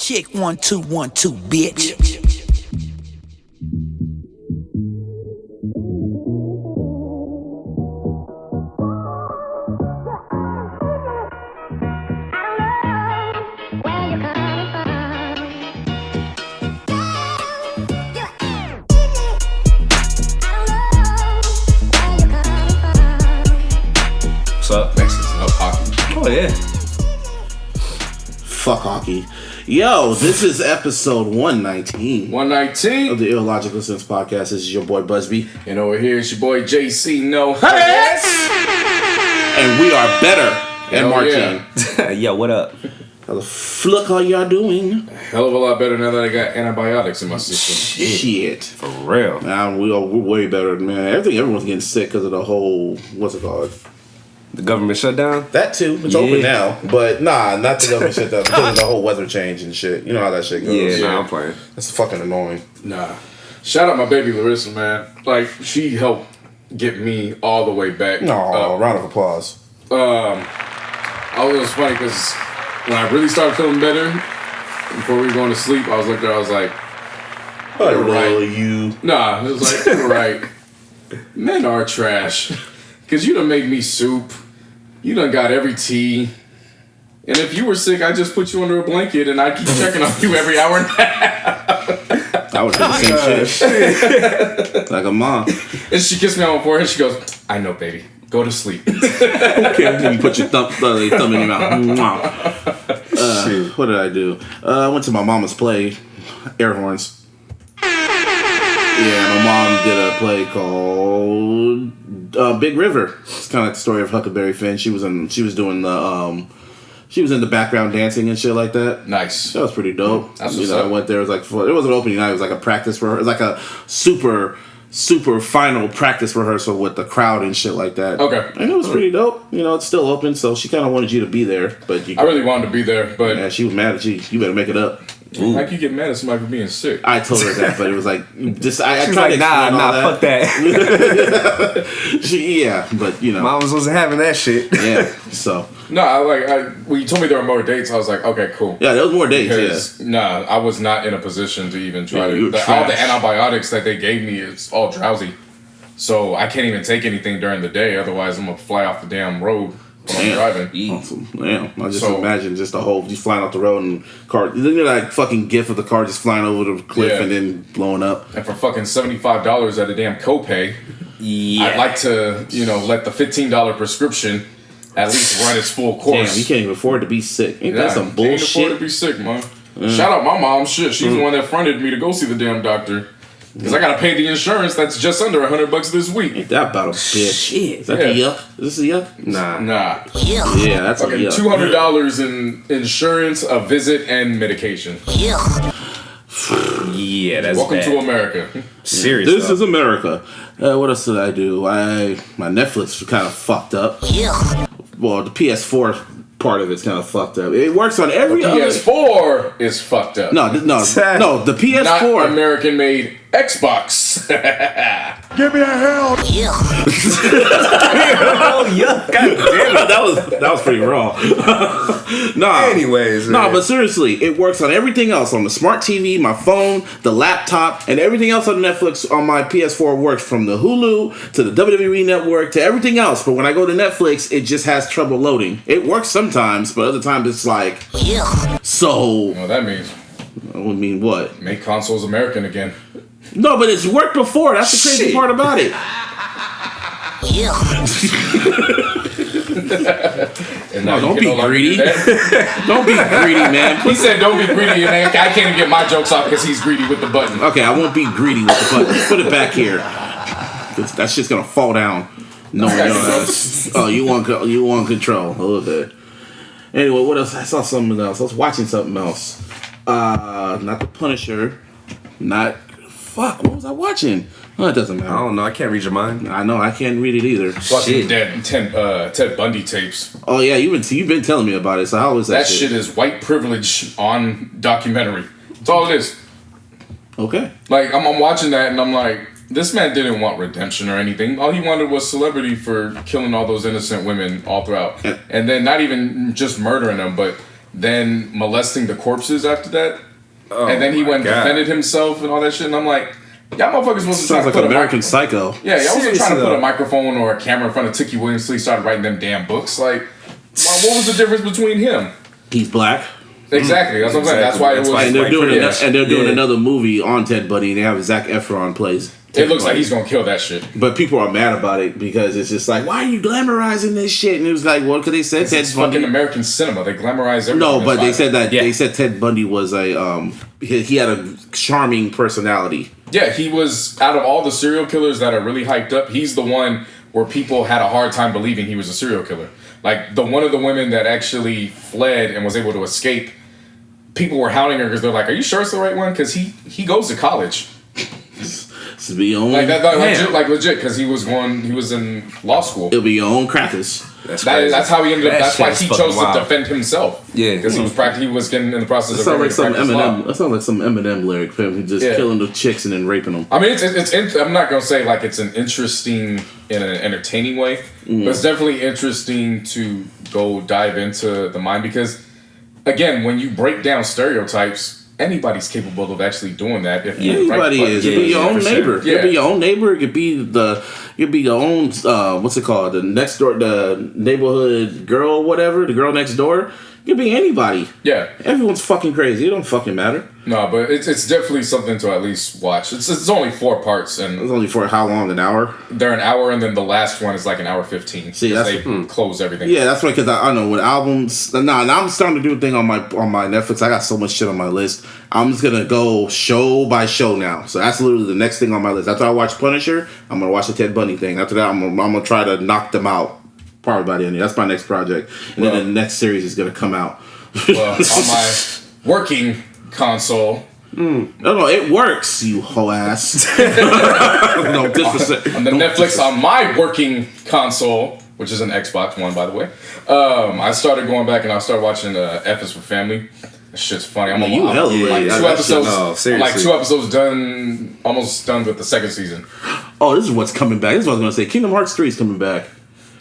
Check 1 2 1 2, bitch. What's up? Mexicans love hockey. Oh yeah. Fuck hockey. Yo, this is episode 119. 119 of the Illogical Sense Podcast. This is your boy Busby. And over here is your boy JC No Hats. And we are better at marching. Yeah. Yo, what up? How the fuck are y'all doing? Hell of a lot better now that I got antibiotics in my system. Shit. For real. Nah, we're way better, man. Everyone's getting sick because of the whole, what's it called? The government shutdown? That too. It's open now. But nah, not the government shutdown. Because of the whole weather change and shit. You know how that shit goes. Yeah, nah, I'm playing. That's fucking annoying. Nah. Shout out my baby Larissa, man. Like, she helped get me all the way back. No, round of applause. It was funny because when I really started feeling better, before we were going to sleep, I was looking there, I was like, You're right. You. Nah, it was like, you're right. Men are trash. Because you done made me soup. You done got every tea. And if you were sick, I just put you under a blanket and I keep checking on you every hour and a half. I would do the same shit. Like a mom. And she kissed me on my forehead. She goes, I know, baby. Go to sleep. Okay. And you put your thumb in your mouth. What did I do? I went to my mama's play. Air horns. Yeah, my mom did a play called Big River. It's kind of like the story of Huckleberry Finn. She was in the background dancing and shit like that. Nice. That was pretty dope. That's what's up. I went there. It was it wasn't opening night. It was like a practice for her. It was like a super final practice rehearsal with the crowd and shit like that. Okay. And it was pretty dope. You know, it's still open, so she kind of wanted you to be there, but I really wanted to be there, but yeah, she was mad at you. You better make it up. How can you get mad at somebody for being sick? I told her that, but it was like just I She's tried like, to explain all fuck that. Yeah, but you know, Mom wasn't having that shit. Yeah, so No, when you told me there were more dates, I was like, okay, cool. yeah, there was more dates. Because, nah, I was not in a position to even try you were to. All trash. the antibiotics that they gave me is all drowsy. So I can't even take anything during the day, otherwise I'm going to fly off the damn road when I'm driving. Awesome. Damn. I just imagine just the whole, just flying off the road and car. Then you're like fucking gif of the car just flying over the cliff and then blowing up. And for fucking $75 at a damn copay, I'd like to, let the $15 prescription at least run its full course. Damn, you can't even afford to be sick. Ain't that some bullshit? Can't afford to be sick, man. Shout out my mom. Shit, she's the one that fronted me to go see the damn doctor. Because I gotta pay the insurance that's just under $100 this week. Ain't that about a bitch? Shit. Is that the yuck? Is this a yuck? Nah. Yeah, that's a Fucking yuck. $200 in insurance, a visit, and medication. Yeah, that's Welcome bad. to America. Seriously. This is America. What else did I do? My Netflix was kind of fucked up. Well, the PS4 part of it's kind of fucked up. It works on every other. PS4 is fucked up. No, the PS4. Not American-made Xbox. Give me a hell. Oh, yeah. God damn it. that was pretty raw. Anyways, no, but seriously, it works on everything else on the smart TV, my phone, the laptop, and everything else on Netflix on my PS4 works from the Hulu to the WWE Network to everything else. But when I go to Netflix, it just has trouble loading. It works sometimes, but other times it's like so. Well, that means I would mean what? make consoles American again. No, but it's worked before. That's the crazy part about it. No, don't be greedy. Don't be greedy, man. He said don't be greedy, and I can't even get my jokes off because he's greedy with the button. Okay, I won't be greedy with the button. Put it back here. That shit's gonna fall down. No, you want control a little bit. Anyway, what else? I saw something else. I was watching something else. Not The Punisher. What was I watching? Oh, it doesn't matter. I don't know. I can't read your mind. I know. I can't read it either. Watching Ted Bundy tapes. Oh yeah, you've been telling me about it. So how was that? That shit is white privilege on documentary. That's all it is. Okay. Like I'm watching that and I'm like, this man didn't want redemption or anything. All he wanted was celebrity for killing all those innocent women all throughout, and then not even just murdering them, but then molesting the corpses after that. And then he went and defended himself and all that shit. And I'm like, y'all motherfuckers wasn't trying to put American Psycho. Yeah, y'all wasn't trying to put a microphone or a camera in front of Tookie Williams until he started writing them damn books. Like, what was the difference between him? He's black. Exactly. That's what I'm saying. That's why it was. And they're doing another movie on Ted Bundy, and they have Zac Efron plays. It looks like he's gonna kill that shit. But people are mad about it because it's just like, why are you glamorizing this shit? And it was like, well, because they said Ted Bundy. Fucking American cinema. They glamorize everything. No, but they said that they said Ted Bundy was a he had a charming personality. Yeah, he was, out of all the serial killers that are really hyped up, he's the one where people had a hard time believing he was a serial killer. Like one of the women that actually fled and was able to escape, people were hounding her because they're like, "Are you sure it's the right one?" Because he goes to college. It'll be your own, legit, because he was in law school. It'll be your own crackers. That's how he ended up. That's why he chose to defend himself. Yeah, because he was getting in the process of. That sounds like some Eminem lyric for him. He just killing the chicks and then raping them. I mean, it's I'm not gonna say like it's an interesting in an entertaining way, but it's definitely interesting to go dive into the mind because, again, when you break down stereotypes. Anybody's capable of actually doing that. If anybody is, it could be your own neighbor. It could be your own neighbor. It could be your own. What's it called? The next door, the neighborhood girl, whatever. The girl next door. It could be anybody. Yeah, everyone's fucking crazy. It don't fucking matter. No, but it's definitely something to at least watch. It's only 4 parts, and it's only for how long? An hour? They're an hour, and then the last one is like an hour 15. See, that's they close everything. Yeah, that's right. Because I know when albums. Now I'm starting to do a thing on my Netflix. I got so much shit on my list. I'm just gonna go show by show now. So that's literally the next thing on my list. After I watch Punisher, I'm gonna watch the Ted Bundy thing. After that, I'm gonna try to knock them out. Probably by the end. That's my next project, and then the next series is gonna come out. Well, on my working console. No, it works, you hoe ass. No, on the Netflix on my working console, which is an Xbox One, by the way. I started going back and I started watching F is for Family. That shit's funny. I'm like 2 episodes. No, seriously. Like 2 episodes done, almost done with the second season. Oh, this is what's coming back. This is what I was gonna say. Kingdom Hearts 3 is coming back.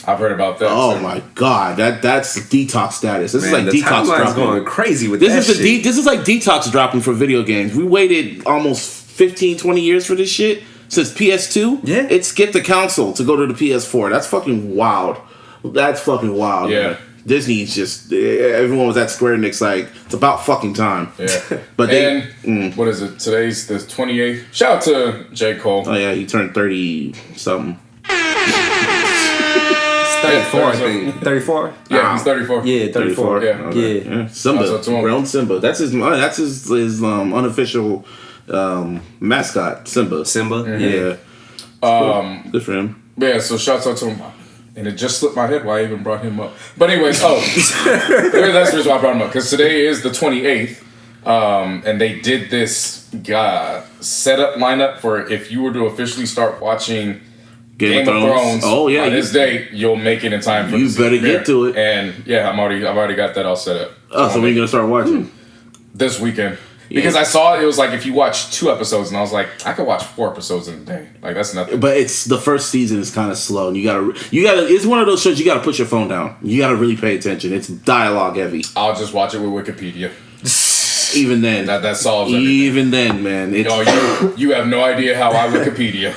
I've heard about that. Oh my god, that's detox status. This is like detox dropping. Going crazy with this shit. This is like detox dropping for video games. We waited almost 15, 20 years for this shit since PS2. Yeah, it skipped the console to go to the PS4. That's fucking wild. That's fucking wild. Yeah. Man. Disney's just everyone was at Square Enix like it's about fucking time. Yeah, but what is it? Today's the 28th. Shout out to J. Cole. Oh yeah, he turned 30 something. 34, I think. 34? Yeah, he's 34. Yeah, 34. Yeah. Okay. Yeah. Simba. Grown Simba. That's his unofficial mascot, Simba. Mm-hmm. Yeah. Good for him. Yeah, so shouts out to him. And it just slipped my head why I even brought him up. But anyways, that's the reason why I brought him up. Because today is the 28th. And they did this setup lineup for if you were to officially start watching Game of Thrones. Oh yeah, on this date you'll make it in time for. You better get to it. And yeah, I've already got that all set up. So when are you gonna start watching? This weekend. Because I saw it was like if you watch 2 episodes, and I was like, I could watch 4 episodes in a day. Like that's nothing. But it's the first season is kind of slow, and you gotta. It's one of those shows you gotta put your phone down. You gotta really pay attention. It's dialogue heavy. I'll just watch it with Wikipedia. Even then, that solves everything. Even then, man, you have no idea how I Wikipedia.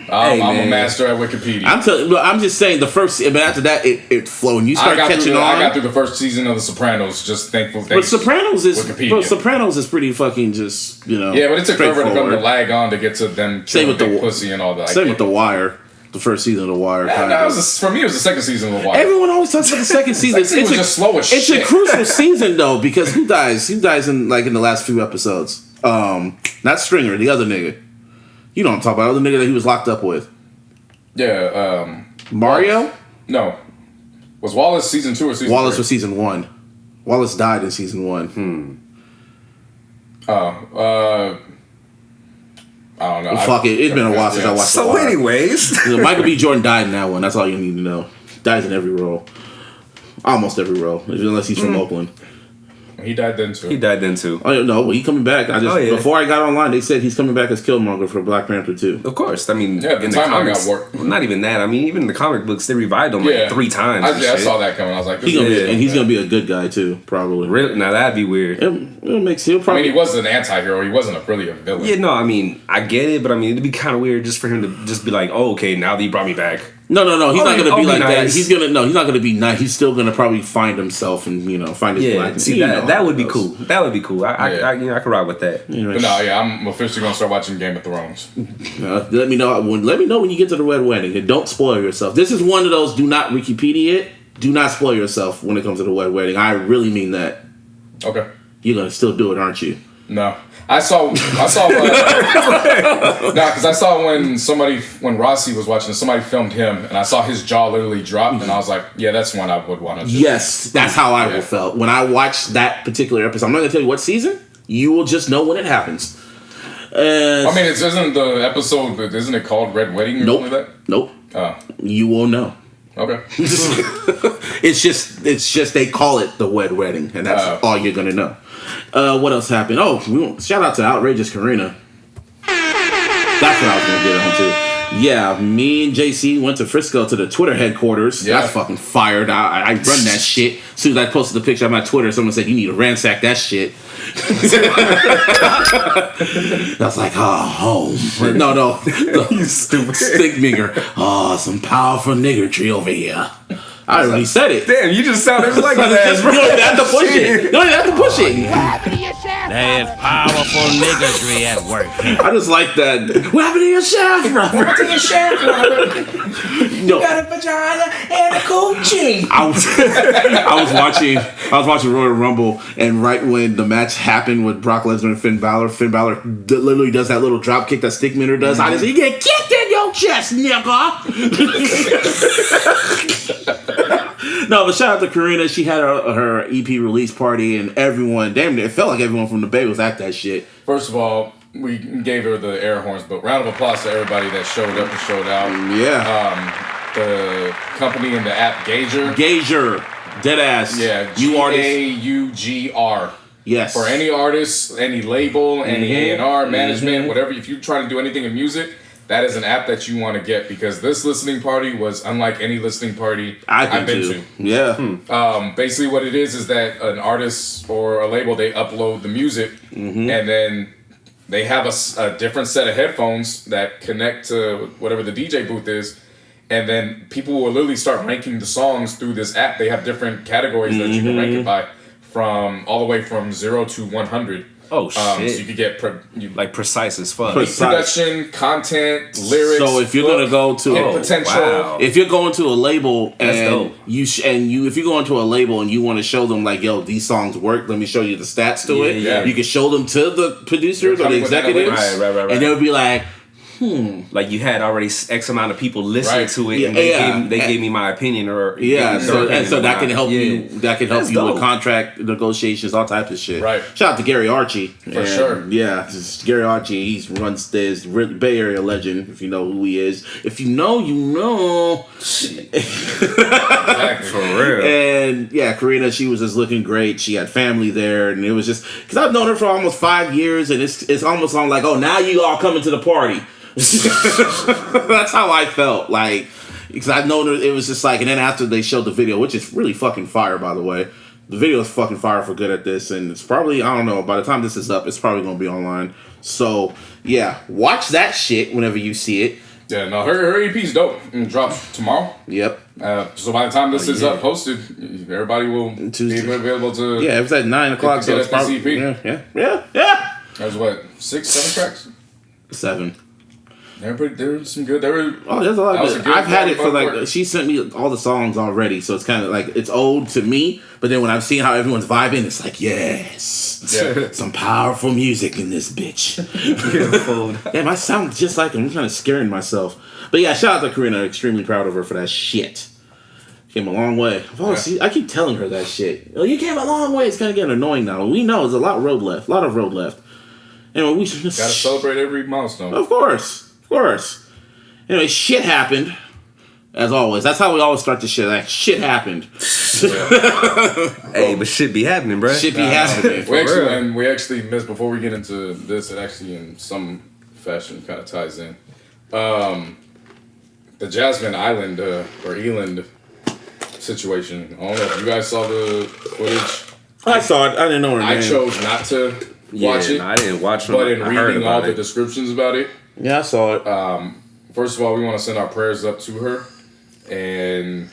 I'm a master at Wikipedia. I'm just saying the first, but after that, it flowed. And you start catching on. I got through the first season of The Sopranos. Just thankful. But Sopranos is pretty fucking just Yeah, but it took forever for them to lag on to get to them killing the pussy and all that. Same with The Wire. The first season of The Wire. For me, it was the second season of The Wire. Everyone always talks about the second season. It was just slow as shit. It's a crucial season though because who dies? Who dies in the last few episodes? Not Stringer, the other nigga. You know what I'm talking about? The nigga that he was locked up with. Yeah. Mario? No. Was Wallace season 2 or season 3? Wallace was season 1. Wallace died in season 1. I don't know. Fuck it. It's been a while since I watched So anyways. Michael B. Jordan died in that one. That's all you need to know. Dies in every role. Almost every role. Unless he's from Oakland. He died then too. Oh no, well, he coming back. Before I got online, they said he's coming back as Killmonger for Black Panther 2. Of course. I mean, in the comics, not even that. I mean, even in the comic books, they revived him like 3 times. I saw that coming. I was like, he's gonna be a good guy too, probably. Really? Now that'd be weird. He'll probably. I mean, he wasn't an anti-hero. He wasn't really a villain. Yeah, no, I mean, I get it, but I mean, it'd be kind of weird just for him to just be like, oh, okay, now that you brought me back. No. He's not gonna be like nice. that. He's not gonna be nice. He's still gonna probably find himself and find his black. See, that would be cool. That would be cool. I could ride with that. But no, I'm officially gonna start watching Game of Thrones. Let me know when you get to the Red Wedding, and don't spoil yourself. This is one of those. Do not Wikipedia it. Do not spoil yourself when it comes to the Red Wedding. I really mean that. Okay. You're gonna still do it, aren't you? No. I saw because I saw when Rossi was watching, somebody filmed him, and I saw his jaw literally drop, and I was like, yeah, that's one I would want to. Yes, that's how I felt when I watched that particular episode. I'm not gonna tell you what season. You will just know when it happens. I mean, isn't the episode? Isn't it called Red Wedding or something like that? Nope. You will know. Okay. It's just they call it the Wed Wedding, and that's all you're gonna know. What else happened? Shout out to Outrageous Karina. That's what I was gonna get on to. Yeah, me and JC went to Frisco to the Twitter headquarters. Yeah. That's fucking fired. I run that shit. As soon as I posted the picture on my Twitter, someone said, you need to ransack that shit. I was like, home. No. You stupid. Stick nigger. Some powerful niggertry over here. I already said it. Damn, you just sounded like that. You don't even have to push it. You don't even have to push it. There's powerful niggertry at work. I just like that. What happened to your shaft, Robert? What happened to your shaft, Robert? You got a vagina and a coochie. I was watching Royal Rumble, and right when the match happened with Brock Lesnar and Finn Balor literally does that little drop kick that Stick Minter does. I just say, you get kicked in your chest, nigga. No, but shout out to Karina. She had her EP release party, and everyone, damn it felt like everyone from the Bay was at that shit. First of all, we gave her the air horns, but round of applause to everybody that showed up and showed out. Yeah. The company and the app Gauger. Deadass. Yeah, Gaugr. Yes. For any artist, any label, any A&R, management, whatever, if you're trying to do anything in music, that is an app that you want to get, because this listening party was unlike any listening party I've been to. Yeah. Basically what it is that an artist or a label, they upload the music, and then they have a different set of headphones that connect to whatever the DJ booth is, and then people will literally start ranking the songs through this app. They have different categories that you can rank it by, from all the way from 0 to 100. Oh shit! So you could get precise as fuck. Production, content, lyrics. So if you're gonna go to potential, if you're going to a label and if you're going to a label and you want to show them like, yo, these songs work, let me show you the stats to it. Yeah. You can show them to the producers or the executives, right. And they'll be like, like you had already X amount of people listening to it, and they gave me my opinion, so that can help you. That can help you with contract negotiations, all types of shit. Right. Shout out to Gary Archie for sure. Yeah, Gary Archie. He runs this Bay Area legend. If you know who he is, if you know, you know. Exactly. For real. And yeah, Karina, she was just looking great. She had family there, and it was just because I've known her for almost 5 years, and it's almost like, oh, now you all coming to the party. That's how I felt, like, because I've known her. It was just like, and then after they showed the video, which is really fucking fire, by the way. The video is fucking fire for good at this, and it's probably, I don't know, by the time this is up, it's probably gonna be online. So yeah, watch that shit whenever you see it. Yeah, no, her EP's dope. It drops tomorrow. Yep. So by the time this is up posted, everybody will be available to. Yeah, it was at 9 o'clock. So it's probably, yeah. There's what, 6, 7 tracks? 7. There were some good. There's a lot of good. I've had it for like, she sent me all the songs already, so it's kind of like, it's old to me, but then when I'm seeing how everyone's vibing, it's like, yes, some powerful music in this bitch. Damn, I sound just like I'm kind of scaring myself. But yeah, shout out to Karina. Extremely proud of her for that shit. Came a long way. I keep telling her that shit. Oh, you came a long way. It's kind of getting annoying now. We know there's a lot of road left. Anyway, we should just gotta celebrate every milestone. Of course. Anyway, shit happened. As always. That's how we always start the shit. Like, shit happened. Hey, but shit be happening, bro. Shit be happening. We actually missed, before we get into this, it actually in some fashion kind of ties in. The Jasmine Island or Eland situation. I don't know if you guys saw the footage. I saw it. I didn't know her name. I chose not to watch it. I didn't watch it. But in reading all the descriptions about it. Yeah, I saw it. First of all, we want to send our prayers up to her. And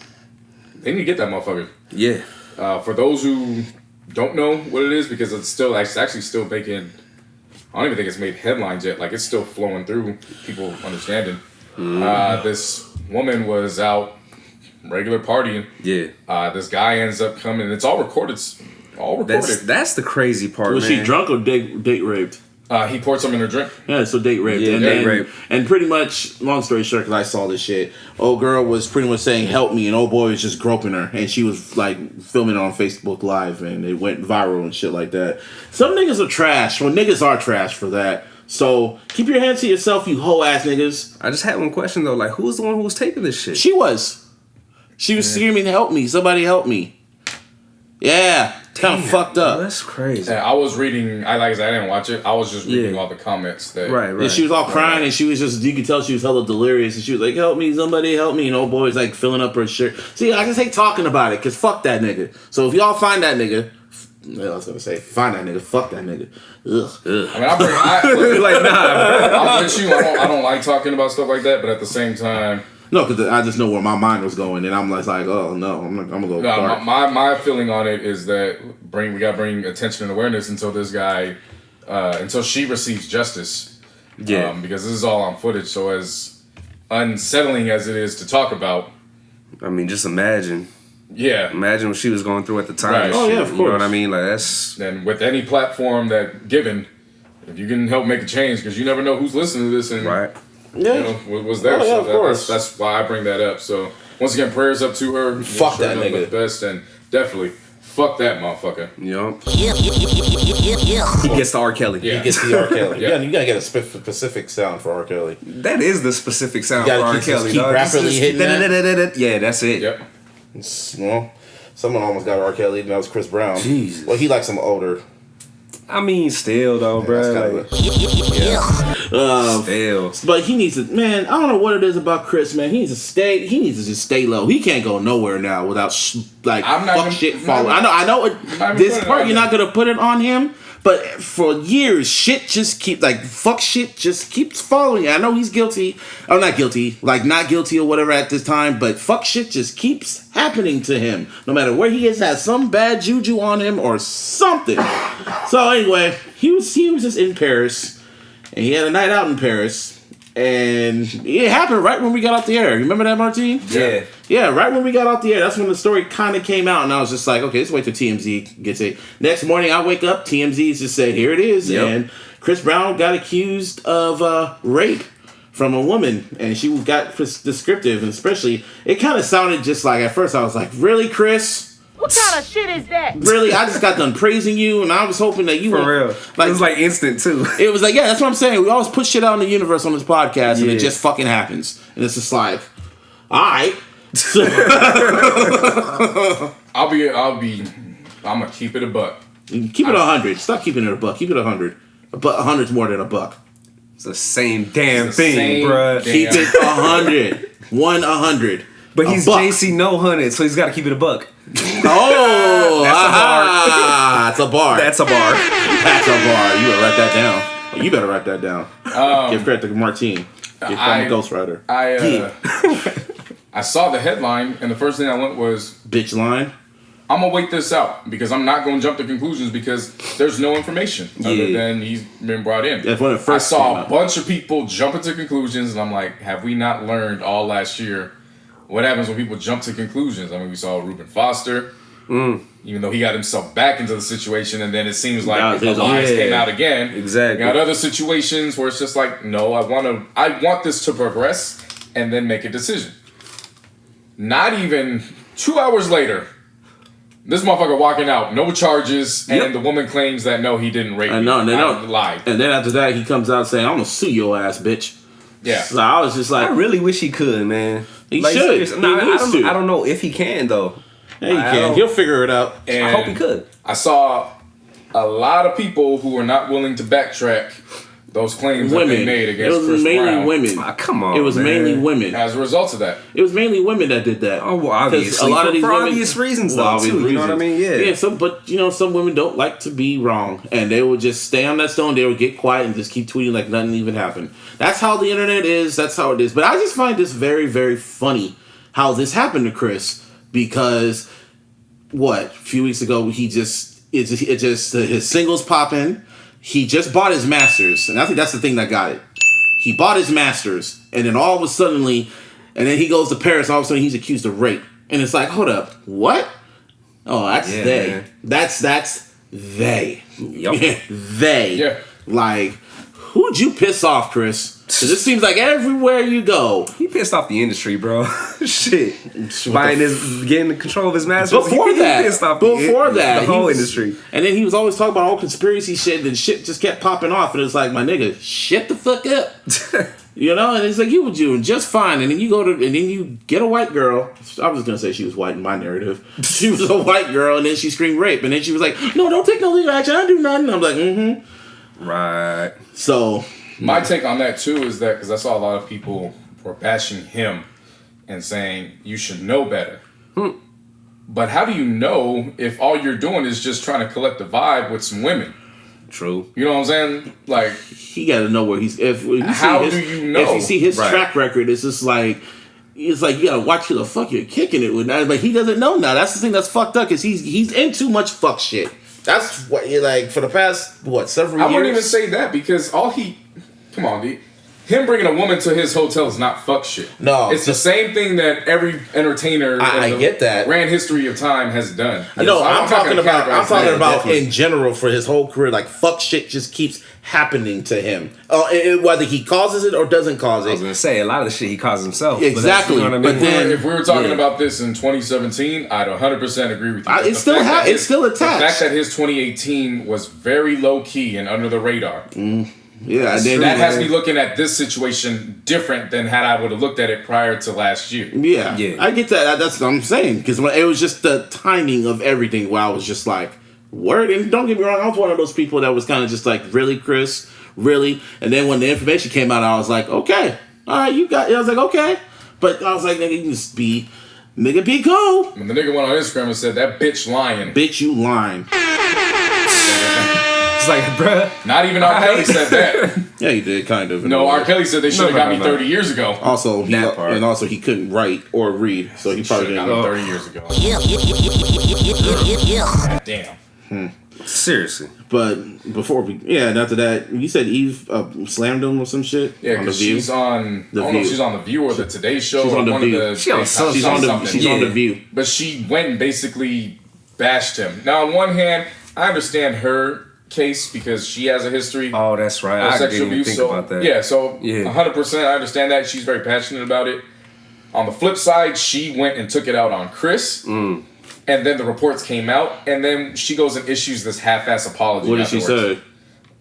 they need to get that motherfucker. Yeah. For those who don't know what it is, because it's actually still making, I don't even think it's made headlines yet. Like, it's still flowing through people understanding. This woman was out regular partying. Yeah. This guy ends up coming. It's all recorded. That's the crazy part. Was she drunk or date raped? He poured some in her drink. Yeah, so date raped. Yeah, date rape. And pretty much, long story short, because I saw this shit, old girl was pretty much saying, help me, and old boy was just groping her. And she was, like, filming it on Facebook Live, and it went viral and shit like that. Some niggas are trash. Well, niggas are trash for that. So, keep your hands to yourself, you hoe-ass niggas. I just had one question, though. Like, who's the one who was taping this shit? She was. She was screaming, help me, somebody help me. Yeah. Kind of fucked up. That's crazy. I was reading. I didn't watch it. I was just reading all the comments. Right. And she was all crying, and she was just, you could tell she was hella delirious, and she was like, help me, somebody help me. And old boy's like filling up her shirt. See, I just hate talking about it, because fuck that nigga. So if y'all find that nigga, I was going to say, find that nigga, fuck that nigga. Ugh. I mean, like, nah, I'm with you. I don't like talking about stuff like that, but at the same time, no, because I just know where my mind was going, and I'm like, oh no, I'm gonna go. No, my feeling on it is that we gotta bring attention and awareness until this guy, until she receives justice. Yeah. Because this is all on footage. So as unsettling as it is to talk about, I mean, just imagine. Yeah. Imagine what she was going through at the time. Right. Oh yeah, of course. You know what I mean? Like that's. And with any platform that given, if you can help make a change, because you never know who's listening to this and. Right. Yeah. You know, was there. Oh, yeah, of course. That's why I bring that up. So once again, prayers up to her. Fuck that nigga. Best, and definitely fuck that motherfucker. Yup. He gets the R. Kelly. Yeah. He gets the R. Kelly. Yeah. You gotta get a specific sound for R. Kelly. That is the specific sound You for gotta R. Kelly. keep dog. rapidly hitting that. Yeah, that's it. Yep. Well, someone almost got R. Kelly, and that was Chris Brown. Jesus. Well, he likes some older. I mean, still though, bro. Still. But he needs to, man. I don't know what it is about Chris, man. He needs to just stay low. He can't go nowhere now without shit falling. I know this part you're not gonna put it on him, but for years, shit just keeps following. I know he's guilty. Oh, not guilty. Like not guilty or whatever at this time, but fuck shit just keeps happening to him. No matter where he is, has some bad juju on him or something. So anyway, he was just in Paris, and he had a night out in Paris, and it happened right when we got off the air. You remember that, Martine? Yeah. Yeah, right when we got off the air, that's when the story kind of came out, and I was just like, okay, let's wait till TMZ gets it. Next morning, I wake up, TMZ just said, here it is, and Chris Brown got accused of rape from a woman, and she got descriptive, and especially, it kind of sounded just like, at first I was like, really, Chris? What kind of shit is that? Really, I just got done praising you, and I was hoping that you For were... real. Like, it was like instant, too. It was like, yeah, that's what I'm saying. We always put shit out in the universe on this podcast, and it just fucking happens. And it's just like, alright. I'm gonna keep it a buck. Keep it 100. Stop keeping it a buck. Keep it 100. But 100's more than a buck. It's the same damn thing, bruh. Keep it 100. 100. But he's JC No 100, so he's got to keep it a buck. Oh, that's a bar. That's a bar. That's a bar. You better write that down. You better write that down. Give credit to Martine. Give credit to Ghost Rider. I saw the headline, and the first thing I went was, bitch line. I'm gonna wait this out because I'm not gonna jump to conclusions because there's no information other than he's been brought in. That's when it first I saw a bunch of people jumping to conclusions, and I'm like, have we not learned all last year what happens when people jump to conclusions? I mean, we saw Reuben Foster, even though he got himself back into the situation, and then it seems like the lies came out again. Exactly. You got other situations where it's just like, no, I want this to progress and then make a decision. Not even 2 hours later, this motherfucker walking out, no charges, and the woman claims that no, he didn't rape me. I know, lied. And then after that, he comes out saying, I'm gonna sue your ass, bitch. Yeah. So I was just like, I really wish he could, man. He like, should. seriously. No, He needs to. I don't know if he can though. yeah, he can. He'll figure it out. And I hope he could. I saw a lot of people who were not willing to backtrack those claims that they made against Chris It was mainly Brown. women. Come on, It was man. mainly women. As a result of that. It was mainly women that did that. Oh, well, obviously. A lot of these for women, obvious reasons, well, though, obvious too. You know what I mean? Yeah. Yeah, but some women don't like to be wrong. And they would just stay on that stone. They would get quiet and just keep tweeting like nothing even happened. That's how the internet is. That's how it is. But I just find this very, very funny how this happened to Chris. Because, a few weeks ago, his singles popping. He just bought his masters. And I think that's the thing that got it. He bought his masters. And then all of a sudden, and then he goes to Paris. All of a sudden, he's accused of rape. And it's like, hold up. What? Oh, that's they. Man. That's they. Yep. They. Yeah. Like, who'd you piss off, Chris? Because it seems like everywhere you go. He pissed off the industry, bro. Shit. Getting control of his masters. Before he that. pissed off The the whole he was- industry. And then he was always talking about all conspiracy shit, and shit just kept popping off. And it's like, my nigga, shut the fuck up. You know? And it's like, you were doing just fine. And then you get a white girl. I was going to say she was white in my narrative. She was a white girl, and then she screamed rape. And then she was like, no, don't take no legal action. I do nothing. I'm like, mm-hmm. Right. So... My take on that too is that because I saw a lot of people were bashing him and saying you should know better. But how do you know if all you're doing is just trying to collect the vibe with some women? True. You know what I'm saying? Like, he got to know where he's. If you how see his, do you know? If you see his Right. track record, it's just like. It's like you gotta watch who the fuck you're kicking it with now. Like he doesn't know now. That's the thing that's fucked up because he's in too much fuck shit. That's what you're like for the past several years. I wouldn't even say that because come on, D. Him bringing a woman to his hotel is not fuck shit. No. It's the same thing that every entertainer I in the get that. grand history of time has done. No, So I'm talking not gonna about categorize that. in general for his whole career. Like fuck shit just keeps happening to him. Whether he causes it or doesn't cause I was it. gonna say a lot of the shit he causes himself. Exactly. But, that's, you know what I mean? But then- If we were talking Yeah. about this in 2017, I'd 100% agree with you. It's still attached. The fact that his 2018 was very low key and under the radar. Yeah, and then That has me looking at this situation different than had I would have looked at it prior to last year. Yeah, Yeah. I get that. That's what I'm saying because it was just the timing of everything. Where I was just like, word. And don't get me wrong, I was one of those people that was kind of just like, really, Chris, really. And then when the information came out, I was like, okay, all right, you got. I was like, okay, but I was like, nigga, you just be cool. When the nigga went on Instagram and said that bitch lying, Bitch, you lying. It's like, bruh. not even R. Kelly said that. Yeah, he did kind of. No, R. Kelly said they should have got me 30 years ago. Also, That part. and also he couldn't write or read, so he probably Should have didn't. got me 30 years ago. Damn. Seriously. But before and after that, you said Eve slammed him or some shit. Yeah, on The because View. she's on. The I don't know if View. she's on The View or the Today Show. She's or on The one View. Of the, She's on something. She's on something. The View. But she went and basically bashed him. Now, on one hand, I understand her case because she has a history Oh, that's right. of I sexual didn't even abuse. think So, about that. yeah, so Yeah. 100%, I understand that. She's very passionate about it. On the flip side, she went and took it out on Chris. Mm. And then the reports came out, and then she goes and issues this half-ass apology. What did she afterwards.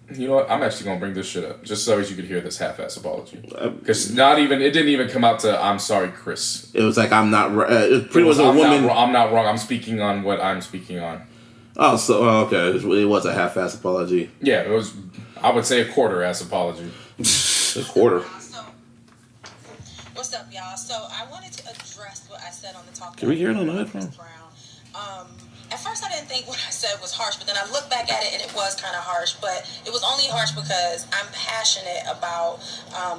say? You know what? I'm actually gonna bring this shit up just so as you could hear this half-ass apology. Because it didn't even come out to "I'm sorry, Chris." It was like I'm not. It pretty It was, was a I'm woman. not wrong. I'm speaking on what I'm speaking on. Oh, so okay. It was a half-ass apology. Yeah, it was. I would say a quarter-ass apology. A quarter. What's up, y'all? So I wanted to address what I said on the talk. Can we hear it on the headphone? At first, I didn't think what I said was harsh, but then I looked back at it and it was kind of harsh. But it was only harsh because I'm passionate about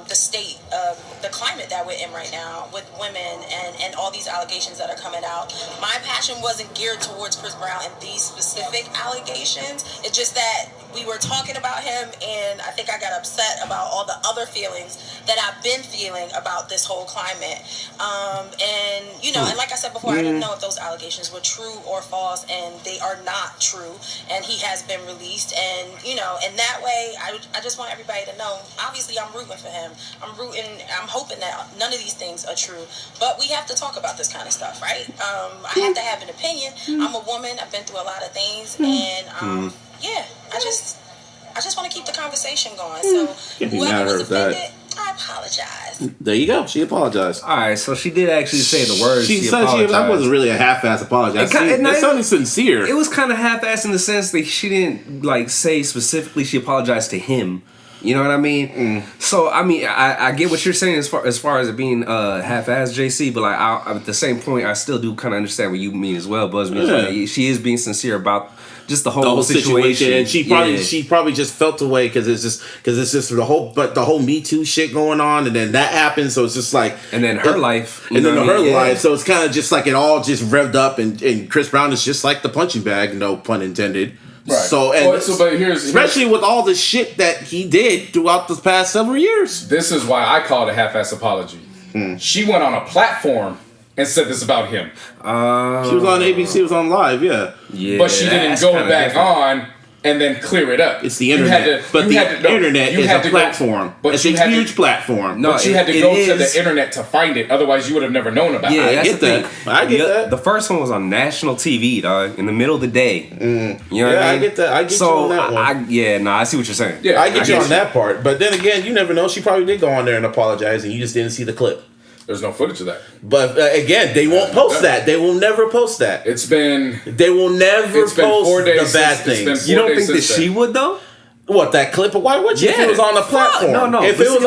the state of the climate that we're in right now with women and all these allegations that are coming out. My passion wasn't geared towards Chris Brown and these specific allegations. It's just that we were talking about him, and I think I got upset about all the other feelings that I've been feeling about this whole climate. And, you know, and like I said before, I didn't know if those allegations were true or false, and they are not true. And he has been released, and, you know, and that way, I just want everybody to know, obviously I'm rooting for him. I'm hoping that none of these things are true. But we have to talk about this kind of stuff, right? I have to have an opinion. I'm a woman. I've been through a lot of things, and, yeah, I just want to keep the conversation going. So Can't be whoever mad at her was with that. offended, I apologize. There you go. She apologized. All right, so she did actually say the words. She said apologized. that wasn't really a half-ass apology. That sounded sincere. It was kind of half-assed in the sense that she didn't like say specifically she apologized to him. You know what I mean? So I mean, I get what you're saying as far as it being half-assed, JC. But like at the same point, I still do kind of understand what you mean as well, Busby. Yeah. Like, she is being sincere about just the whole situation. And she probably just felt away because it's just the whole Me Too shit going on, and then that happened. So it's just like, and then her life, life. So it's kind of just like it all just revved up, and Chris Brown is just like the punching bag, no pun intended. Right. But especially with all the shit that he did throughout the past several years. This is why I call it a half-ass apology. She went on a platform and said this about him. She was on ABC, was on live, yeah. But she didn't go back on and then clear it up. It's the internet. Internet is a platform. It's a huge platform. But you had to go to the internet to find it. Otherwise, you would have never known about it. I get that. I get that. The first one was on national TV, dog, in the middle of the day. You know what I mean? I get that. I get you on that one. I see what you're saying. Yeah, I get you on that part. But then again, you never know. She probably did go on there and apologize, and you just didn't see the clip. There's no footage of that. But again, they won't post that. They will never post that. They will never post 4 days the bad things. You don't think that she would though? What, that clip? Why would she if it was on the platform? No. If it was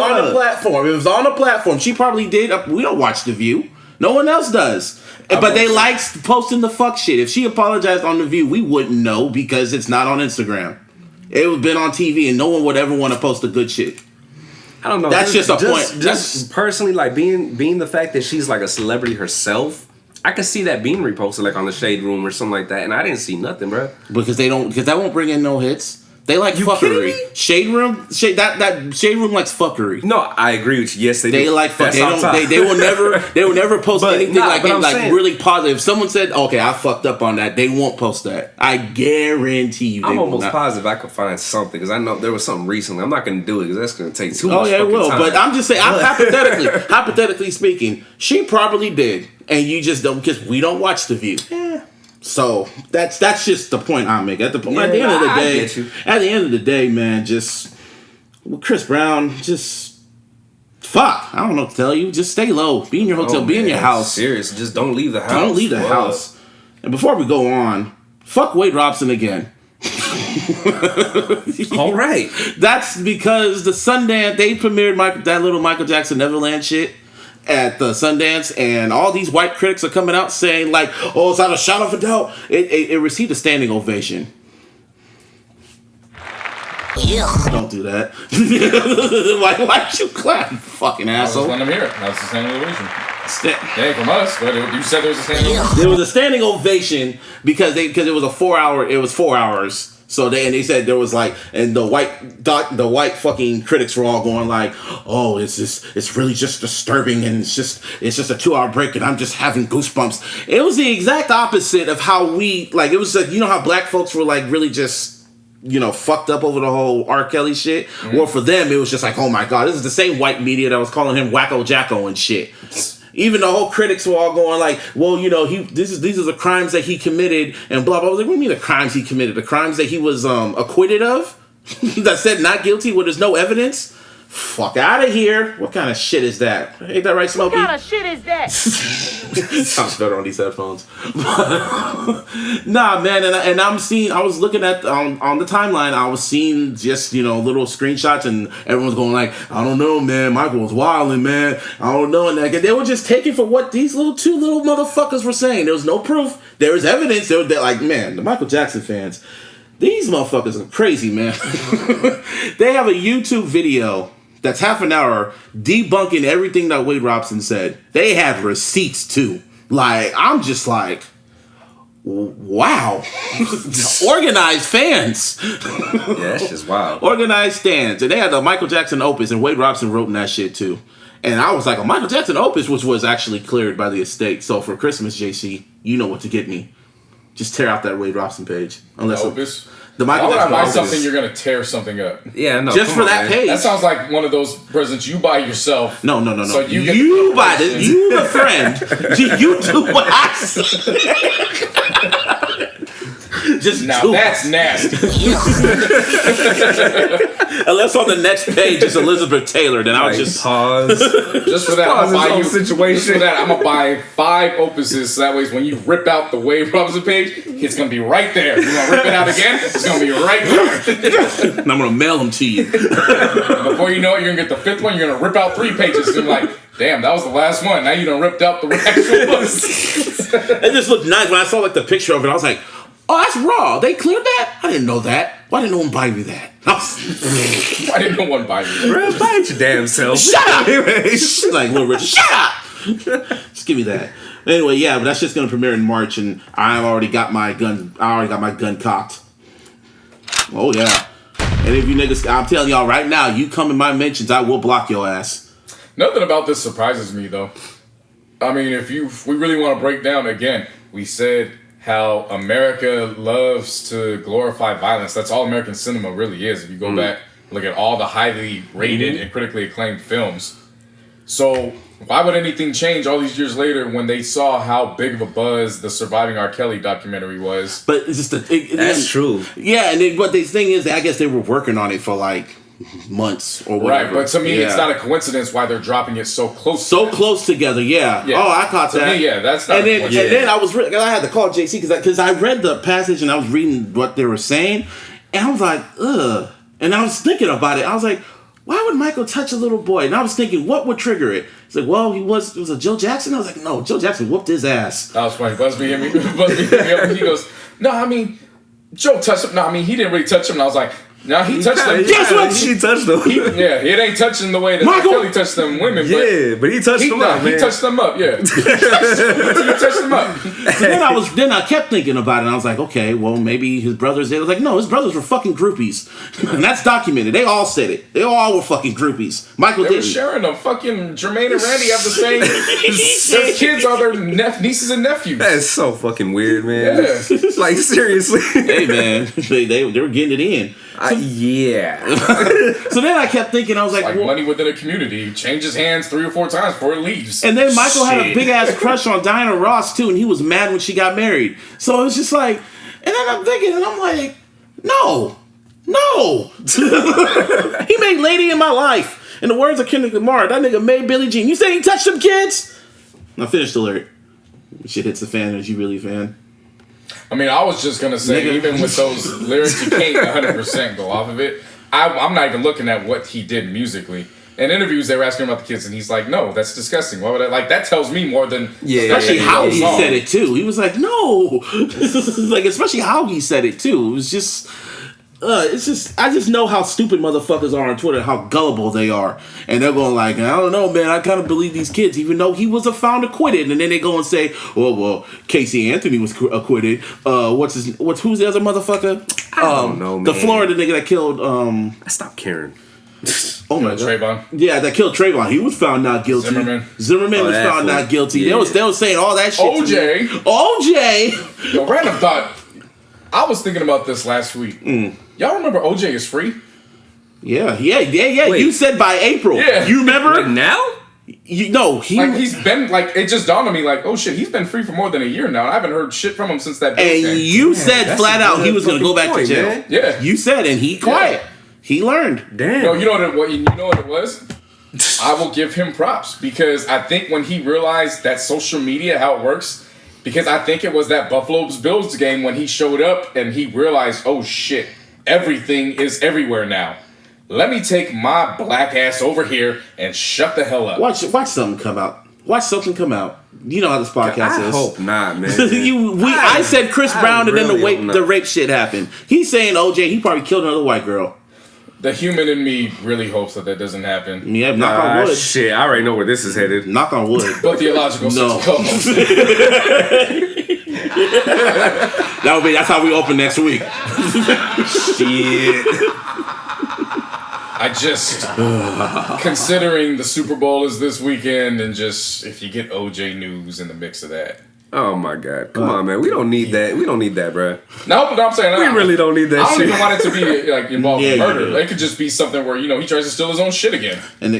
on the platform, she probably did. We don't watch The View. No one else does. But they like posting the fuck shit. If she apologized on The View, we wouldn't know because it's not on Instagram. It would have been on TV, and no one would ever want to post the good shit. I don't know. That's just a point. Just personally, like being the fact that she's like a celebrity herself, I could see that being reposted like on the Shade Room or something like that, and I didn't see nothing, bro. Because that won't bring in no hits. They like fuckery. Shade Room likes fuckery. No, I agree with you. Yes, they do. They like fuck. They will never post anything like really positive. If someone said, "Okay, I fucked up on that," they won't post that. I guarantee you. I'm almost positive I could find something because I know there was something recently. I'm not going to do it because that's going to take too much. Oh yeah, it will. Time. But I'm just saying, hypothetically speaking, she probably did, and you just don't because we don't watch The View. Yeah. So that's just the point I make. At the end of the day, man, Chris Brown, fuck. I don't know what to tell you. Just stay low. Be in your hotel. Be in your house. Serious. Just don't leave the house. Don't leave the house. And before we go on, fuck Wade Robson again. All right. That's because the Sundance, they premiered that little Michael Jackson Neverland shit at the Sundance, and all these white critics are coming out saying like, "Oh, it's not a shot of a doubt." It received a standing ovation. Yeah. Don't do that. Why'd you clap, you fucking asshole? I was letting them hear it. That was the standing ovation. Hey, from us, but you said there was a standing ovation. There was a standing ovation because it was 4 hours. So they said there was like, and the white fucking critics were all going like, "Oh, it's really just disturbing, and it's just a 2-hour break, and I'm just having goosebumps." It was the exact opposite of how it was like, you know how black folks were like really just, fucked up over the whole R. Kelly shit. Mm-hmm. Well, for them it was just like, oh my god, this is the same white media that was calling him Wacko Jacko and shit. Even the whole critics were all going like, well, these are the crimes that he committed and blah, blah. I was like, what do you mean the crimes he committed? The crimes that he was acquitted of? That said not guilty where there's no evidence? Fuck out of here. What kind of shit is that? Ain't that right, Smokey? What kind of shit is that? Sounds better on these headphones. Nah, man, and I was looking at on the timeline, I was seeing just, little screenshots, and everyone's going like, "I don't know, man, Michael was wilding, man. I don't know." And they were just taking for what these two little motherfuckers were saying. There was no proof. There was evidence. They're like, man, the Michael Jackson fans, these motherfuckers are crazy, man. They have a YouTube video that's half an hour debunking everything that Wade Robson said. They have receipts too. Like, I'm just like, wow. Organized fans. Yeah, that's just wild. Organized stands. And they had the Michael Jackson opus, and Wade Robson wrote in that shit too. And I was like, a Michael Jackson opus, which was actually cleared by the estate. So for Christmas, JC, you know what to get me. Just tear out that Wade Robson page. Unless opus? The Michael Jackson Jackson buy something, you're gonna tear something up. Yeah, no. Just for that page. That sounds like one of those presents you buy yourself. No. So you buy it. You the friend. You do what I say. Just Now do that's nasty. Unless on the next page it's Elizabeth Taylor, then I'll Like, just pause. Just for that, Pause I'm gonna buy his you. own situation. Just for that, I'm gonna buy 5 opuses. So that way, when you rip out the Wade Robinson page, it's gonna be right there. You're gonna rip it out again. It's gonna be right there. and I'm gonna mail them to you. Before you know it, you're gonna get the 5th one. You're gonna rip out 3 pages. And you're like, damn, that was the last one. Now you done ripped out the actual books. It just looked nice when I saw like the picture of it. I was like, oh, that's raw. They cleared that? I didn't know that. Why didn't no one buy me that? Why didn't no one buy you? Bro, buy it your damn self. Shut up! Like Little Richard, shut up! Just give me that. Anyway, yeah, but that's just gonna premiere in March, and I already got my gun. I already got my gun cocked. Oh yeah. And if you niggas, I'm telling y'all right now, you come in my mentions, I will block your ass. Nothing about this surprises me though. I mean, if we really want to break down again, we said how America loves to glorify violence. That's all American cinema really is. If you go back, look at all the highly rated and critically acclaimed films. So why would anything change all these years later when they saw how big of a buzz the Surviving R. Kelly documentary was? But it's just That's true. Yeah, and then, what the thing is, I guess they were working on it for like months or whatever. Right, but to me, it's not a coincidence why they're dropping it so close. So close together, yeah. Oh, I caught to that. Me, yeah, that's not. And then I had to call JC because I read the passage and I was reading what they were saying, and I was like, ugh. And I was thinking about it. I was like, why would Michael touch a little boy? And I was thinking, what would trigger it? It's like, well, it was a Joe Jackson. I was like, no, Joe Jackson whooped his ass. That was funny. Busby hit me. Busby hit me up and he goes, no, I mean, Joe touched him. No, I mean, he didn't really touch him. And I was like, no, he touched them. Guess what? He touched them. It ain't touching the way that Michael! Kelly touched them women. But he touched them up, man. He touched them up, yeah. He touched them up. So then I kept thinking about it, and I was like, okay, well, maybe his brothers did. I was like, no, his brothers were fucking groupies. And that's documented. They all said it. They all were fucking groupies. Michael They didn't. were sharing them. Fucking Jermaine and Randy have the same. Their kids are their nieces and nephews. That's so fucking weird, man. Yeah. Like, seriously. Hey, man, they were getting it in. Yeah. So then I kept thinking, I was like, Like money within a community changes hands 3 or 4 times before it leaves. and then Michael had a big ass crush on Diana Ross too, and he was mad when she got married. So it was just like, and then I'm thinking, and I'm like, no. He made Lady in My Life. In the words of Kendrick Lamar, that nigga made Billie Jean. You say he touched them kids? Now finish the lyric. Shit hits the fan. Is you really a fan? I mean, I was just gonna say, even with those lyrics, you can't 100% go off of it. I'm not even looking at what he did musically. In interviews, they were asking him about the kids, and he's like, "No, that's disgusting. Why would I?" Like, that tells me more than especially how he said it too. He was like, "No," like especially how he said it too. It was just. It's just I just know how stupid motherfuckers are on Twitter, how gullible they are, and they're going like, I don't know, man, I kind of believe these kids, even though he was found acquitted, and then they go and say, well, Casey Anthony was acquitted. Who's the other motherfucker? I don't know, man. The Florida nigga that killed. I stopped caring. Oh my God. Trayvon. Yeah, that killed Trayvon. He was found not guilty. Zimmerman was found not guilty. Yeah. They was saying all that shit. OJ. Yo, random thought. I was thinking about this last week. Y'all remember OJ is free? Yeah. Wait. You said by April. Yeah. You remember? Like now? He's been it just dawned on me like, oh shit, he's been free for more than a year now. And I haven't heard shit from him since that day. And you said flat out he was going to go back to jail. Man. Yeah. You said, and he quiet. Yeah. He learned. Damn. No, you know what it was? I will give him props because I think when he realized that social media, how it works, because I think it was that Buffalo Bills game when he showed up and he realized, oh shit, everything is everywhere now. Let me take my black ass over here and shut the hell up. Watch something come out. You know how this podcast is. I hope not, man. I said Chris Brown and then really the rape shit happened. He's saying OJ, he probably killed another white girl. The human in me really hopes that doesn't happen. Yeah, knock on wood. Shit, I already know where this is headed. Knock on wood. But theological No. sense. That's how we open next week. Shit. I just considering the Super Bowl is this weekend, and just if you get OJ news in the mix of that. Oh my God! Come on, man. We don't need that. We don't need that, bro. No, but I'm saying We really don't need that I don't shit. even want it to be like involved in Yeah, you murder. do. It could just be something where he tries to steal his own shit again. And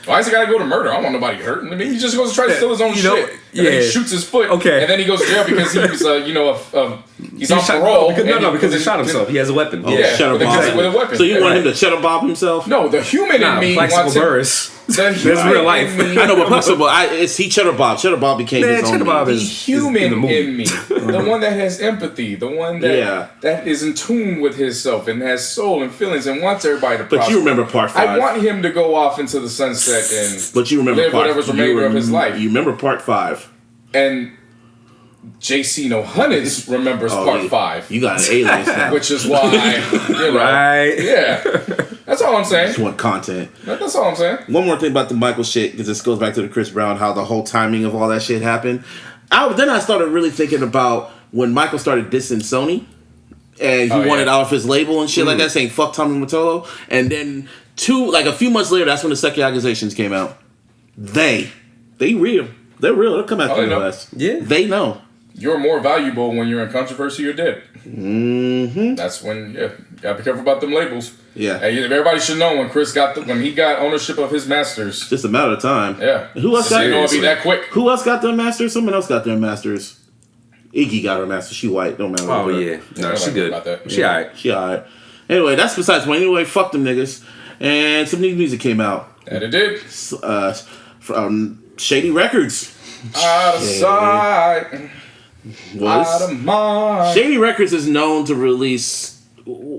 Why is it got to go to murder? I don't want nobody hurt. I mean, he just goes to try to steal his own shit. and then he shoots his foot. Okay. And then he goes to jail because he was, he's on parole. Because he shot himself. He has a weapon. Oh, yeah, Cheddar with a weapon. So you want him to cheddar bob himself? No, the human in me Flexible wants him. Burris. There's real life. I know, but flexible. It's he cheddar bob. Cheddar bob became his own. Cheddar Bob The name. is human in the movie. in me, the one that has empathy, the one that is in tune with himself and has soul and feelings and wants everybody to prosper. But you remember part 5. I want him to go off into the sunset and But you remember live whatever's remainder of his life. You remember part 5. And JC No Hunnits remembers part 5. You got an alias now. Which is why, Right. Yeah. That's all I'm saying. Just want content. That's all I'm saying. One more thing about the Michael shit, because this goes back to the Chris Brown, how the whole timing of all that shit happened. Then I started really thinking about when Michael started dissing Sony, and he wanted out of his label and shit like that, saying fuck Tommy Mottola. And then a few months later, that's when the second accusations came out. They're real. They'll come after your ass. Yeah. They know. You're more valuable when you're in controversy or dead. Mm-hmm. That's when, gotta be careful about them labels. Yeah. Hey, everybody should know when when he got ownership of his masters. Just a matter of time. Yeah. Who else got? It won't be that quick. Who else got their masters? Someone else got their masters. Iggy got her master. She white. Don't matter. Oh yeah. No, she good. About that. She alright. She alright. Anyway, that's besides the point. Anyway, fuck them niggas. And some new music came out. And it did. From Shady Records. Out of sight. Out of mind. Shady Records is known to release.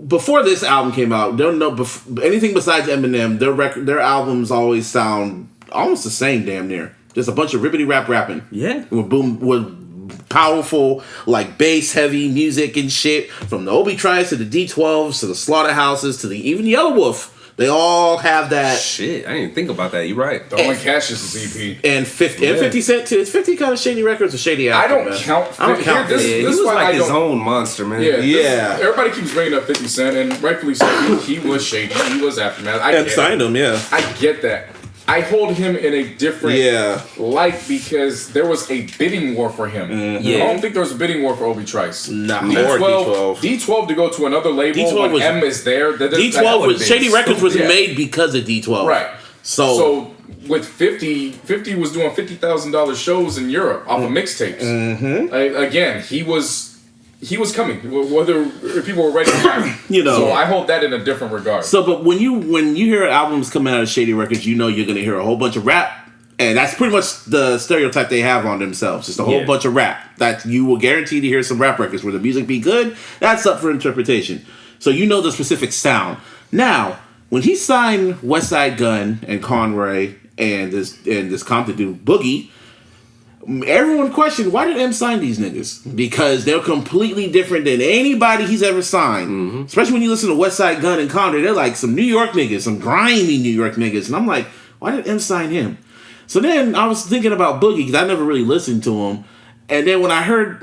Before this album came out, anything besides Eminem, their albums always sound almost the same, damn near. Just a bunch of ribbity rap rapping. Yeah. With powerful, like bass heavy music and shit. From the Obi Trice to the D12s to the Slaughterhouses to even Yellow Wolf. They all have that. Shit, I didn't even think about that. You're right. The only Cassius is EP. And 50 Cent too. Is 50 kind of Shady Records or Shady I After? don't count. I don't count. This He is was why like I his don't. own monster, man. Yeah. Everybody keeps bringing up 50 Cent, and rightfully so. He was shady. He was Aftermath. I And get signed it. him, yeah. I get that. I hold him in a different light because there was a bidding war for him. Mm-hmm. Yeah. I don't think there was a bidding war for Obi Trice. Nah, D12, D12 to go to another label D12 when was- M is there. D12 was Shady Records was made because of D12. Right. So with 50 was doing $50,000 shows in Europe off of mixtapes. Mm-hmm. Again, he was coming, whether people were ready or not. So I hold that in a different regard. So, but when you hear albums coming out of Shady Records, you know you're gonna hear a whole bunch of rap, and that's pretty much the stereotype they have on themselves. Just a whole bunch of rap that you will guarantee to hear some rap records where the music be good. That's up for interpretation. So you know the specific sound. Now, when he signed Westside Gunn and Conway and this Compton dude Boogie, everyone questioned, why did M sign these niggas? Because they're completely different than anybody he's ever signed. Mm-hmm. Especially when you listen to Westside Gunn and Conway, they're like some New York niggas, some grimy New York niggas. And I'm like, why did M sign him? So then I was thinking about Boogie because I never really listened to him. And then when I heard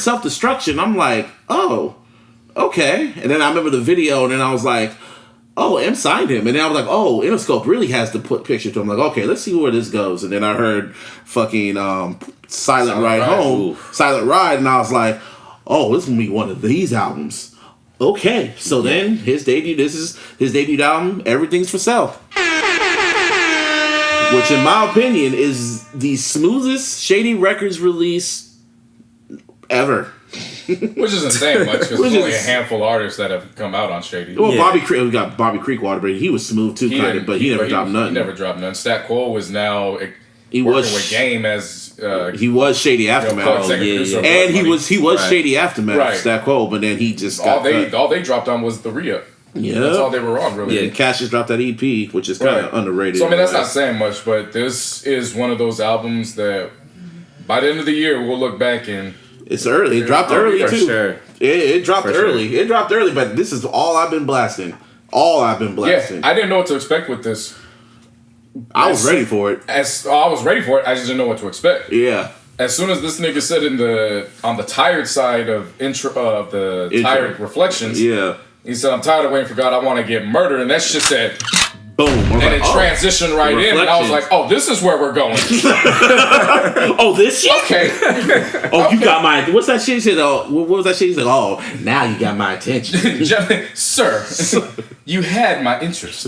Self Destruction, I'm like, oh, okay. And then I remember the video, and then I was like, oh, M signed him. And then I was like, oh, Interscope really has to put picture to him. Like, okay, let's see where this goes. And then I heard fucking Silent Ride Home, Oof. Silent Ride, and I was like, oh, this is going to be one of these albums. Okay, so then this is his debut album, Everything's for Sale. Which, in my opinion, is the smoothest Shady Records release ever. Which isn't saying much because there's only a handful of artists that have come out on Shady. Well, we got Bobby Creekwater, but he was smooth too, but he never dropped nothing. He never dropped none. Stat Quo was now working with Game as he was Shady Aftermath, and he was right. Shady Aftermath, right. Stat Quo, but then he just all they dropped on was the re-up. Yeah, that's all they were on, really. Yeah, Cassius dropped that EP, which is kind of underrated. So I mean, that's not saying much, but this is one of those albums that by the end of the year we'll look back and. It's early. It dropped early too. Sure. It dropped early. Sure. It dropped early, but this is all I've been blasting. Yeah, I didn't know what to expect with this. I was ready for it. I was ready for it. I just didn't know what to expect. Yeah. As soon as this nigga said on the tired side of tired reflections. Yeah. He said, "I'm tired of waiting for God. I want to get murdered," and that shit said. Boom. And it transitioned right in, and I was like, "Oh, this is where we're going." Oh, this shit? Okay. Oh, you got my... What's that shit? He said, oh, what was that shit? He said, oh, now you got my attention. Sir, you had my interest.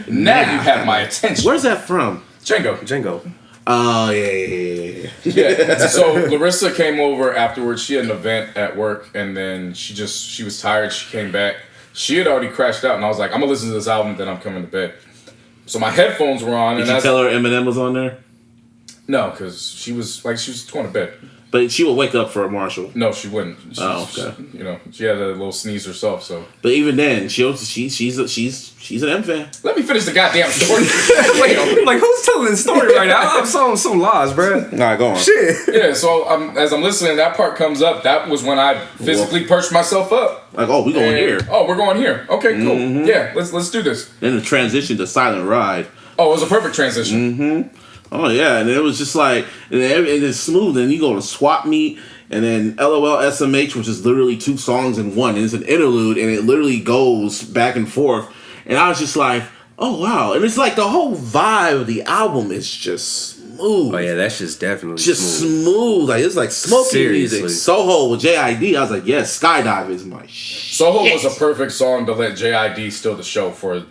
Now you have my attention. Where's that from? Django. Oh yeah. Yeah. So Larissa came over afterwards. She had an event at work, and then she was tired. She came back. She had already crashed out, and I was like, I'm gonna listen to this album, then I'm coming to bed. So my headphones were on. Did and you tell her Eminem was on there? No, because she was going to bed. But she would wake up for a Marshall. No, she wouldn't. Okay. She had a little sneeze herself. So. But even then, she's an M fan. Let me finish the goddamn story. Like who's telling the story right now? I'm so lost, bro. Nah, go on. Shit. Yeah. So as I'm listening, that part comes up. That was when I physically perched myself up. Like, oh, we going here. Oh, we're going here. Okay, cool. Mm-hmm. Yeah, let's do this. Then the transition to Silent Ride. Oh, it was a perfect transition. Mm-hmm. Oh yeah, and it was just like, and it's smooth. And you go to Swap Meet, and then LOL SMH, which is literally 2 songs in one. And it's an interlude, and it literally goes back and forth. And I was just like, oh wow! And it's like the whole vibe of the album is just smooth. Oh yeah, that's just definitely just smooth. Like it's like smoky Seriously. music. Soho with JID. I was like, yes, Skydive is my shit. Soho was a perfect song to let JID steal the show for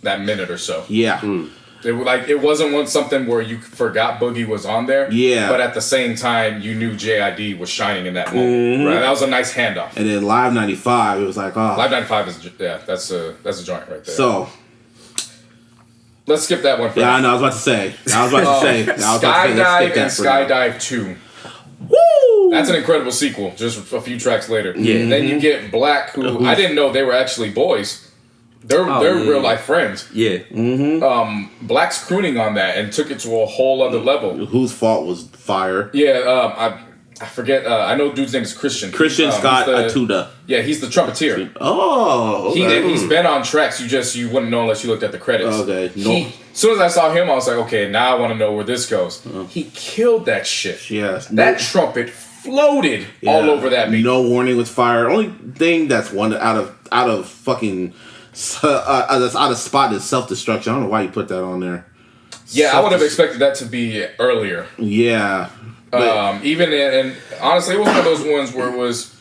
that minute or so. Yeah. It wasn't something where you forgot Boogie was on there. Yeah. But at the same time, you knew JID was shining in that moment. Right? That was a nice handoff. And then Live 95, it was like, oh. Live 95 is that's a joint right there. So let's skip that one. Yeah, I know. I was about to say. Skydive and Skydive 2. Woo! That's an incredible sequel. Just a few tracks later. Yeah. Then you get Black, who I didn't know they were actually boys. They're real life friends. Yeah. Black's crooning on that and took it to a whole other level. Whose fault was fire? Yeah. I forget. I know dude's name is Christian. Christian Scott Atuda. Yeah, he's the trumpeter. Oh, okay. He's been on tracks. You wouldn't know unless you looked at the credits. Okay. As soon as I saw him, I was like, okay, now I want to know where this goes. He killed that shit. Yes. That trumpet floated all over that beat. No Warning was fire. Only thing that's one out of fucking that's out of spot is Self Destruction. I don't know why you put that on there. Yeah, I would have expected that to be earlier. Yeah. Even and honestly, it was one of those ones where it was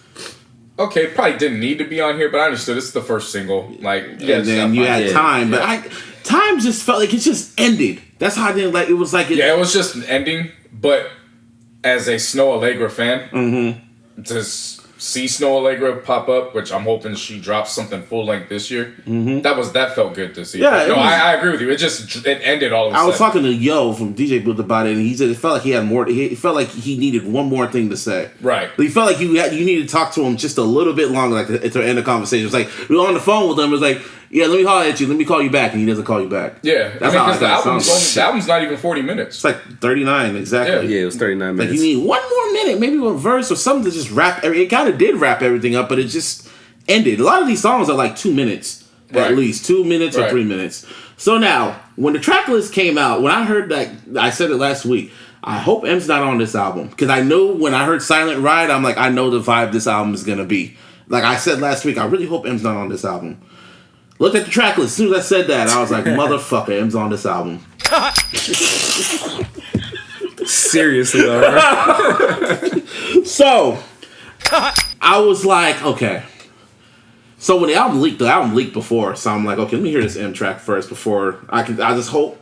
okay. Probably didn't need to be on here, but I understood. It's the first single, like, and then you had Time, but Time just felt like it just ended. That's how I didn't like. It was like it was just an ending. But as a Snow Allegra fan, to see Snow Allegra pop up, which I'm hoping she drops something full length this year. That felt good to see. Yeah, I agree with you. It ended all of a sudden. I was talking to Yo from DJ Booth about it, and he said it felt like he had more. It felt like he needed one more thing to say. Right. He felt like you needed to talk to him just a little bit longer, like to end the conversation. It was like we were on the phone with him. It was like, yeah, let me holler at you. Let me call you back, and he doesn't call you back. Yeah, that's how because the album's not even 40 minutes. It's like 39 exactly. Yeah, it was 39 minutes. Like you need one more minute, maybe a verse or something to just wrap. It kind of did wrap everything up, but it just ended. A lot of these songs are like 2 minutes. At least 2 minutes or 3 minutes. So now, when the track list came out, when I heard that, I said it last week, I hope M's not on this album. Because I know when I heard Silent Ride, I'm like, I know the vibe this album is going to be. Like I said last week, I really hope M's not on this album. Looked at the track list. As soon as I said that, I was like, motherfucker, M's on this album. Seriously, though. So, I was like, okay. So when the album leaked before, so I'm like, okay, let me hear this M track first before I hope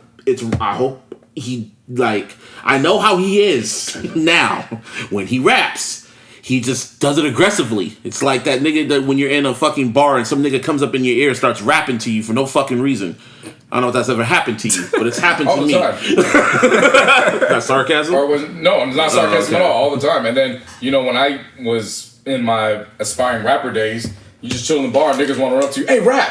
he, like, I know how he is now. When he raps, he just does it aggressively. It's like that nigga that when you're in a fucking bar and some nigga comes up in your ear and starts rapping to you for no fucking reason. I don't know if that's ever happened to you, but it's happened to me. That's sarcasm? No, it's not sarcasm at all the time. And then, when I was in my aspiring rapper days, you just chill in the bar and niggas want to run up to you, hey, rap!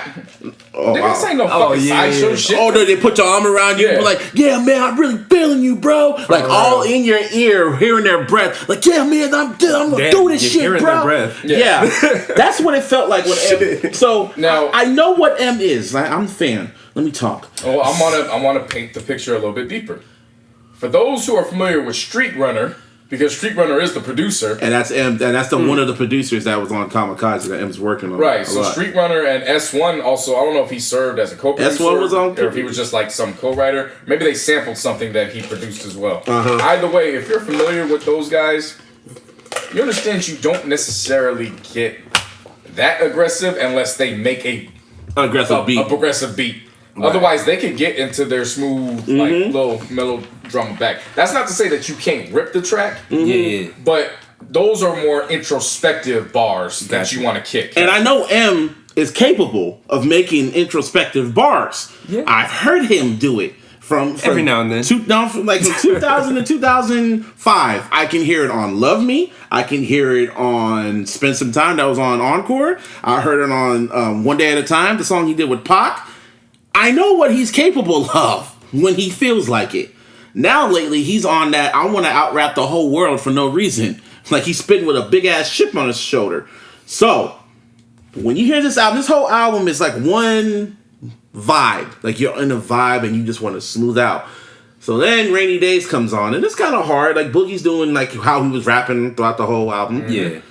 Niggas ain't no fucking sideshow shit. Oh, no, they put your arm around you and be like, yeah, man, I'm really feeling you, bro. Like, all in your ear, hearing their breath. Like, yeah, man, I'm gonna do this shit, bro. Their breath. Yeah. That's what it felt like when M. So, now, I know what M is. I'm a fan. Let me talk. Oh, I want to paint the picture a little bit deeper. For those who are familiar with Street Runner, because Street Runner is the producer, and that's M, and that's one of the producers that was on Kamikaze that M's working on. Right. So Street Runner and S1 also. I don't know if he served as a co-producer. S1 was on, or if he was just like some co-writer. Maybe they sampled something that he produced as well. Either way, if you're familiar with those guys, you understand you don't necessarily get that aggressive unless they make a progressive beat. Right. Otherwise, they could get into their smooth, like little melodrama back. That's not to say that you can't rip the track. Yeah. But those are more introspective bars that you want to kick. And I know M is capable of making introspective bars. Yeah. I've heard him do it from Every now and then. From like 2000 to 2005. I can hear it on Love Me. I can hear it on Spend Some Time. That was on Encore. I heard it on One Day at a Time, the song he did with Pac. I know what he's capable of when he feels like it. Now lately, he's on that I want to out-rap the whole world for no reason. Like he's spitting with a big-ass chip on his shoulder. So, when you hear this album, this whole album is like one vibe. Like you're in a vibe and you just want to smooth out. So then Rainy Days comes on and it's kind of hard. Like Boogie's doing like how he was rapping throughout the whole album. Yeah.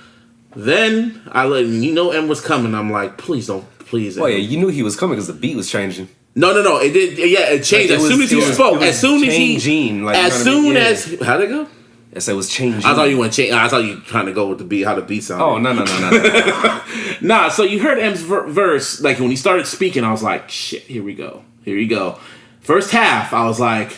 Then M was coming. I'm like, please don't. Oh yeah, you knew he was coming because the beat was changing. No. It did. Yeah, it changed Like as soon as he spoke. As soon as he. Like, As soon as. How'd it go? Yes, it was changing. I thought you went change. I thought you trying to go with the beat. How the beat sounded. Oh no. Nah. So you heard M's verse. Like when he started speaking, I was like, shit. Here we go. First half, I was like,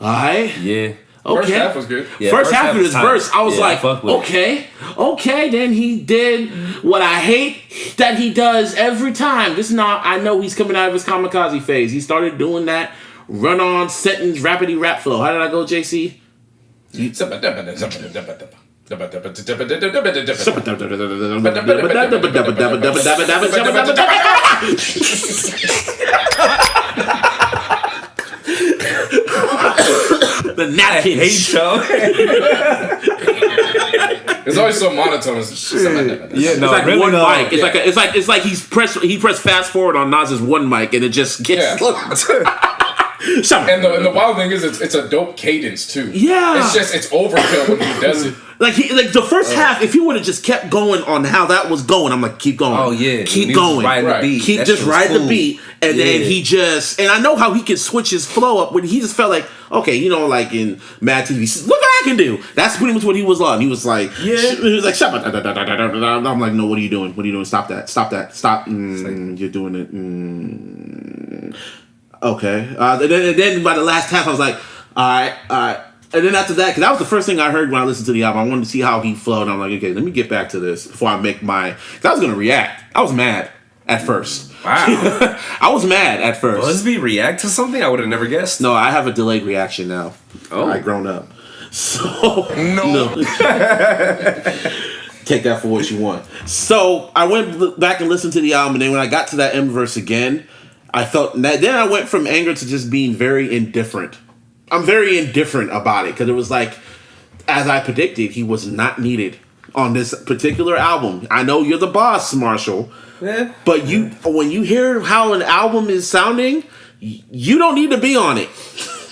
all right. Yeah. Okay. First half was good. Yeah, first half of his verse, I was like, fuck with okay. Then he did what I hate that he does every time. I know he's coming out of his kamikaze phase. He started doing that run-on sentence rapidy rap flow. How did I go, JC? The napkin. It's always so monotone. Yeah, It's like really one no. mic. It's like he pressed fast forward on Nas's one mic and it just gets slow. And the wild thing is it's a dope cadence too. Yeah. It's overkill when he does it. Like the first half, if he would have just kept going on how that was going, I'm like, keep going. Oh yeah, keep going. The beat. Keep That just shit was riding cool. the beat, and then he just. And I know how he can switch his flow up when he just felt like, okay, like in Mad TV, look what I can do. That's pretty much what he was on. He was like, he was like, shut up. I'm like, no, what are you doing? What are you doing? Stop that. Stop. You're doing it. Okay. And then by the last half, I was like, all right. And then after that, because that was the first thing I heard when I listened to the album, I wanted to see how he flowed. I'm like, okay, let me get back to this before I make my. Because I was going to react. I was mad at first. Wow. I was mad at first. Busby react to something? I would have never guessed. No, I have a delayed reaction now. Oh. I grown up. So. No. Take that for what you want. So I went back and listened to the album, and then when I got to that M verse again, I felt that. Then I went from anger to just being very indifferent. I'm very indifferent about it because it was like, as I predicted, he was not needed on this particular album. I know you're the boss, Marshall, but when you hear how an album is sounding, you don't need to be on it.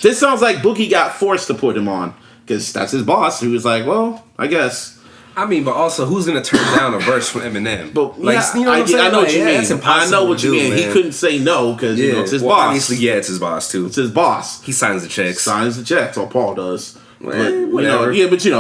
This sounds like Boogie got forced to put him on because that's his boss. He was like, well, I guess. I mean, but also, who's gonna turn down a verse from Eminem? But like, yeah, you know what I'm saying? I know what you mean. That's impossible. I know what you mean. Man. He couldn't say no because it's his boss. Obviously, it's his boss too. It's his boss. He signs the checks. Or Paul does. But, whatever.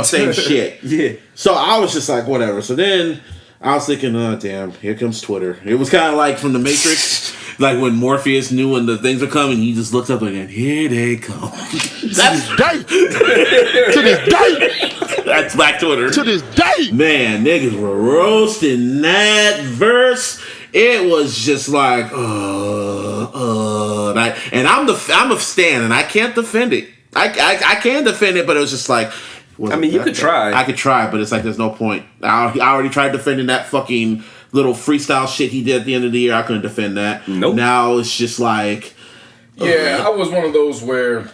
Same shit. Yeah. So I was just like, whatever. So then I was thinking, oh, damn, here comes Twitter. It was kind of like from The Matrix, like when Morpheus knew when the things were coming, he just looked up and here they come. That's Day. To this day. That's Black Twitter. To this day. Man, niggas were roasting that verse. It was just like, and I'm a stan, and I can't defend it. I can defend it, but it was just like, I mean, you could try. I could try, but it's like there's no point. I already tried defending that fucking little freestyle shit he did at the end of the year. I couldn't defend that. Nope. Now it's just like, yeah, I was one of those where,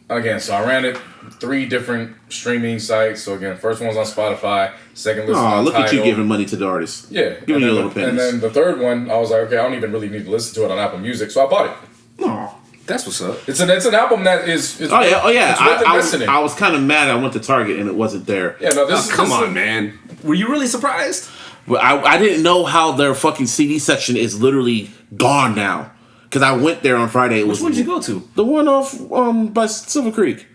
again, so I ran it 3 different streaming sites. So again, first one was on Spotify, second listen on look Tidal. at you giving money to the artists. Yeah, giving you a little pennies. And then the third one, I was like, okay, I don't even really need to listen to it on Apple Music, so I bought it. Oh. That's what's up. It's an album that is. Oh yeah. It's worth investing in. I was kind of mad. I went to Target and it wasn't there. Yeah, no, this. Come on, man. Were you really surprised? Well, I didn't know how their fucking CD section is literally gone now. Because I went there on Friday. Which one did you go to? The one off by Silver Creek.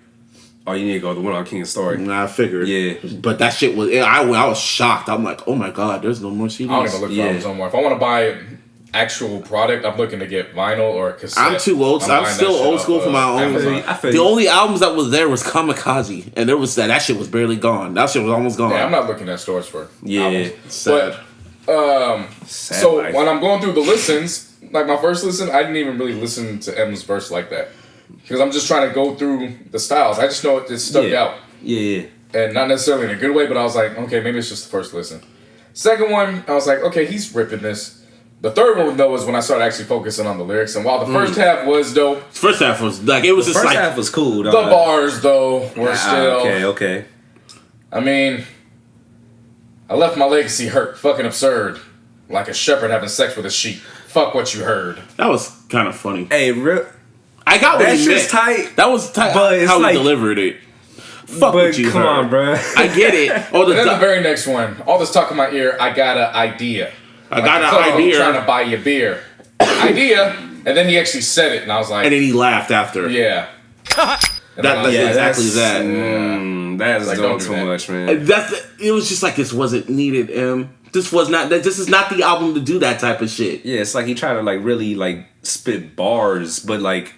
Oh, you need to go to the one on King Story. I figured. Yeah. But that shit was. I was shocked. I'm like, oh my god, there's no more CDs. I don't even look for albums no more. If I want to buy it, actual product, I'm looking to get vinyl or a cassette. I'm too old. I'm buying still that shit old off, school for my own. Amazon. I feel The you. only albums that was there was Kamikaze, and there was that shit was barely gone. That shit was almost gone. Yeah, I'm not looking at stores for albums. Sad. But Sad so life. when I'm going through the listens, like my first listen, I didn't even really listen to M's verse like that because I'm just trying to go through the styles. I just know it stuck out. Yeah. And not necessarily in a good way, but I was like, okay, maybe it's just the first listen. Second one, I was like, okay, he's ripping this. The third one, though, was when I started actually focusing on the lyrics. And while the first half was dope, First half was like it was just First like half was cool. the bars, though, were still... Okay. I mean, I left my legacy hurt, fucking absurd. Like a shepherd having sex with a sheep. Fuck what you heard. that was kind of funny. Hey, I got what that he shit's meant. tight. That was tight. But it's how like- he delivered it. Fuck But what you come heard. on, bro. I get it. Oh, And then the very next one, all this talk in my ear, I got an idea. I got So an I'm idea. trying to buy you beer. Idea. And then he actually said it, and I was like, And then he laughed after. yeah. And then I That's was like, exactly that. That is Like, doing don't do too that. much, man. And it was just like this wasn't needed. This is not the album to do that type of shit. Yeah, it's like he tried to like really like spit bars, but like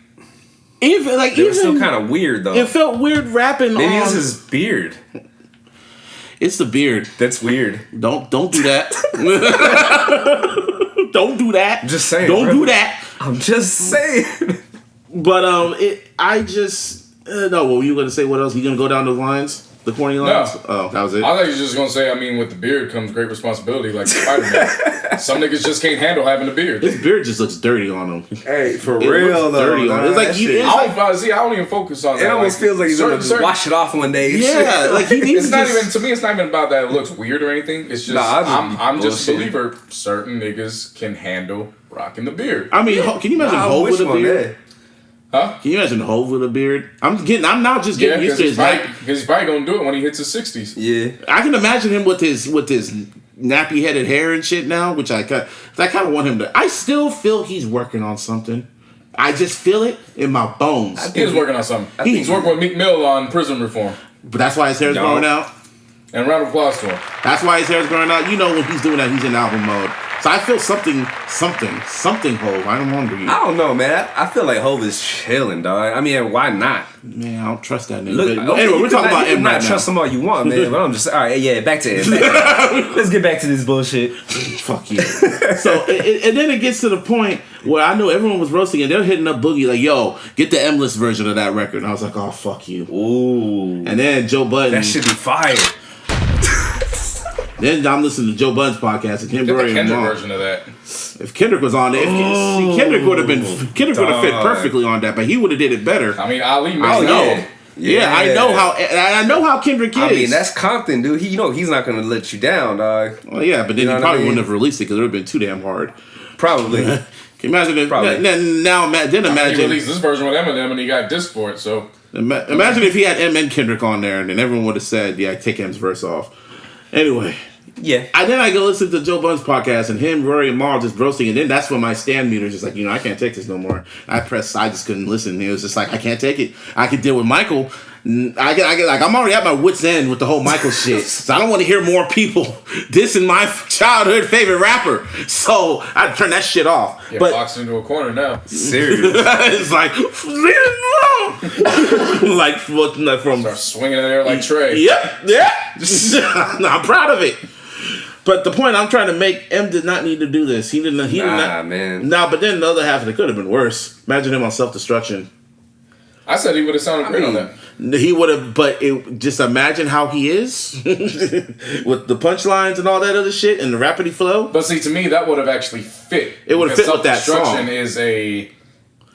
Even like it was even still kind of weird though. it felt weird rapping. Maybe on, it's his beard. It's the beard. That's weird. Don't do that. Don't do that. I'm just saying, Don't bro. do that. I'm just saying. But I just no. What were you gonna say? What else? You gonna go down those lines? The corny lines? No. Oh, that was it. I thought you were just gonna say, I mean, with the beard comes great responsibility, like Spider-Man. Some niggas just can't handle having a beard. His beard just looks dirty on him. Hey, for It real looks though. dirty on it. It's like he is. I don't even focus on that. It almost feels like he's gonna wash it off one day. and Yeah, shit. like he needs It's to not just, even, to me, it's not even about that it looks weird or anything. It's just, I'm just a bullshitting. believer certain niggas can handle rocking the beard. I mean, can you imagine Hov with a beard? Huh? Can you imagine Hov with a beard? I'm now just Yeah, getting used because to his he's probably gonna do it when he hits his 60s. Yeah. I can imagine him with his nappy headed hair and shit now, which I kind of want him to. I still feel he's working on something. I just feel it in my bones. He was working on something. He's working with Meek Mill on prison reform. But that's why his hair's growing out. And round of applause to him. That's why his hair's growing out. You know when he's doing that, he's in album mode. So I feel something, Hov. I don't wonder you. I don't know, man. I feel like Hov is chilling, dog. I mean, why not? Man, I don't trust that nigga. Look, But okay, anyway, you we're can talking about you M can right now. trust him all you want, man. But I'm just all right. Yeah, back to it. Let's get back to this bullshit. Fuck you. So, and then it gets to the point where I know everyone was roasting and they're hitting up Boogie like, yo, get the M-less version of that record. And I was like, oh, fuck you. Ooh. And then Joe Budden. That should be fire. Then I'm listening to Joe Budden's podcast and him Get the burying Kendrick him version of that. If Kendrick was on there, Kendrick would have fit perfectly on that, but he would have did it better. I mean, Ali makes I it know. happen. Yeah, I know how Kendrick is. I mean, that's Compton, dude. He's not gonna let you down, dog. Well, yeah, but then You know he what I probably mean? wouldn't have released it because it would have been too damn hard. Probably. Can you imagine if Probably. He imagine released this version with Eminem and he got dissed for it, so. imagine if he had M and Kendrick on there and then everyone would have said, yeah, take M's verse off. Anyway. Yeah. Then I go listen to Joe Budden's podcast and him, Rory, and Mal just roasting, and then that's when my stand meter is just like, I can't take this no more. I just couldn't listen. It was just like, I can't take it. I could deal with Michael. I get like, I'm already at my wit's end with the whole Michael shit. So I don't want to hear more people dissing my childhood favorite rapper. So I turn that shit off. Yeah, But boxed into a corner now. Serious. it's like, like from Start swinging in there like Trey. Yep. I'm proud of it. But the point I'm trying to make, M did not need to do this. He did not. Man. Nah, but then the other half of it could have been worse. Imagine him on Self-Destruction. I said he would have sounded great on that. He would have, but just imagine how he is with the punchlines and all that other shit and the rapidy flow. But see, to me, that would have actually fit. It would have Because fit with that Self-Destruction song. is a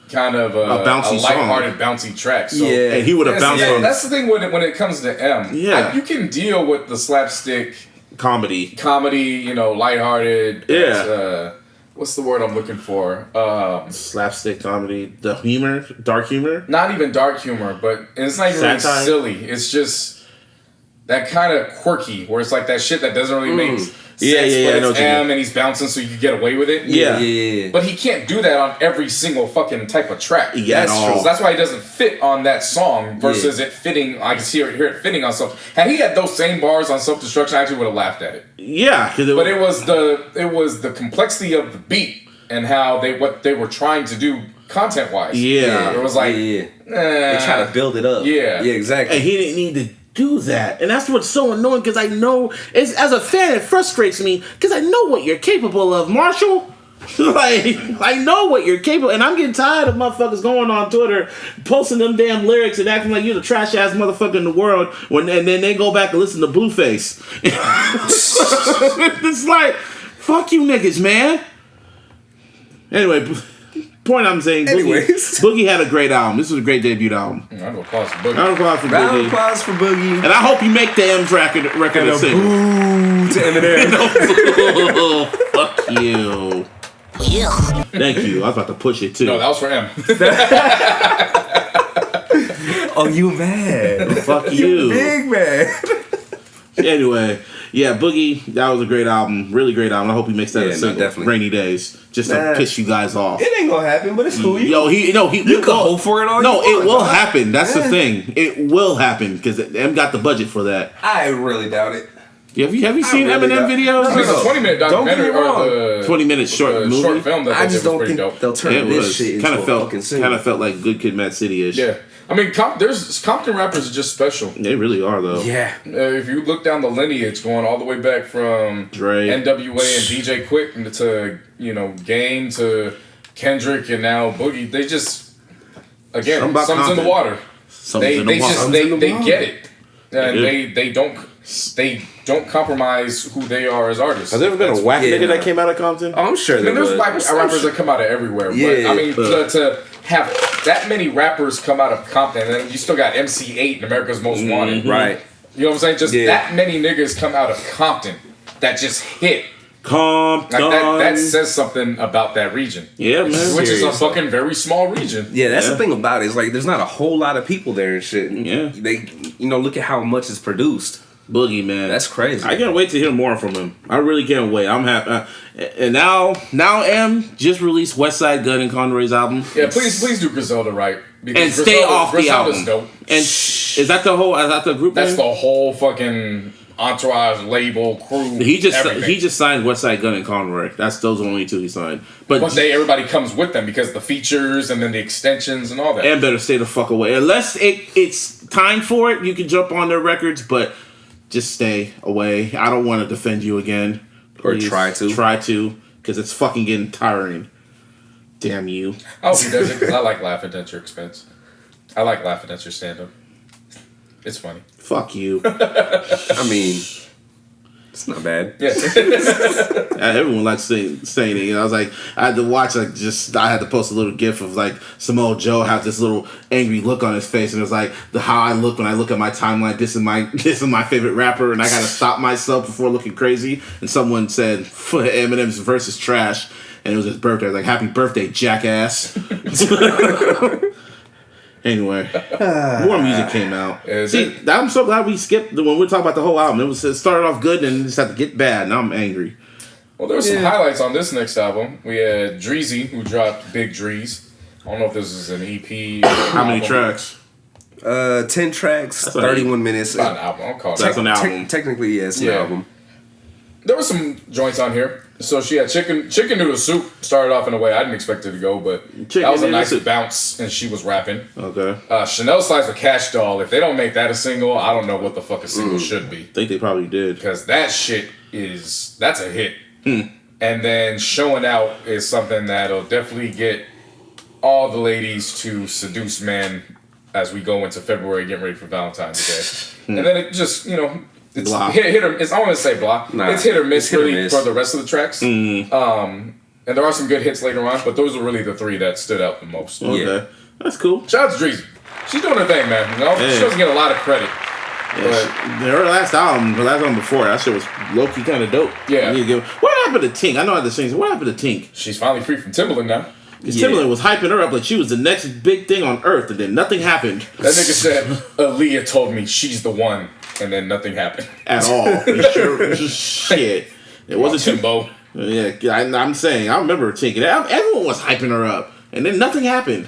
kind of A bouncy a lighthearted, bouncy track. So Yeah. And he would have bounced from that's the thing when it comes to M. Yeah. You can deal with the slapstick comedy. lighthearted. Yeah. What's the word I'm looking for? Slapstick comedy. The humor. Dark humor. Not even dark humor, but it's not even really Satire? silly. It's just that kind of quirky, where it's like that shit that doesn't really make sense. Yeah, but I know it's what you mean. M and he's bouncing, so you get away with it. Yeah. But he can't do that on every single fucking type of track. Yeah, that's at all. true. So that's why he doesn't fit on that song versus it fitting. I can hear it fitting on something. Had he had those same bars on Self-Destruction, I actually would have laughed at it. Yeah. But it was the complexity of the beat and how what they were trying to do content wise. Yeah. It was like They try to build it up. Yeah. Yeah, exactly. And he didn't need to do that. And that's what's so annoying, because I know, as a fan, it frustrates me, because I know what you're capable of, Marshall. Like, I know what you're capable, and I'm getting tired of motherfuckers going on Twitter, posting them damn lyrics and acting like you're the trash ass motherfucker in the world, and then they go back and listen to Blueface. It's like, fuck you niggas, man. Anyway, point I'm saying, Boogie had a great album. This was a great debut album. Round of applause for Boogie. Round of applause for Round Boogie. of applause for Boogie. And I hope you make the M's record a single. Boo to Eminem. Fuck you. Thank you. I was about to push it too. No, that was for M. Oh, you mad? Fuck you. Big man. Anyway, yeah, Boogie, that was a great album. Really great album. I hope he makes that a single. definitely. Rainy Days. Just to piss you guys off. It ain't gonna happen, but it's cool. You can hope for it all. No, you it will want, happen. That's the thing. It will happen, because M got the budget for that. I really doubt it. Have you seen really Eminem videos? It's a 20-minute documentary or the 20-minute short movie. short film that I they just did was don't pretty think dope. they'll turn It this was shit into kind a of fucking single. felt like Good Kid, Mad City-ish. Yeah. I mean, there's Compton rappers are just special. They really are, though. Yeah. If you look down the lineage, going all the way back from Dre, NWA and DJ Quick to Game to Kendrick and now Boogie, they just something's in the water. They get it, and they don't compromise who they are as artists. Has there ever been a whack nigga that came out of Compton? Oh, I'm sure I mean, there's rappers that come out of everywhere. Yeah, but I mean, to have that many rappers come out of Compton, and then you still got MC8 and America's Most Wanted. Right. You know what I'm saying? Just that many niggas come out of Compton that just hit. Compton. Like that says something about that region. Yeah, man. Which is a fucking very small region. Yeah, that's the thing about it. Is like there's not a whole lot of people there and shit. And Yeah. they, look at how much is produced. Boogie, man. That's crazy. I can't wait to hear more from him. I really can't wait. I'm happy. And now M just released West Side Gun and Conroy's album. Yeah, please do Griselda right. And stay off the album. Dope. And is that the group That's name? the whole fucking entourage, label, crew. He just everything. signed West Side Gun and Conroy. Those are the only two he signed. But everybody comes with them because the features and then the extensions and all that. and better stay the fuck away. Unless it's time for it, you can jump on their records, but just stay away. I don't want to defend you again. Please. Or try to. Try to, because it's fucking getting tiring. Damn you. I hope he does it because I like laughing at your expense. I like laughing at your stand-up. It's funny. Fuck you. I mean, it's not bad. Yeah. Everyone likes saying it. I was like, I had to watch, I had to post a little gif of Samoa Joe have this little angry look on his face, and it was like how I look when I look at my timeline. This is my favorite rapper, and I gotta stop myself before looking crazy. And someone said Eminem's verse is trash, and it was his birthday. I was like, happy birthday, jackass. Anyway, more music came out. I'm so glad we skipped when we talk about the whole album. It started off good and just had to get bad. Now I'm angry. Well, there were some highlights on this next album. We had Dreezy, who dropped Big Dreez. I don't know if this is an EP. How many tracks? 10 tracks, 31 minutes. It's not an album. I'll call it. That's an album. Technically, yeah, it's an album. There were some joints on here. So she had chicken noodle soup. Started off in a way I didn't expect it to go, but that was a nice bounce, and she was rapping. Okay. Chanel Slides with Cash Doll. If they don't make that a single, I don't know what the fuck a single should be. I think they probably did. Because that shit that's a hit. And then Showing Out is something that'll definitely get all the ladies to seduce men as we go into February, getting ready for Valentine's Day. And then it just, it's blah. hit or miss. I want to say blah. Nah, it's hit or miss hit or really miss. for the rest of the tracks. And there are some good hits later on, but those are really the three that stood out the most. Okay. Yeah. That's cool. Shout out to Dreezy. She's doing her thing, man. She doesn't get a lot of credit. Her last album, before, that shit was low-key kind of dope. Yeah. What happened to Tink? I know I had to sing. What happened to Tink? She's finally free from Timbaland now. Because Timbaland was hyping her up like she was the next big thing on earth, and then nothing happened. That nigga said, Aaliyah told me she's the one, and then nothing happened. At all. Shit. It wasn't Timbo. Yeah, I'm saying, I remember Tink. Everyone was hyping her up, and then nothing happened.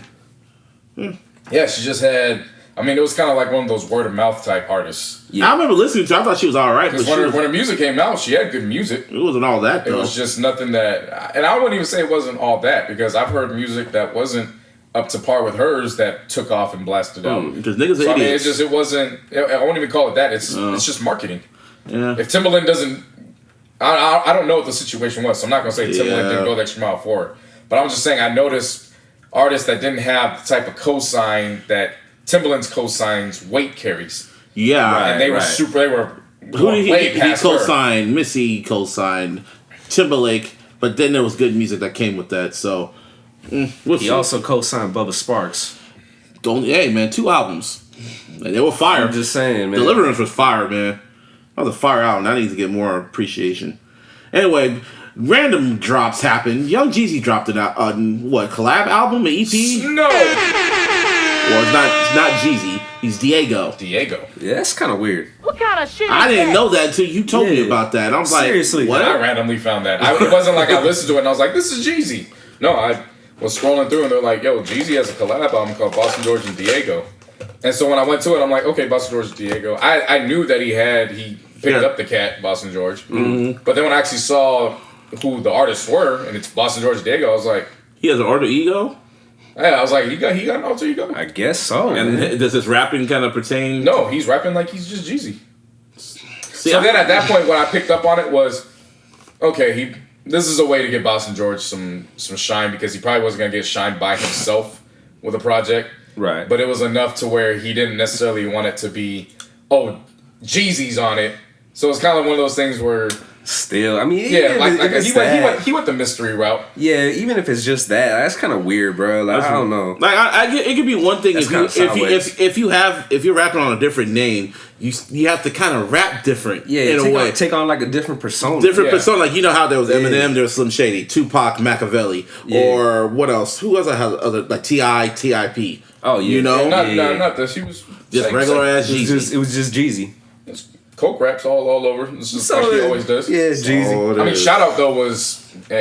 Yeah, she just had I mean, it was kind of like one of those word of mouth type artists. Yeah. I remember listening to her. I thought she was all right. Because when her music came out, she had good music. It wasn't all that, though. It was just nothing that... And I wouldn't even say it wasn't all that, because I've heard music that wasn't up to par with hers that took off and blasted out. Because niggas are idiots. I mean, it wasn't... I won't even call it that. It's just marketing. Yeah. If Timbaland doesn't... I don't know what the situation was, so I'm not going to say Timbaland didn't go the extra mile for it. But I'm just saying I noticed artists that didn't have the type of cosign that Timbaland's cosigns weight carries. Yeah. Right, and they were super... They were who did he past co-signed? Missy co-signed Timberlake, but then there was good music that came with that, so... he also co-signed Bubba Sparks. Hey, man, 2 albums. And they were fire. I'm just saying, man. Deliverance was fire, man. That was a fire album. That needs to get more appreciation. Anyway, random drops happened. Young Jeezy dropped an collab album, an EP? No! Well, it's not Jeezy. He's Diego. Yeah, that's kind of weird. What kind of shit I didn't know that until you told me about that. I was Seriously, like, what? I randomly found that. It wasn't like I listened to it and I was like, this is Jeezy. No, I was scrolling through and they're like, yo, Jeezy has a collab album called Boston George and Diego. And so when I went to it, I'm like, okay, Boston George and Diego. I knew that he picked up the cat, Boston George. Mm-hmm. But then when I actually saw who the artists were, and it's Boston George and Diego, I was like... He has an alter ego? Yeah, I was like, he got an alter ego? I guess so. And does his rapping kind of pertain? No, he's rapping like he's just Jeezy. Then at that point, what I picked up on it was, okay, this is a way to get Boston George some shine, because he probably wasn't going to get shine by himself with a project. Right. But it was enough to where he didn't necessarily want it to be, oh, Jeezy's on it. So it's kind of one of those things where... Still, I mean, he went the mystery route. Yeah, even if it's just that, that's kind of weird, bro. Like, I don't know. Like, I get, it could be one thing if you're rapping on a different name, you have to kind of rap different. Yeah, in a way, take on like a different persona. Persona. Like, you know how there was Eminem, there was Slim Shady, Tupac, Machiavelli, or what else? Who else? I had other like T.I.P. Oh, yeah. You know, not this. He was just regular ass Jeezy. It was just Jeezy. Coke raps all over. This is like he always does. Yeah, it's Jeezy. I mean, Shout Out though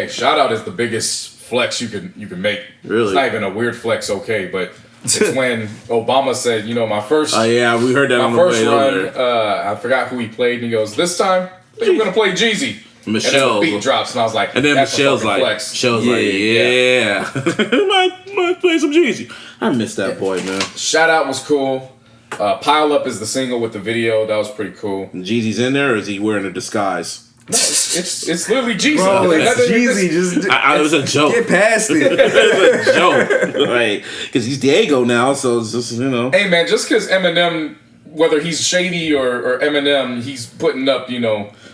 Shout Out is the biggest flex you can make. Really, it's not even a weird flex, okay, but it's when Obama said, my first. Oh yeah, we heard that on the way over there. I forgot who he played, and he goes, "This time we're gonna play Jeezy." Michelle and the beat drops, and I was like, and then Michelle's like, flex. yeah. might play some Jeezy. I miss that boy, man. Shout Out was cool. Pile Up is the single with the video. That was pretty cool. And Jeezy's in there, or is he wearing a disguise? No, it's literally Jeezy. Bro, it's Jeezy. It was a joke. Get past it. It was a joke, right? Because he's Diego now, so it's just Hey man, just because Eminem, whether he's shady or Eminem, he's putting up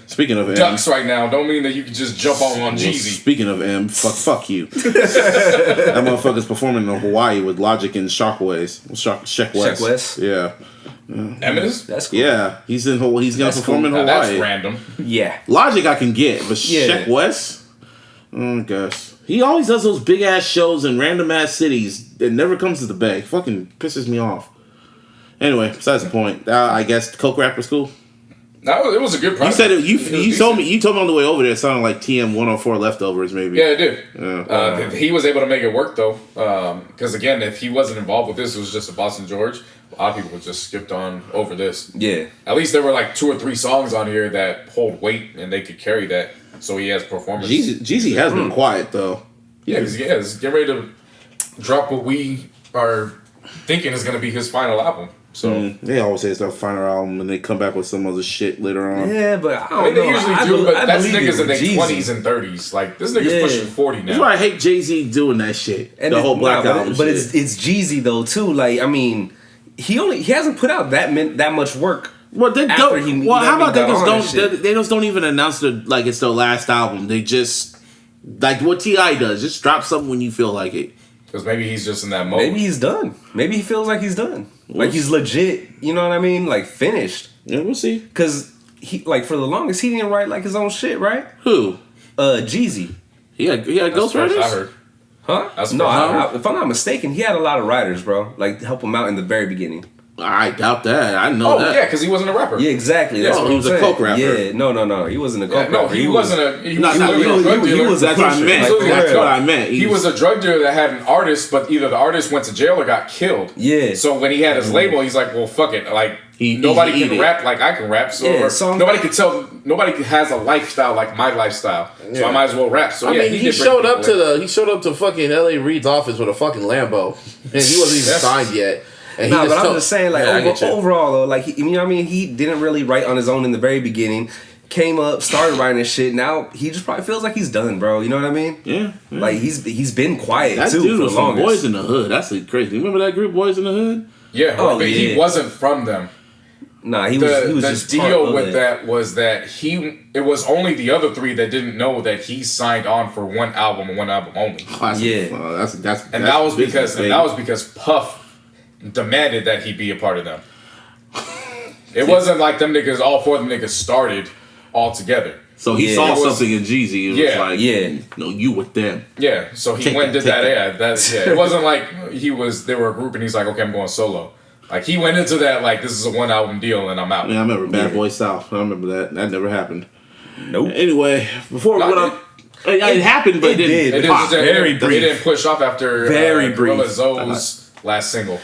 Speaking of ducks right now, don't mean that you can just jump on Jeezy. Speaking of M, fuck you. That motherfucker's performing in Hawaii with Logic and Shockwaves. Sheck West. Sheck West? Yeah. Eminem? That's cool. Yeah, he's gonna perform in Hawaii. That's random. Yeah. Logic I can get, but Sheck West? Oh gosh. He always does those big ass shows in random ass cities. It never comes to the Bay. Fucking pisses me off. Anyway, besides the point. I guess Coke Rap was cool. No, it was a good project. You said you told me on the way over there it sounded like TM 104 leftovers maybe. Yeah, it did. He was able to make it work though, because again, if he wasn't involved with this, it was just a Boston George. A lot of people would just skipped on over this. Yeah. At least there were like 2 or 3 songs on here that hold weight and they could carry that. So he has performance. Jeezy has been quiet though. Yeah, he's getting ready to drop what we are thinking is going to be his final album. So they always say it's their final album, and they come back with some other shit later on. Yeah, but I don't know. They usually do, but that's believe niggas in their Jeezy. 20s and 30s. Like this nigga's pushing 40 now. That's why I hate Jay-Z doing that shit. And the whole Black Album. But it's Jeezy though too. Like I mean, he hasn't put out that much work. Well, they don't. How about they just don't? They just don't even announce it's their last album. They just like what T.I. does. Just drop something when you feel like it. Because maybe he's just in that mode. Maybe he's done. Maybe he feels like he's done. Like he's legit. You know what I mean? Like finished. Yeah, we'll see. Because he for the longest he didn't write like his own shit, right? Who? Jeezy. He had ghostwriters. I heard. Huh? If I'm not mistaken, he had a lot of writers, bro. Like help him out in the very beginning. I doubt that. I know that. Oh yeah, because he wasn't a rapper. Yeah, exactly. That's Oh, what he I'm was a saying. coke rapper. Yeah, no. He wasn't a coke No, rapper. he wasn't a. He was No, literally a drug dealer. he was a That's what I pusher. meant. Like, That's for what real. I meant. He was a drug dealer that had an artist, but either the artist went to jail or got killed. Yeah. So when he had his label, he's like, well, fuck it. Like, He nobody eat can it. rap like I can rap. So, Yeah, or so I'm- nobody can tell. Nobody has a lifestyle like my lifestyle. So I might as well rap. So I yeah, mean, he did bring showed up people in. he showed up to fucking L.A. Reid's office with a fucking Lambo, and he wasn't even Yes. signed yet. And Nah, he but I'm told- just saying, like, Yeah, I get you. overall, though, like, you know what I mean? He didn't really write on his own in the very beginning. Came up, started writing this shit. Now he just probably feels like he's done, bro. You know what I mean? Yeah. Like he's been quiet That too dude for was the from longest. Boys in the Hood. That's crazy. Remember that group, Boys in the Hood? Yeah, Oh, but he yeah. wasn't from them. Nah, he was The just part deal of with it. that was that it was only the other three that didn't know that he signed on for one album and one album only. Yeah. That was because Puff demanded that he be a part of them. It wasn't like them niggas, all four of them niggas started all together. So he Yeah. saw It was- something in Jeezy. It was Yeah. like, Yeah. no, you with them. Yeah, so he Take went and that, did take that. Yeah, it wasn't like they were a group and he's like, okay, I'm going solo. Like he went into that like this is a one album deal and I'm out. Yeah, I remember Bad Boy South. I remember that. That never happened. Nope. Anyway, before we No, went up, it happened, but it it didn't. did. It pop. didn't push off after Very Gorilla brief. Zoe's last single.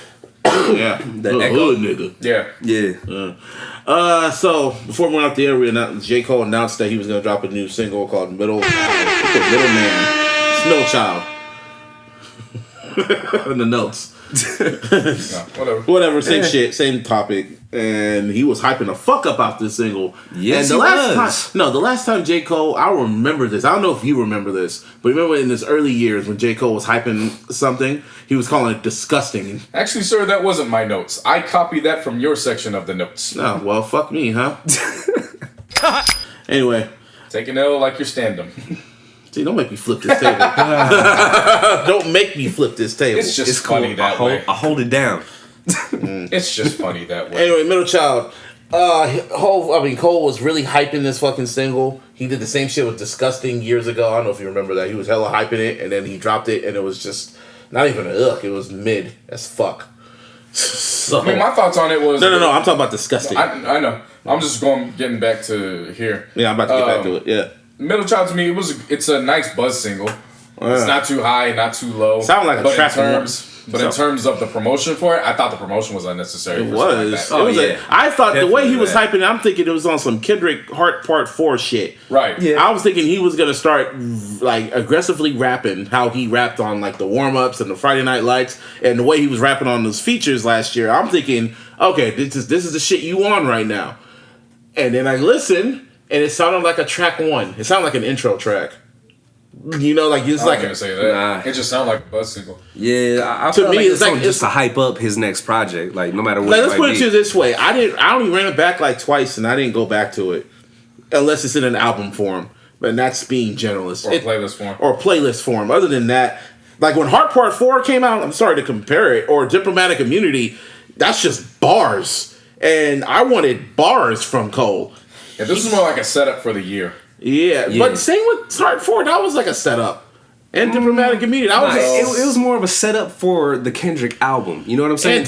Yeah, the echo. hood nigga. Yeah. Yeah. So before we went out there, J. Cole announced that he was gonna drop a new single called Middleman, Snow Child. In the notes. No, Whatever, same shit, same topic. And he was hyping the fuck up out this single. Yes, and the he last was. time, the last time J. Cole, I remember this. I don't know if you remember this, but remember in his early years when J. Cole was hyping something, he was calling it disgusting. Actually, sir, that wasn't my notes. I copied that from your section of the notes. Oh, well, fuck me, huh? Anyway. Take an L like your stand-em. See, don't make me flip this table. Don't make me flip this table. It's just funny that way. I hold it down. It's just funny that way. Anyway, Middle Child. Cole was really hyping this fucking single. He did the same shit with Disgusting years ago. I don't know if you remember that. He was hella hyping it, and then he dropped it, and it was just not even an ugh. It was mid as fuck. So, I mean, my thoughts on it was... No. I'm talking about Disgusting. I know. I'm just getting back to here. Yeah, I'm about to get back to it. Yeah. Middle Child to me, it's a nice buzz single. It's not too high, not too low. Sounded like a but trap in terms of the promotion for it, I thought the promotion was unnecessary. It was. Like I thought the way he Definitely was that. hyping it, I'm thinking it was on some Kendrick Heart Part 4 shit. right. Yeah. I was thinking he was gonna start like aggressively rapping how he rapped on like the warm ups and the Friday Night Lights and the way he was rapping on those features last year. I'm thinking, okay, this is the shit you on right now. And then I listened and it sounded like a track one. It sounded like an intro track. You know, like it's I'm like not gonna say that. Nah. It just sounded like a buzz single. Yeah, I To feel me, like it's it's like- just to hype up his next project. Like no matter what. Like, it let's might put it be. to you this way. I only ran it back like twice and I didn't go back to it. Unless it's in an album form. And that's being generalist. Or playlist form. Or playlist form. Other than that, like when Heart Part 4 came out, I'm sorry to compare it, or Diplomatic Immunity, that's just bars. And I wanted bars from Cole. Yeah, this is more like a setup for the year. Yeah. But same with Heart 4, that was like a setup. And Diplomatic Immunity, that was It was more of a setup for the Kendrick album. You know what I'm saying?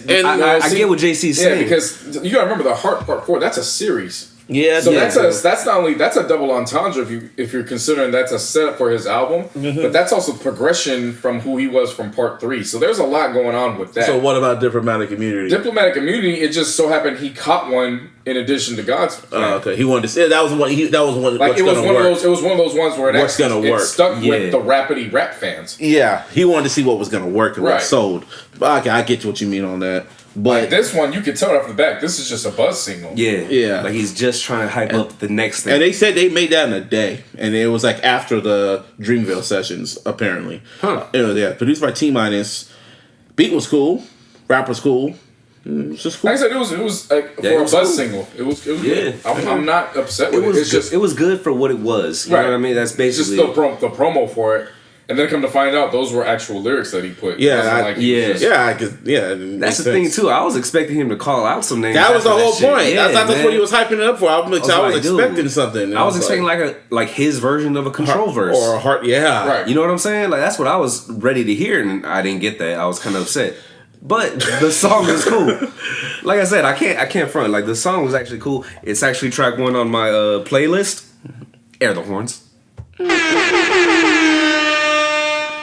And- I get what JC's Yeah, saying. because you gotta remember the Heart Part 4, that's a series. Yeah, So yeah. that's not only that's a double entendre if you're considering that's a setup for his album, but that's also progression from who he was from Part 3. So there's a lot going on with that. So what about Diplomatic Immunity? Diplomatic Immunity, it just so happened he caught one in addition to God's plan. Okay, he wanted to say that was one. That was one. Like what's it was gonna one work. of those. It was one of those ones where What's gonna work. it stuck Yeah. with the rapidy rap fans. Yeah, he wanted to see what was gonna work and what Right. sold. But okay, I get what you mean on that. But Like this one, you can tell right off the back. This is just a buzz single. Yeah. Like he's just trying to hype up the next thing. and they said they made that in a day, and it was like after the Dreamville sessions, apparently. Huh. It was, yeah, produced by T Minus. Beat was cool, rap was cool. It was just cool. Like I said, it was like Yeah, for it a was buzz cool. single. It was Yeah. good. I'm not upset it with was it. It's good. just It was good for what it was. You Right. know what I mean? That's it's just basically the promo for it. And then come to find out, those were actual lyrics that he put. Yeah, It wasn't like he was just- I could. Yeah, it makes That's the sense. thing too. I was expecting him to call out some names. That was the after whole shit. point. Yeah, I thought that's man. what he was hyping it up for. I was like, dude, expecting something. I was expecting like his version of a control verse. or a heart. Yeah, Right. You know what I'm saying? Like that's what I was ready to hear, and I didn't get that. I was kind of upset. But the song is cool. Like I said, I can't front. Like the song was actually cool. It's actually track 1 on my playlist. Air the horns.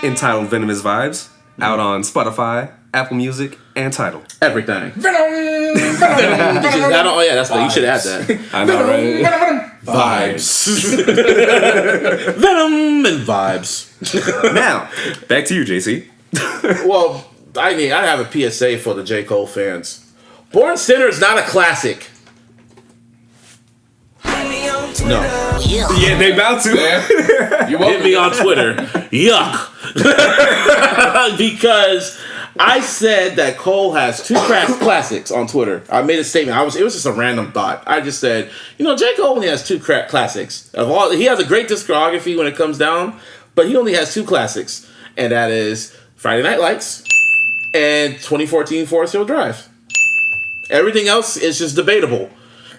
Entitled Venomous Vibes. Out on Spotify, Apple Music, and Tidal. Everything. Venom. Oh yeah, that's what you should add that. I know, right? Vibes. Venom and vibes. Now, back to you, JC. Well, I have a PSA for the J. Cole fans. Born Sinner is not a classic. No. Yeah, they about to. You Hit me on Twitter. Yuck. Because I said that Cole has 2 classics on Twitter. I made a statement. It was just a random thought. I just said, J. Cole only has 2 classics. He has a great discography when it comes down, but he only has 2 classics. And that is Friday Night Lights and 2014 Forest Hill Drive. Everything else is just debatable.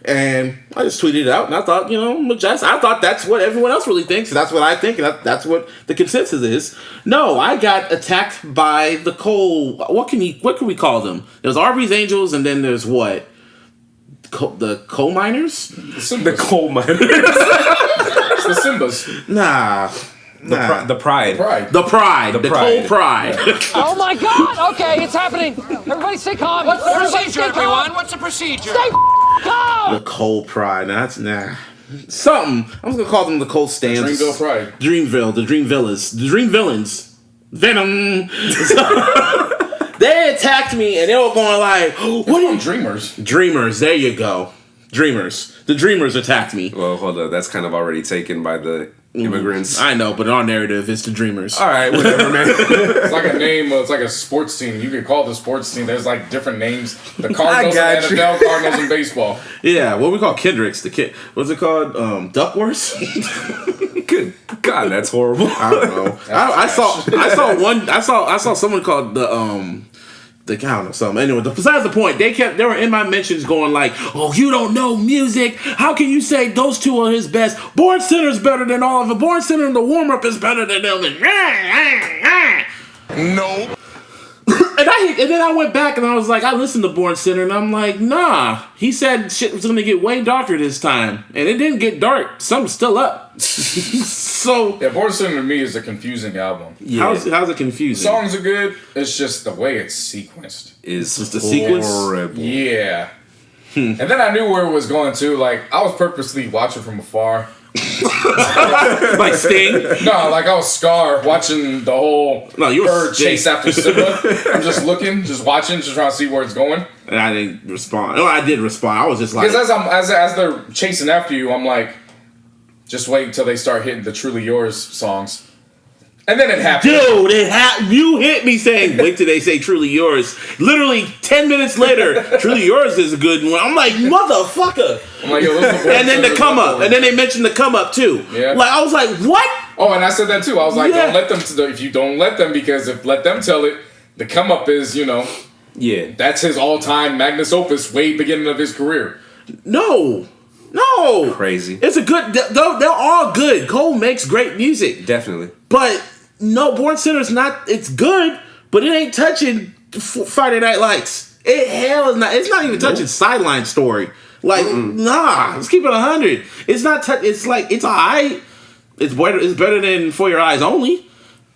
And I just tweeted it out, and I thought, I thought that's what everyone else really thinks, and that's what I think, and that's what the consensus is. No, I got attacked by the Cole. What can we call them? There's Arby's Angels, and then there's what? The coal miners? The coal miners. It's the Simbas. Nah. The pride. The Cole Pride. Oh my God! Okay, it's happening. Everybody stay calm. What's the procedure, everyone? What's the procedure? Stay calm. The Cole Pride. Something. I'm just gonna call them the Cole Stands. Dreamville Pride. Dreamville. The Dream Villas. The Dream Villains. Venom. They attacked me and they were going like, "What are you?" Dreamers? Dreamers. There you go. Dreamers. The Dreamers attacked me. Well, hold up. That's kind of already taken by the immigrants. I know, but our narrative is the Dreamers. All right, whatever, man. It's like a name. It's like a sports team. You could call the sports team. There's like different names. The Cardinals and NFL, Cardinals and baseball. Yeah, what we call Kendricks. What's it called? Duckworth. Good God, that's horrible. I don't know. I saw someone called the count or something. Anyway, besides the point, they were in my mentions going like, "Oh, you don't know music. How can you say those 2 are his best? Born Sinner's better than all of it. Born Sinner in the warm up is better than them." No. And then I went back and I was like, I listened to Born Sinner and I'm like, nah. He said shit was gonna get way darker this time, and it didn't get dark. Something's still up. So yeah, Born Sinner to me is a confusing album. Yeah. How's it confusing? The songs are good. It's just the way it's sequenced. Is just the sequence. Yeah. And then I knew where it was going to. Like I was purposely watching from afar. Like Sting? No, like I was Scar watching the whole bird chase after Simba. I'm just looking, just watching, just trying to see where it's going. And I didn't respond. No, I did respond. I was just like, because as they're chasing after you, I'm like, just wait until they start hitting the Truly Yours songs. And then it happened. Dude, you hit me saying, wait till they say Truly Yours. Literally 10 minutes later, Truly Yours is a good one. I'm like, motherfucker. I'm like, yo, and then the come up. And then they mentioned the come up too. Yeah. Like, I was like, what? Oh, and I said that too. I was like, don't let them, if you don't let them, because if let them tell it, the come up is, yeah, that's his all-time magnus opus, way beginning of his career. No. Crazy. It's a good, they're all good. Cole makes great music. Definitely. But no, Born Sinner's not, it's good, but it ain't touching Friday Night Lights. It's not even touching Sideline Story. Like, nah, let's keep it 100. It's not, it's like, it's alright. It's better than For Your Eyes Only.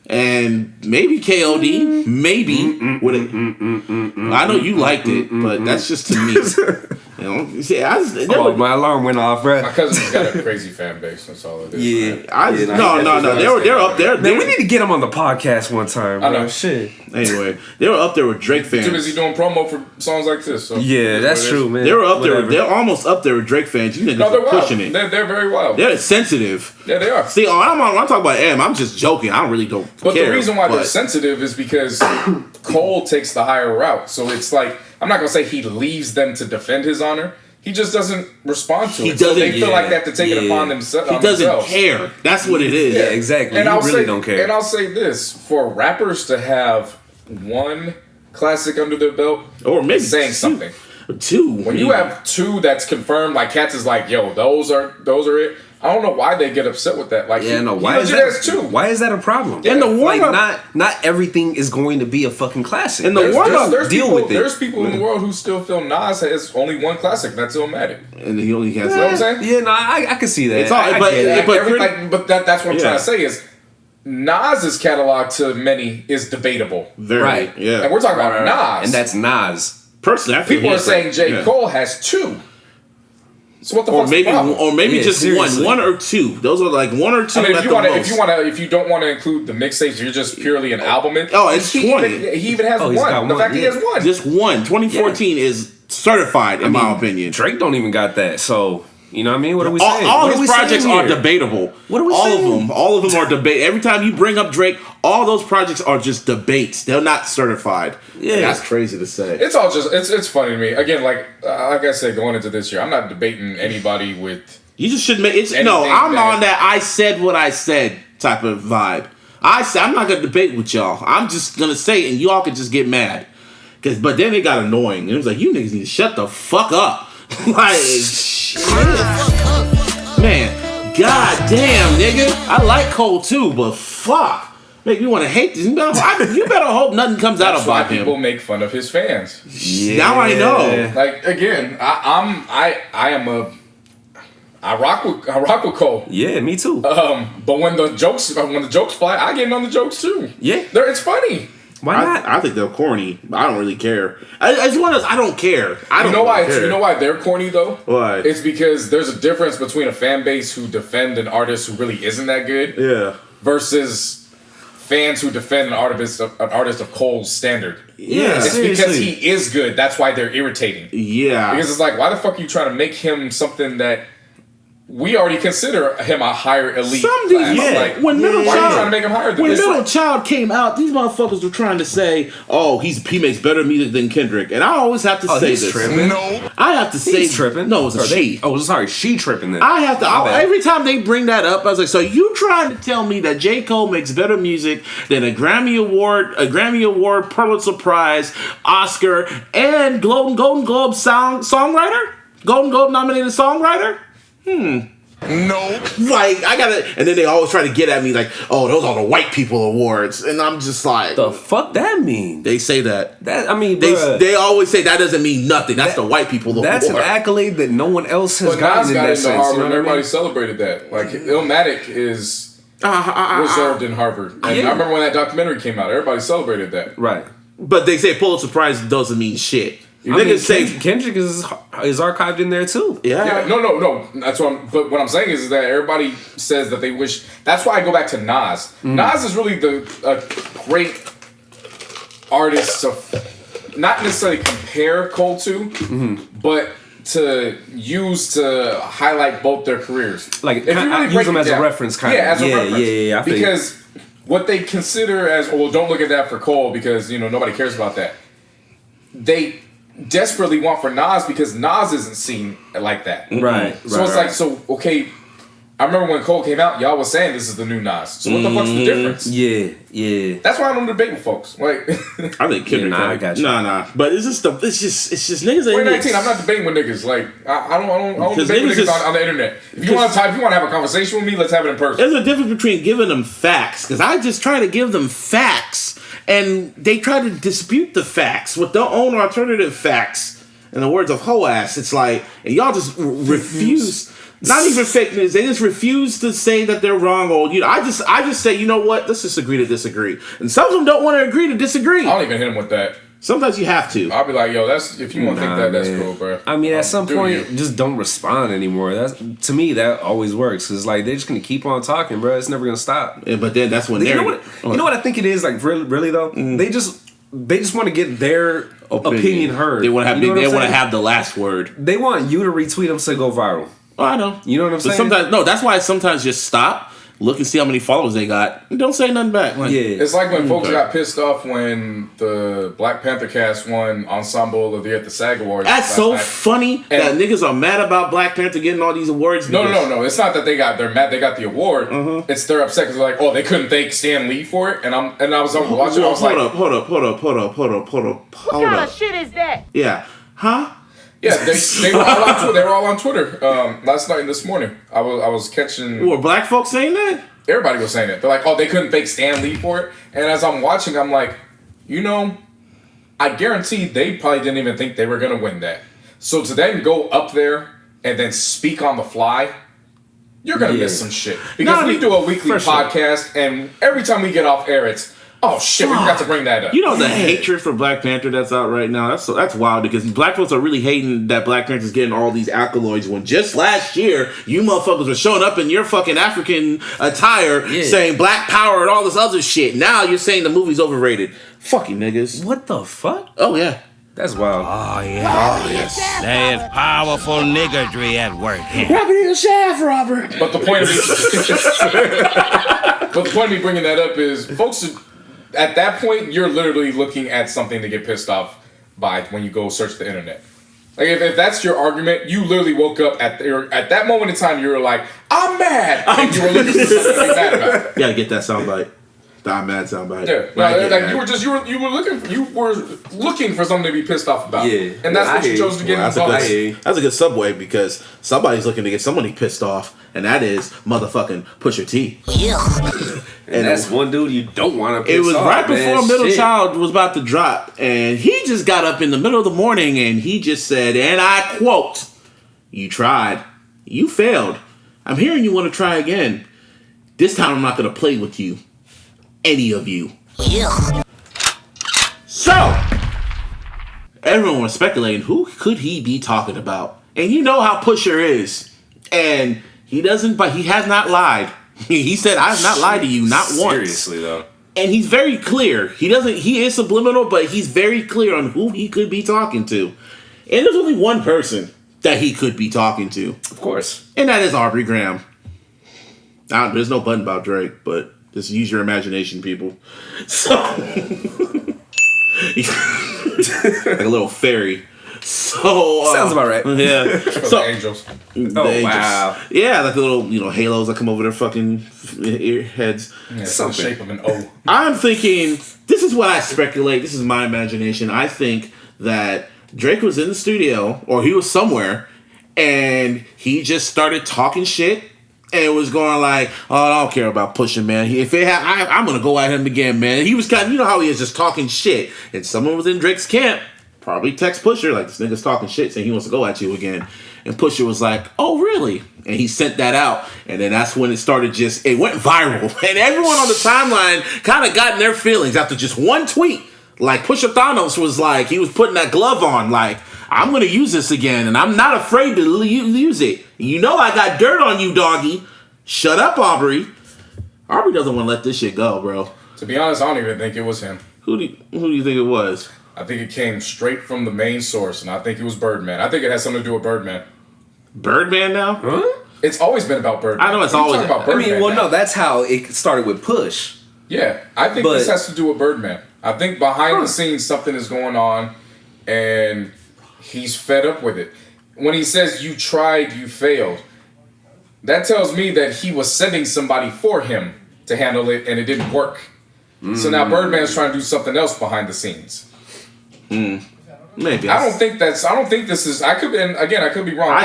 And maybe KOD, maybe. I know you liked it, but that's just to me. My alarm went off, bro. My cousin's got a crazy fan base. That's all it is. Yeah, no. They're up there. Man, we need to get them on the podcast one time, bro. I know. Shit. Anyway, they were up there with Drake fans. Too busy doing promo for songs like this. So yeah, that's true, man. They were up there. They're almost up there with Drake fans. You niggas they're pushing wild. it. They're very wild. They're sensitive. Yeah, they are. See, when I'm talking about M, I'm just joking. I really don't But care. the reason why they're sensitive is because Cole takes the higher route. So it's like, I'm not going to say he leaves them to defend his honor. He just doesn't respond to it. So they feel like they have to take it upon themselves. He doesn't care. That's what it is. Yeah, exactly. And he really don't care. And I'll say this. For rappers to have one classic under their belt, or maybe saying something. Two. When you have 2 that's confirmed, like Cats is like, yo, those are it. I don't know why they get upset with that. Like, why is that? Too. Why is that a problem? And the warm-up, not everything is going to be a fucking classic. And the warm-up, there's people in the world who still feel Nas has only one classic, and that's Illmatic. And he only has. You know what I'm saying? Yeah, no, I can see that. It's all, but that's what I'm trying to say is Nas's catalog to many is debatable. Right. Yeah. And we're talking about Nas, and that's Nas. Personally, I think people are saying J. Cole has 2. So what the fuck's the problem? Or maybe just one or 2. Those are like 1 or 2. I mean, if you don't want to include the mixtapes, you're just purely an album. It's 20. He even has one. The fact he has one, just one. 2014 is certified in my opinion. Drake don't even got that. So you know what I mean? What are we saying? All his projects are debatable. What are we saying? All of them are debate. Every time you bring up Drake, all those projects are just debates. They're not certified. Yeah, that's crazy to say. It's all just it's funny to me. Again, like I said, going into this year, I'm not debating anybody with. You just should make it's no. I'm on that. I said what I said type of vibe. I'm not gonna debate with y'all. I'm just gonna say it, and y'all can just get mad. But then it got annoying. And it was like, you niggas need to shut the fuck up. Like, shit. Man, goddamn, nigga. I like Cole too, but fuck. Make me want to hate this. You better hope nothing comes out about him. People make fun of his fans. Yeah. Now I know. Like, again, I rock with Cole. Yeah, me too. But when the jokes fly, I get in on the jokes too. Yeah, it's funny. Why not? I think they're corny. I don't really care. I don't care. You know why they're corny though? Why? It's because there's a difference between a fan base who defend an artist who really isn't that good, versus fans who defend an artist of Cole's standard. Yeah, it's because he is good. That's why they're irritating. Yeah, because it's like, why the fuck are you trying to make him something that we already consider him a higher elite class. Like, when Middle why are you trying to make him higher than when this? Middle Child came out, these motherfuckers were trying to say, "Oh, he makes better music than Kendrick," and I always have to say he's this. Tripping. No, I have to say he's tripping. No, it's a she. She tripping. Then I have to. Every time they bring that up, I was like, "So you trying to tell me that J. Cole makes better music than a Grammy Award, Pulitzer Prize, Oscar, and Golden Globe songwriter, Golden Globe nominated songwriter?" No. Like, I gotta. And then they always try to get at me like, "Oh, those are the white people awards." And I'm just like, the fuck that mean? They say that. They always say that doesn't mean nothing. That's the white people award. That's an accolade that no one else has gotten in that sense. Harvard, you know and everybody celebrated that. Like, Illmatic is reserved in Harvard. And I remember when that documentary came out, everybody celebrated that. Right. But they say Pulitzer Prize doesn't mean shit. Kendrick is archived in there too. Yeah. No. That's but what I'm saying is that everybody says that they wish. That's why I go back to Nas. Nas is really a great artist to not necessarily compare Cole to, but to use to highlight both their careers. Like, if you really use them as a reference, kind of. As a reference. Yeah. Because what they consider as, well, don't look at that for Cole because nobody cares about that. They desperately want for Nas because Nas isn't seen like that. Right. So it's like, okay, I remember when Cole came out, y'all was saying this is the new Nas. So what the fuck's the difference? Yeah. That's why I don't debate with folks. Like, I think Kendrick. I got you. Nah. But it's just niggas. 2019. I'm not debating with niggas. Like, I don't debate with niggas on the internet. If you want to have a conversation with me, let's have it in person. There's a difference between giving them facts, because I just try to give them facts. And they try to dispute the facts with their own alternative facts. In the words of Hoass, it's like, and y'all just refuse. Not even fake news. They just refuse to say that they're wrong. Or I just say, you know what? Let's just agree to disagree. And some of them don't want to agree to disagree. I don't even hit them with that. Sometimes you have to. I'll be like, yo, if you want to think that, that's cool, bro. I mean, at some point, just don't respond anymore. To me, that always works. Cause like they're just gonna keep on talking, bro. It's never gonna stop. Yeah, but then that's when you know what I think it is. Like really though, they just want to get their opinion heard. They want to have they want to have the last word. They want you to retweet them so go viral. Oh, I know. You know what I'm saying? That's why I sometimes just stop. Look and see how many followers they got. And don't say nothing back. Like, it's like when folks got pissed off when the Black Panther cast won Ensemble of the Year at the SAG Awards. That's so funny that niggas are mad about Black Panther getting all these awards. No. It's not that they're mad. They got the award. It's they're upset because they're like, oh, they couldn't thank Stan Lee for it. And I was watching. I was like, Hold up. What kind of shit is that? Yeah. Huh? Yeah, they were all on Twitter. They were all on Twitter last night and this morning. I was catching. Were black folks saying that? Everybody was saying it. They're like, oh, they couldn't fake Stan Lee for it. And as I'm watching, I'm like, I guarantee they probably didn't even think they were gonna win that. So to then go up there and then speak on the fly, you're gonna miss some shit. Because we do a weekly podcast, and every time we get off air, it's oh shit, we forgot to bring that up. You know the hatred for Black Panther that's out right now? That's wild because black folks are really hating that Black Panther's getting all these accolades when just last year you motherfuckers were showing up in your fucking African attire saying black power and all this other shit. Now you're saying the movie's overrated. Fuck you niggas. What the fuck? Oh yeah. That's wild. Oh yeah. Oh yes. There's powerful niggardry at work here. Robert in the shaft, Robert. But the point of me bringing that up is folks at that point, you're literally looking at something to get pissed off by when you go search the internet. Like, if that's your argument, you literally woke up at that moment in time, you were like, I'm mad! And you were looking for something to be mad about. You gotta get that soundbite. The I'm mad soundbite. Yeah. You were looking for something to be pissed off about. Yeah. And that's what you chose to get involved. That's a good segue because somebody's looking to get somebody pissed off, and that is motherfucking Pusha T. And that's one dude you don't want to piss off. It was right before Middle Child was about to drop, and he just got up in the middle of the morning and he just said, and I quote, "You tried. You failed. I'm hearing you want to try again. This time I'm not going to play with you. Any of you." So, everyone was speculating, who could he be talking about? And you know how Pusher is. And he doesn't, but he has not lied. He said, I have not lied to you, not once. Seriously, though. And he's very clear. He is subliminal, but he's very clear on who he could be talking to. And there's only one person that he could be talking to. Of course. And that is Aubrey Graham. There's no button about Drake, but just use your imagination, people. So, like a little fairy. So sounds about right. Yeah. So the angels. Angels. Wow. Yeah, like the little halos that come over their fucking ear heads. Yeah, it's the shape of an O. I'm thinking. This is what I speculate. This is my imagination. I think that Drake was in the studio or he was somewhere, and he just started talking shit. And was going like, oh, I don't care about pushing, man. I'm gonna go at him again, man. He was kind of, how he is, just talking shit. And someone was in Drake's camp, probably text Pusher like, this nigga's talking shit, saying he wants to go at you again. And Pusher was like, oh, really? And he sent that out. And then that's when it started. It went viral, and everyone on the timeline kind of got in their feelings after just one tweet. Like Pusha Thanos was like, he was putting that glove on, like, I'm going to use this again, and I'm not afraid to use it. I got dirt on you, doggy. Shut up, Aubrey. Aubrey doesn't want to let this shit go, bro. To be honest, I don't even think it was him. Who do you think it was? I think it came straight from the main source, and I think it was Birdman. I think it has something to do with Birdman. Birdman now? Huh? It's always been about Birdman. I know it's always about Birdman. No, that's how it started with Push. Yeah, I think this has to do with Birdman. I think behind the scenes something is going on, and he's fed up with it. When he says, you tried, you failed, that tells me that he was sending somebody for him to handle it, and it didn't work. So now Birdman's trying to do something else behind the scenes. Maybe. I don't think this is. I could be, and again, I could be wrong.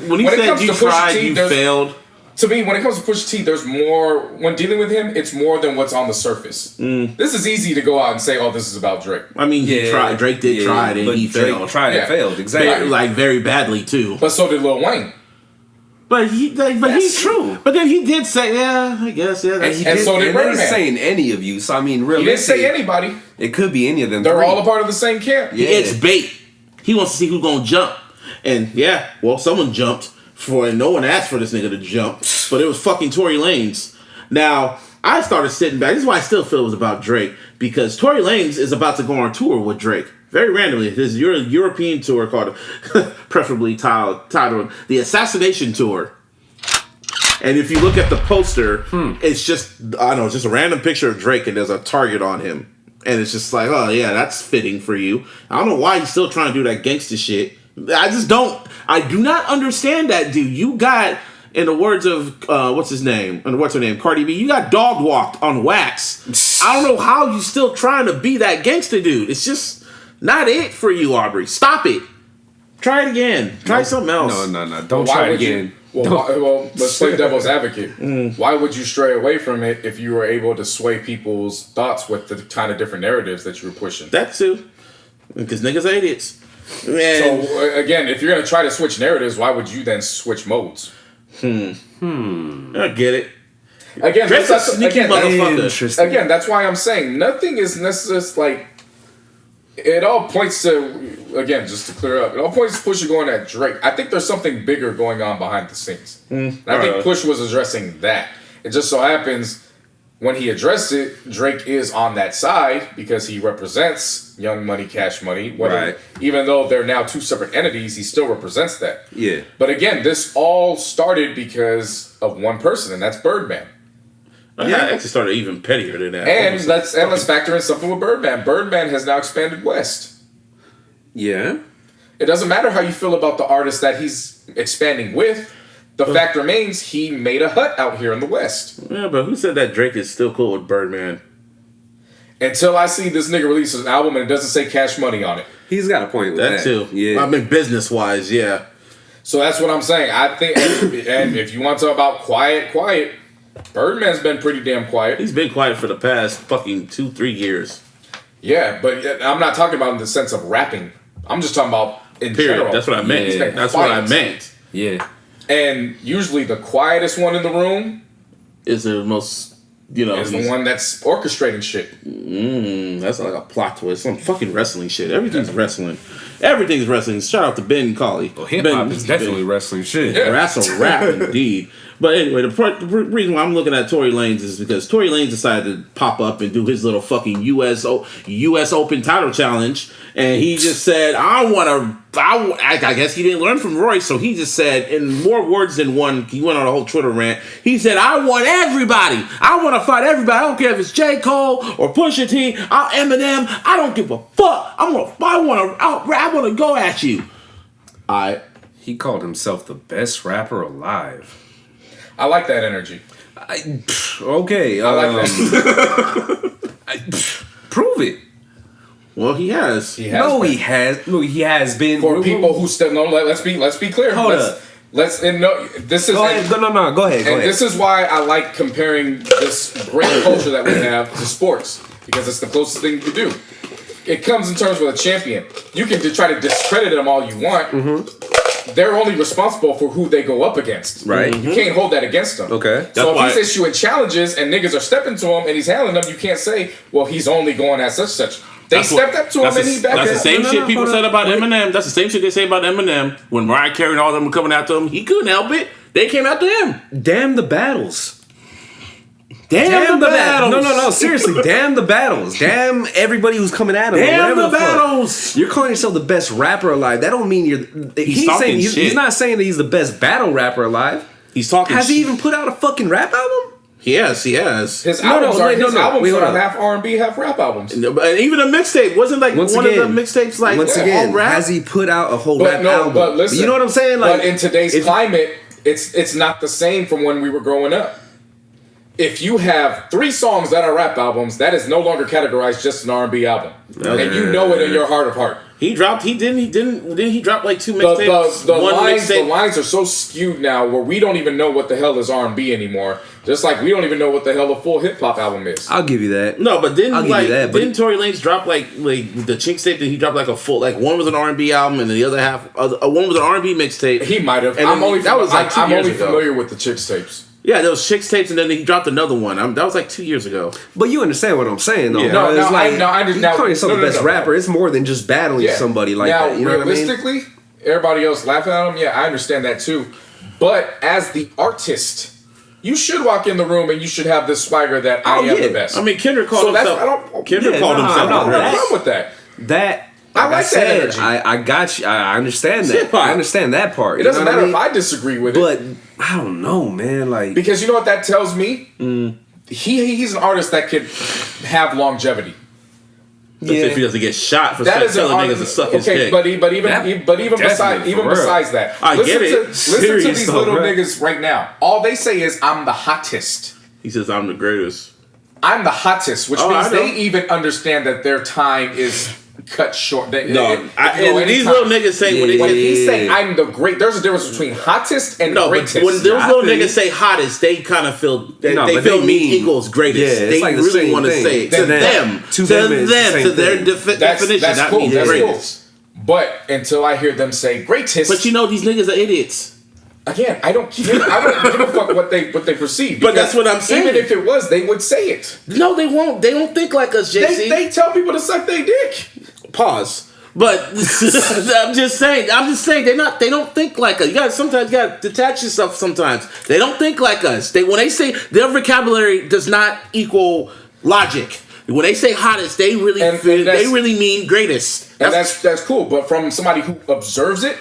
When he said you tried, you failed. To me, when it comes to Pusha T, there's more. When dealing with him, it's more than what's on the surface. This is easy to go out and say, "Oh, this is about Drake." I mean, he tried. Drake did try it, and he failed. Drake tried and failed, exactly. Like very badly too. But so did Lil Wayne. But he's true. But then he did say, yeah, I guess, yeah. And so did Birdman. He's saying any of you. So I mean, really, he didn't say anybody. It could be any of them. They're all a part of the same camp. Yeah. It's bait. He wants to see who's gonna jump. And yeah, well, someone jumped and no one asked for this nigga to jump, but it was fucking Tory Lanez. Now, I started sitting back. This is why I still feel it was about Drake, because Tory Lanez is about to go on tour with Drake. Very randomly, his European tour called, preferably titled The Assassination Tour. And if you look at the poster, it's just, it's just a random picture of Drake and there's a target on him. And it's just like, oh yeah, that's fitting for you. I don't know why he's still trying to do that gangster shit. I do not understand that dude. You got, in the words of, what's her name, Cardi B, you got dog walked on wax. I don't know how you still trying to be that gangster dude. It's just not it for you, Aubrey. Stop it. Try it again. Try something else. No. Don't try it again. Well, let's play devil's advocate. Why would you stray away from it if you were able to sway people's thoughts with the kind of different narratives that you were pushing? That too. Because niggas are idiots. Man. So, again, if you're going to try to switch narratives, why would you then switch modes? I get it. Again, Drake's a sneaky motherfucker. Again, that's why I'm saying nothing is necessarily like... It all points to, again, just to clear up, it all points to Pusha going at Drake. I think there's something bigger going on behind the scenes. And I think Push was addressing that. It just so happens, when he addressed it, Drake is on that side because he represents Young Money, Cash Money. Even though they're now two separate entities, he still represents that. Yeah. But again, this all started because of one person, and that's Birdman. I actually started even pettier than that. And let's factor in something with Birdman. Birdman has now expanded west. Yeah. It doesn't matter how you feel about the artist that he's expanding with. The fact remains, he made a hut out here in the west. Yeah, but who said that Drake is still cool with Birdman? Until I see this nigga release an album and it doesn't say Cash Money on it. He's got a point with that. That too. Yeah. I mean, business-wise, yeah. So that's what I'm saying. I think, and if you want to talk about quiet, Birdman's been pretty damn quiet. He's been quiet for the past fucking 2-3 years. Yeah, but I'm not talking about in the sense of rapping. I'm just talking about in general. That's what I meant. He's been That's quiet. what I meant. Yeah. And usually the quietest one in the room is the most, is the one that's orchestrating shit. That's like a plot twist. Some fucking wrestling shit. Everything's wrestling. Everything's wrestling. Shout out to Ben Colley. Well, hip hop is definitely wrestling shit. Yeah. That's a rap indeed. But anyway, the reason why I'm looking at Tory Lanez is because Tory Lanez decided to pop up and do his little fucking US Open title challenge, and he just said, I guess he didn't learn from Royce, so he just said, in more words than one, he went on a whole Twitter rant. He said, I want everybody. I want to fight everybody. I don't care if it's J. Cole or Pusha T, Eminem. I don't give a fuck. I want to go at you. He called himself the best rapper alive. I like that energy. Okay. I like that. Prove it. Well, he has. He has been. For people who still no, let's be clear. Hold up. This is go ahead. Go ahead. This is why I like comparing this great culture that we have to sports, because it's the closest thing you can do. It comes in terms with a champion. You can try to discredit them all you want. Mm-hmm. They're only responsible for who they go up against. Right. You can't hold that against them. Okay. So if he's issuing challenges and niggas are stepping to him and he's handling them, you can't say, well, he's only going at such. They stepped up to him and he backed That's the same shit people said about Eminem. That's the same shit they say about Eminem. When Mariah Carey and all them were coming after him, he couldn't help it. They came after him. Damn the battles. Damn the battles. No, seriously. Damn the battles. Damn everybody who's coming at him. Damn the battles. You're calling yourself the best rapper alive. That don't mean you're... He's not saying that he's the best battle rapper alive. He's talking Has he even put out a fucking rap album? Yes, he has. His albums are half R&B, half rap albums. And even a mixtape wasn't like one of the mixtapes like all rap. Has he put out a whole rap album? But listen, you know what I'm saying? Like, but in today's climate, it's not the same from when we were growing up. If you have 3 songs that are rap albums, that is no longer categorized just an R&B album, and you know it in your heart of heart. He drop like 2 mixtapes. The lines are so skewed now where we don't even know what the hell is R&B anymore. Just like we don't even know what the hell a full hip hop album is. I'll give you that. No, but didn't Tory Lanez drop like the Chinks tape? Did he drop like a full one was an R&B album and the other half one was an R&B mixtape? He might have. I'm only familiar with the Chicks tapes. Yeah, there was Chicks tapes, and then he dropped another one. That was like 2 years ago. But you understand what I'm saying, though. Yeah. I you calling yourself the best rapper. It's more than just battling somebody like that. You know realistically, what I mean? Everybody else laughing at him. Yeah, I understand that too. But as the artist, you should walk in the room and you should have this swagger that I am the best. I mean, Kendrick called himself. Kendrick called himself. No problem with that. I like that energy. I got you. I understand that. I understand that part. It doesn't matter if I disagree with it. But I don't know, man. Like, because you know what that tells me? He's an artist that could have longevity. Yeah. If he doesn't get shot for telling niggas to suck his dick. But even besides that, listen to these little niggas right now. All they say is, "I'm the hottest." He says, "I'm the greatest." I'm the hottest, which means they even understand that their time is cut short. And these little niggas say when he's saying I'm the great. There's a difference between hottest and greatest. But when those little niggas say hottest, they kind of feel they feel me equals greatest. They like really want to say it to them, to their definition. That means greatest. But until I hear them say greatest, but you know these niggas are idiots. Again, I don't care. I don't give a fuck what they perceive. But that's what I'm saying. Even if it was, they would say it. No, they won't. They don't think like us, JC. They tell people to suck their dick. Pause. But I'm just saying. They don't think like us. You gotta detach yourself. Sometimes they don't think like us. When they say their vocabulary does not equal logic. When they say hottest, they really mean greatest. That's cool. But from somebody who observes it,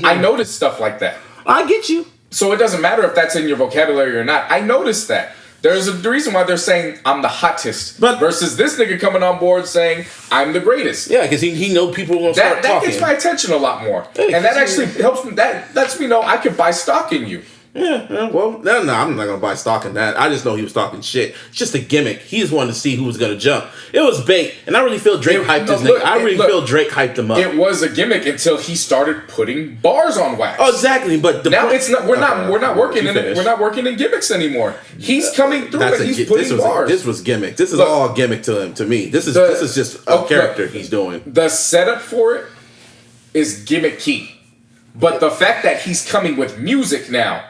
I notice stuff like that. I get you. So it doesn't matter if that's in your vocabulary or not. I noticed that. There's a reason why they're saying I'm the hottest, versus this nigga coming on board saying I'm the greatest. Yeah, because he know people will start talking. That gets my attention a lot more, and that actually helps me. That lets me know I can buy stock in you. Yeah, well, no, I'm not gonna buy stock in that. I just know he was talking shit. It's just a gimmick. He just wanted to see who was gonna jump. It was bait, and I really feel Drake hyped this nigga. I really feel Drake hyped him up. It was a gimmick until he started putting bars on wax. Oh, exactly. But now it's not. We're not working in it. We're not working in gimmicks anymore. He's coming through and he's putting bars. This was gimmick. This is all gimmick to him. To me, this is just a character he's doing. The setup for it is gimmicky, but the fact that he's coming with music now.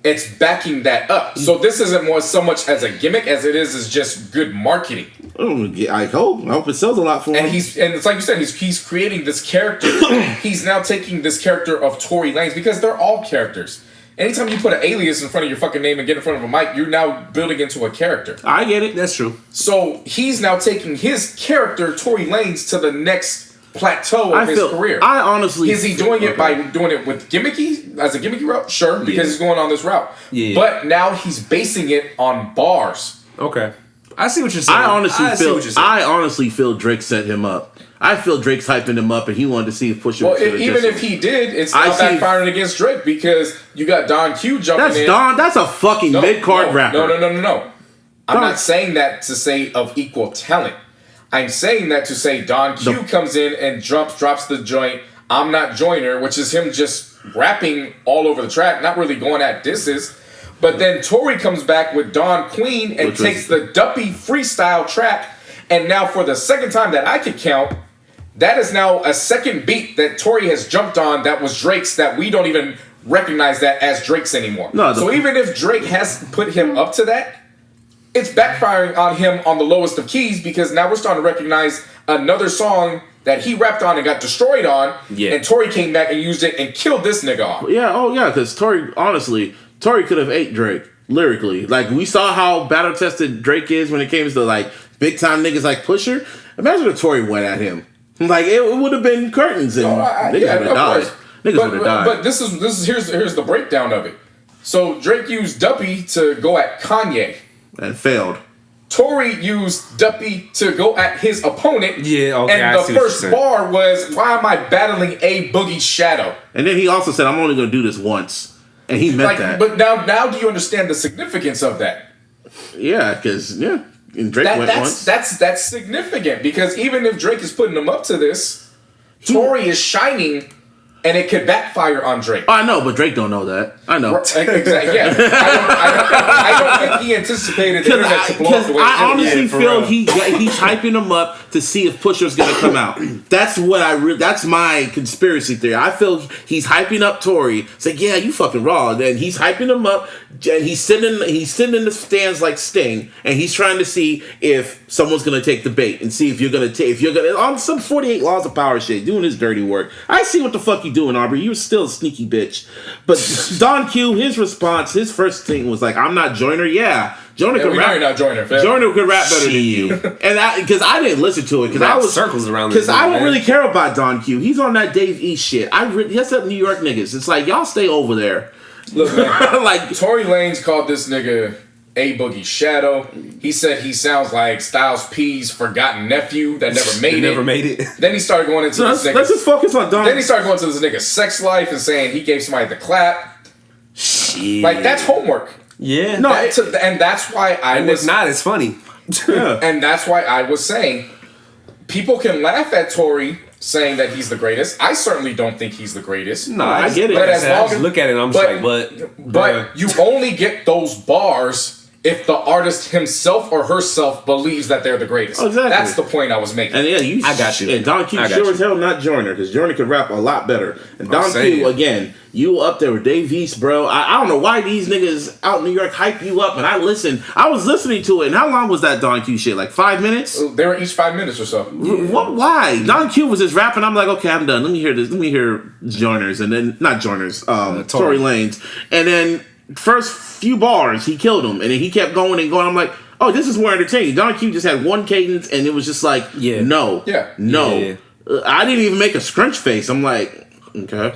It's backing that up. So this isn't more so much as a gimmick as it is just good marketing. I hope it sells a lot for him. And it's like you said, he's creating this character. He's now taking this character of Tory Lanez because they're all characters. Anytime you put an alias in front of your fucking name and get in front of a mic, you're now building into a character. I get it. That's true. So he's now taking his character, Tory Lanez, to the next plateau of his career. I honestly... Is he doing it by doing it with gimmicky, as a gimmicky route? Sure, because he's going on this route. Yeah. But now he's basing it on bars. Okay. I see what you're saying. I honestly feel Drake set him up. I feel Drake's hyping him up, and he wanted to see if Pusha. Well, even if he did, it's not backfiring against Drake because you got Don Q jumping in. That's a fucking mid-card rapper. No. I'm not saying that to say of equal talent. I'm saying that to say Don Q comes in and drops the joint. I'm not Joyner, which is him just rapping all over the track, not really going at disses. But then Tory comes back with Don Queen and takes the Duppy freestyle track, and now for the second time that I could count, that is now a second beat that Tory has jumped on that was Drake's that we don't even recognize that as Drake's anymore. So even if Drake has put him up to that, it's backfiring on him on the lowest of keys because now we're starting to recognize another song that he rapped on and got destroyed on, and Tory came back and used it and killed this nigga off. Yeah, because Tory could have ate Drake lyrically. Like we saw how battle tested Drake is when it came to like big time niggas like Pusher. Imagine if Tory went at him. Like it would have been curtains and niggas would have died. Niggas would have died. But this is here's the breakdown of it. So Drake used Duppy to go at Kanye. And failed. Tory used Duppy to go at his opponent. Yeah, okay. And the first bar was, "Why am I battling a Boogie's shadow?" And then he also said, "I'm only going to do this once," and he meant that. But now do you understand the significance of that? Yeah, because and Drake went once. That's significant because even if Drake is putting him up to this, Tory is shining. And it could backfire on Drake. I know, but Drake don't know that. I know. Exactly. Yeah. I don't think he anticipated the internet to blow up the way I honestly feel he's hyping him up to see if Pusha's gonna come out. That's what that's my conspiracy theory. I feel he's hyping up Tory. Say, yeah, you fucking raw. And then he's hyping him up, and he's sitting in the stands like Sting, and he's trying to see if someone's gonna take the bait and see if you're gonna on some 48 laws of power shit, doing his dirty work. I see what the fuck you doing, Aubrey. You're still a sneaky bitch. But Don Q, his response, his first thing was like, "I'm not Joyner." Yeah, Joyner could rap. You're not Joyner, fam. Joyner could rap better than you. And because I didn't listen to it because I was circles around because I don't really care about Don Q. He's on that Dave East shit. That's up New York niggas. It's like y'all stay over there. Look, man, like Tory Lanez called this nigga A Boogie Shadow. He said he sounds like Styles P's forgotten nephew that never made it. Then he started going into this nigga. Let's just focus on Don. Then he started going to this nigga's sex life and saying he gave somebody the clap. Shit. Like that's homework. Yeah. No, and that's why it's not. It's funny. And that's why I was saying people can laugh at Tory saying that he's the greatest. I certainly don't think he's the greatest. No, I get it. But I just look at it and I'm just like, but you only get those bars if the artist himself or herself believes that they're the greatest. Oh, exactly. That's the point I was making. And yeah, I got you. And Don Q sure as hell not Joyner, because Joyner could rap a lot better. And Don Q, again, you up there with Dave East, bro. I don't know why these niggas out in New York hype you up, and I was listening to it. And how long was that Don Q shit? Like 5 minutes? They were each 5 minutes or so. What? Why? Don Q was just rapping. I'm like, okay, I'm done. Let me hear this. Let me hear Joyners, and then not Joyners, Tory Lanez, and then first few bars he killed him, and then he kept going and going. I'm like, oh, this is more entertaining. Don Q just had one cadence, and it was just like, no. I didn't even make a scrunch face. I'm like, okay,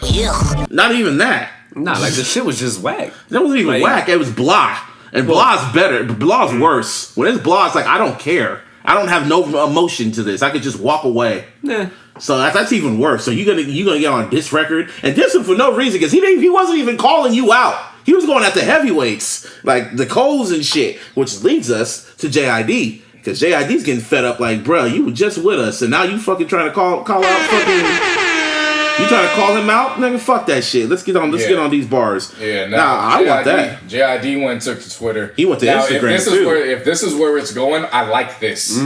not even that. Nah, like the shit was just whack. That wasn't even whack. It was blah, and blah's better. Blah's worse. When it's blah, it's like I don't care. I don't have no emotion to this. I could just walk away. Nah. So that's even worse. So you're gonna get on this record and diss him for no reason, because he wasn't even calling you out. He was going at the heavyweights, like the Coles and shit, which leads us to JID. Because JID's getting fed up like, bruh, you were just with us, and now you fucking trying to call out fucking... You trying to call him out? Nigga, fuck that shit. Let's get on these bars. Yeah, I want that. JID went and took to Twitter. He went to Instagram, if this is where it's going, I like this.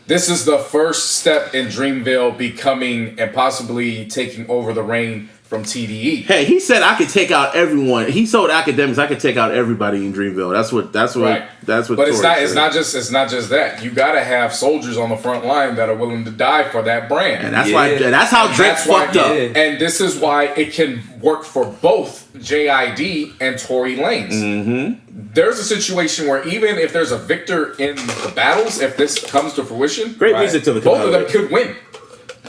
This is the first step in Dreamville becoming and possibly taking over the reign from TDE. Hey, he said I could take out everyone. He told academics I could take out everybody in Dreamville. That's what. But it's not just that. You gotta have soldiers on the front line that are willing to die for that brand. And that's why. That's how Drake fucked up. And this is why it can work for both JID and Tory Lanez. Mm-hmm. There's a situation where even if there's a victor in the battles, if this comes to fruition, great music to the both of them could win.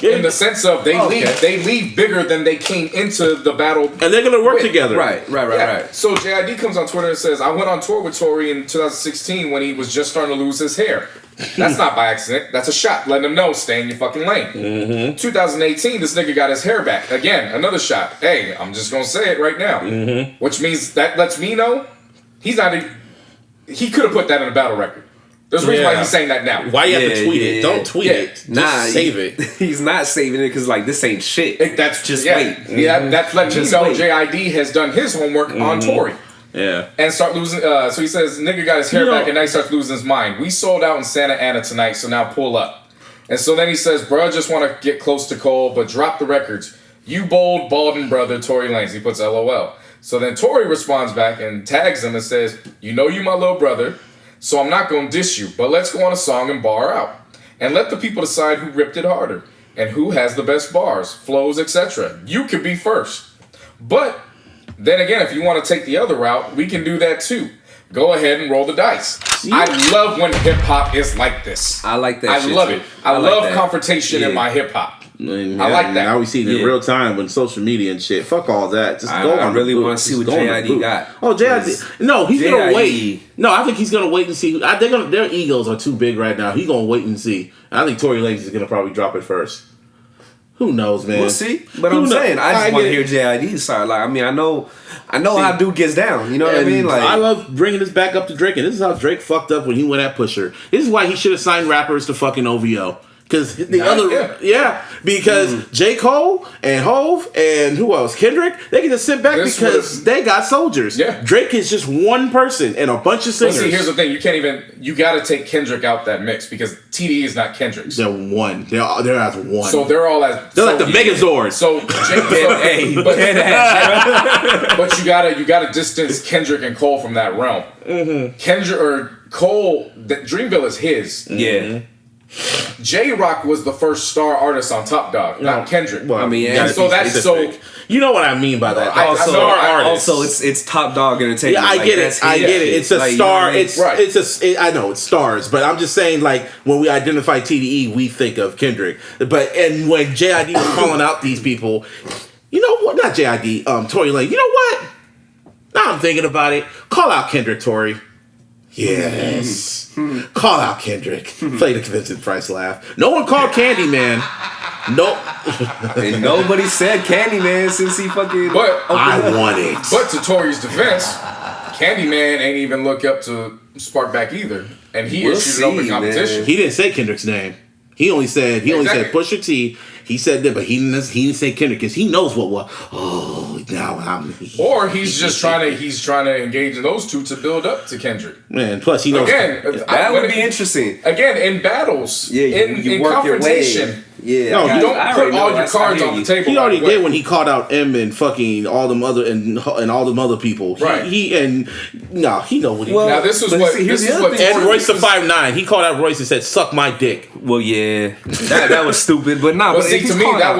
In the sense of they leave bigger than they came into the battle, and they're gonna work together. Right. So JID comes on Twitter and says, "I went on tour with Tory in 2016 when he was just starting to lose his hair. That's not by accident. That's a shot. Letting him know, stay in your fucking lane." Mm-hmm. 2018, this nigga got his hair back again. Another shot. Hey, I'm just gonna say it right now, which means that lets me know he's not. He could have put that in a battle record. There's a reason why he's saying that now. Why you have to tweet it? Don't tweet it. Just save it. He's not saving it because like this ain't shit. That's just wait. Yeah, that's letting me know JID has done his homework on Tory. Yeah. And start losing. So he says, nigga got his hair back and now he starts losing his mind. We sold out in Santa Ana tonight, so now pull up. And so then he says, bruh, just want to get close to Cole, but drop the records. You bold, balding brother, Tory Lanez. He puts LOL. So then Tory responds back and tags him and says, you know you my little brother, so I'm not going to diss you, but let's go on a song and bar out. And let the people decide who ripped it harder and who has the best bars, flows, etc. You could be first. But then again, if you want to take the other route, we can do that too. Go ahead and roll the dice. I love when hip-hop is like this. I like that I love it. I love confrontation in my hip-hop. I like that. Now we see it in real time with social media and shit. Fuck all that. Just go on. I really want to see what JID got. Oh, JID. No, he's gonna wait. No, I think he's gonna wait and see. Their egos are too big right now. He's gonna wait and see. I think Tory Lanez is gonna probably drop it first. Who knows, man? We'll see. But I'm saying, I just want to hear JID's side. Like, I mean, I know how dude gets down. You know what I mean? Like, I love bringing this back up to Drake, and this is how Drake fucked up when he went at Pusher. This is why he should have signed rappers to fucking OVO. Because because J. Cole and Hove and who else? Kendrick, they can just sit back because they got soldiers. Yeah. Drake is just one person and a bunch of singers. See, here's the thing: you got to take Kendrick out that mix because TDE is not Kendrick's. They're one. They're as one. So they're all as they're like the Megazord. So but you gotta distance Kendrick and Cole from that realm. Mm-hmm. Kendrick or Cole, Dreamville is his. Yeah. J-Rock was the first star artist on Top Dog, not Kendrick. Well, I mean, and so that's so. You know what I mean by that. Also, it's Top Dog Entertainment. Yeah, I get it. It's a star. You know I know it's stars, but I'm just saying, like, when we identify TDE, we think of Kendrick. And when JID was calling out these people, you know what? Not JID. Tory Lanez. You know what? Now I'm thinking about it. Call out Kendrick, Tory. Yes. Call out Kendrick. Play the Vincent Price laugh. No one called Candyman. No. And nobody said Candyman since he fucking. But I want it. But to Tory's defense, Candyman ain't even look up to Sparkback either, and he issued an open competition. Man. He didn't say Kendrick's name. He only said Exactly. Pusha T. He said that, but he didn't say Kendrick because he knows what. Oh, now I'm. Or he's just trying to engage in those two to build up to Kendrick. Man, plus he knows. Again, That would be interesting. Again, in battles, Yeah, in work your way. confrontation. Yeah, No, You don't put all your cards on the table. He already right away. did when he called out M and fucking all them other and all them other people. Right. He know what he. Well, Now this is but what see, here's this the is other what thing. And Royce the 5'9", he called out Royce and said, "Suck my dick." Well, yeah, that was stupid, but nah. But But see, if he's to me, calling that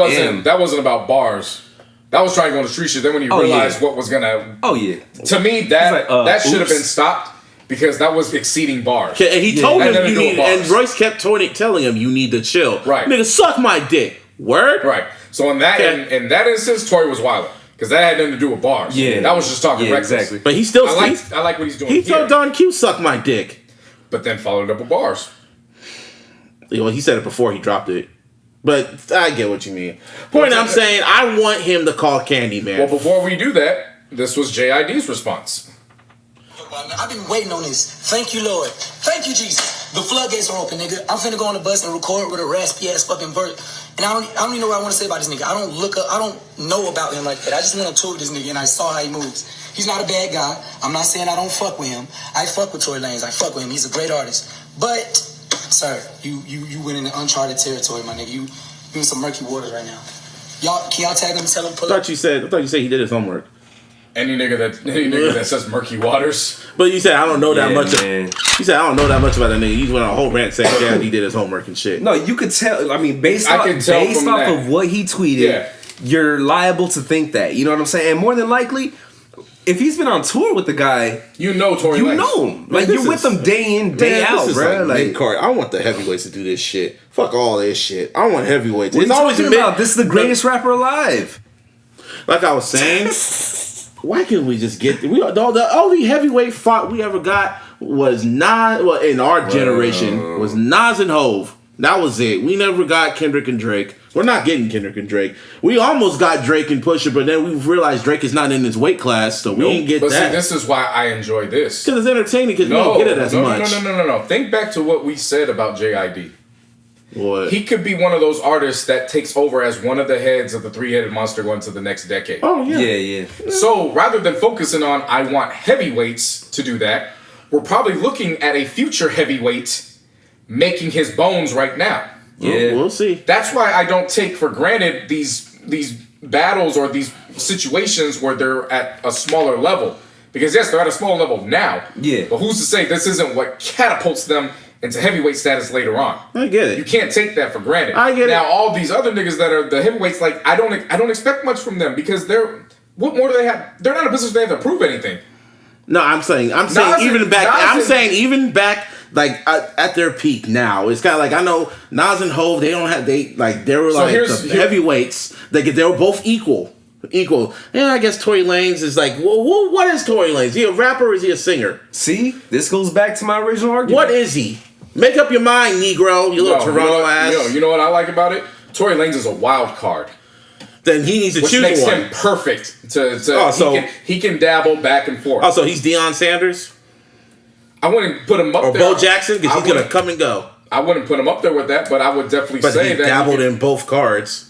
out wasn't about bars. That was trying to go on the street shit. Then when he Oh, realized yeah. what was gonna, Oh yeah, to me that like, that should have oops. been stopped because that was exceeding bars. And he told Had him nothing you to do with need, and bars. Royce kept telling him you need to chill. Right. Nigga, suck my dick. Word. Right. So in that Okay. in that instance, Tory was wilding because that had nothing to do with bars. Yeah. That was just talking Yeah, reckless. exactly. But he still. I like what he's doing He here, told Don Q suck my dick. but then followed up with bars. Well, he said it before he dropped it. But I get what you mean. Point I'm saying, I want him to call Candyman. Well, before we do that, this was JID's response. I've been waiting on this. Thank you, Lord. Thank you, Jesus. The floodgates are open, nigga. I'm finna go on the bus and record with a raspy ass fucking verse. And I don't even know what I want to say about this nigga. I don't know about him like that. I just went on tour with this nigga and I saw how he moves. He's not a bad guy. I'm not saying I don't fuck with him. I fuck with Tory Lanez. I fuck with him. He's a great artist. But, sir, you went into uncharted territory, my nigga. You in some murky waters right now. Can y'all tag him and tell him pull I up? thought you said he did his homework. Any nigga that says murky waters. But you said I don't know that Yeah, much. man. You said I don't know that much about that nigga. You went on a whole rant saying yeah, he did his homework and shit. No, you could tell. I mean, based I off can tell from that. of what he tweeted, Yeah. you're liable to think that. You know what I'm saying? And more than likely, if he's been on tour with the guy, You know Tory you Lanez. know him. Like this you're with is- him day in, day Man, out, this is bro. Like, mid-card. I want the heavyweights to do this shit. Fuck all this shit. I want heavyweights. what are It's you always talking mid- about? This is the greatest rapper alive. Like I was saying, why can't we just get the only heavyweight fight we ever got was Nas. Well, in our generation, was Nas and Hove. That was it. We never got Kendrick and Drake. We're not getting Kendrick and Drake. We almost got Drake and Pusha, but then we realized Drake is not in his weight class, so we didn't get But that. see, this is why I enjoy this. Because it's entertaining. Because we don't get it as much. No. Think back to what we said about JID. What? He could be one of those artists that takes over as one of the heads of the three-headed monster going to the next decade. Oh yeah. Yeah. So rather than focusing on I want heavyweights to do that, we're probably looking at a future heavyweight making his bones right now. Yeah. We'll see. That's why I don't take for granted these battles or these situations where they're at a smaller level. Because yes, they're at a smaller level now. Yeah. But who's to say this isn't what catapults them into heavyweight status later on? I get it. You can't take that for granted. I get it. Now all these other niggas that are the heavyweights, like I don't expect much from them because what more do they have? They're not in a business where they have to prove anything. No, I'm saying Nas even back. and- Like at their peak now, it's kind of like I know Nas and Hove. They were So like here's- the heavyweights. They were both equal. Yeah, I guess Tory Lanez is like, well, what is Tory Lanez? Is he a rapper or is he a singer? See, this goes back to my original argument. What is he? Make up your mind, Negro. You little Toronto ass. You know what I like about it? Tory Lanez is a wild card. Then he needs to Which choose makes one. him perfect to so- he can dabble back and forth. Also, he's Deion Sanders I wouldn't put him up or there. Bo Jackson because I he's gonna wouldn't- come and go. I wouldn't put him up there with that, but I would definitely But say he that dabbled in both cards.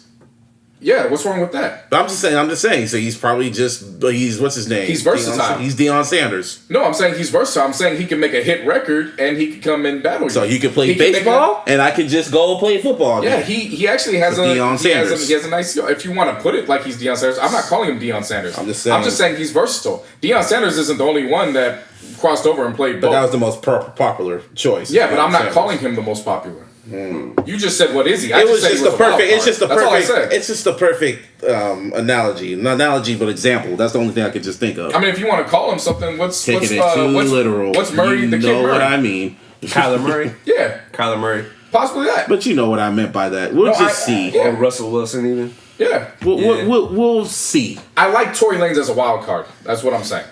Yeah, what's wrong with that? But I'm just saying. So he's probably he's what's his name? He's versatile. He's Deion Sanders. No, I'm saying he's versatile. I'm saying he can make a hit record and he can come in battle. So you can play He can make baseball, and I can just go play football. Yeah, he actually has Deion he has Sanders. he has a nice. If you want to put it like he's Deion Sanders, I'm not calling him Deion Sanders. I'm just saying he's versatile. Deion Sanders isn't the only one that crossed over and played But both. that was the most popular choice. Yeah, but I'm not Sanders. calling him the most popular. You just said what is he? It was just the perfect. It's just the That's all I perfect. said. It's just the perfect analogy. Not analogy, but example. That's the only thing I could just think of. I mean, if you want to call him something, Taking it too literal. What's Murray? You The Kid know Murray. what I mean. Kyler Murray? Yeah, Kyler Murray. possibly that. But you know what I meant by that. We'll just see. Yeah. Or Russell Wilson even. Yeah, We'll see. I like Tory Lanez as a wild card. That's what I'm saying.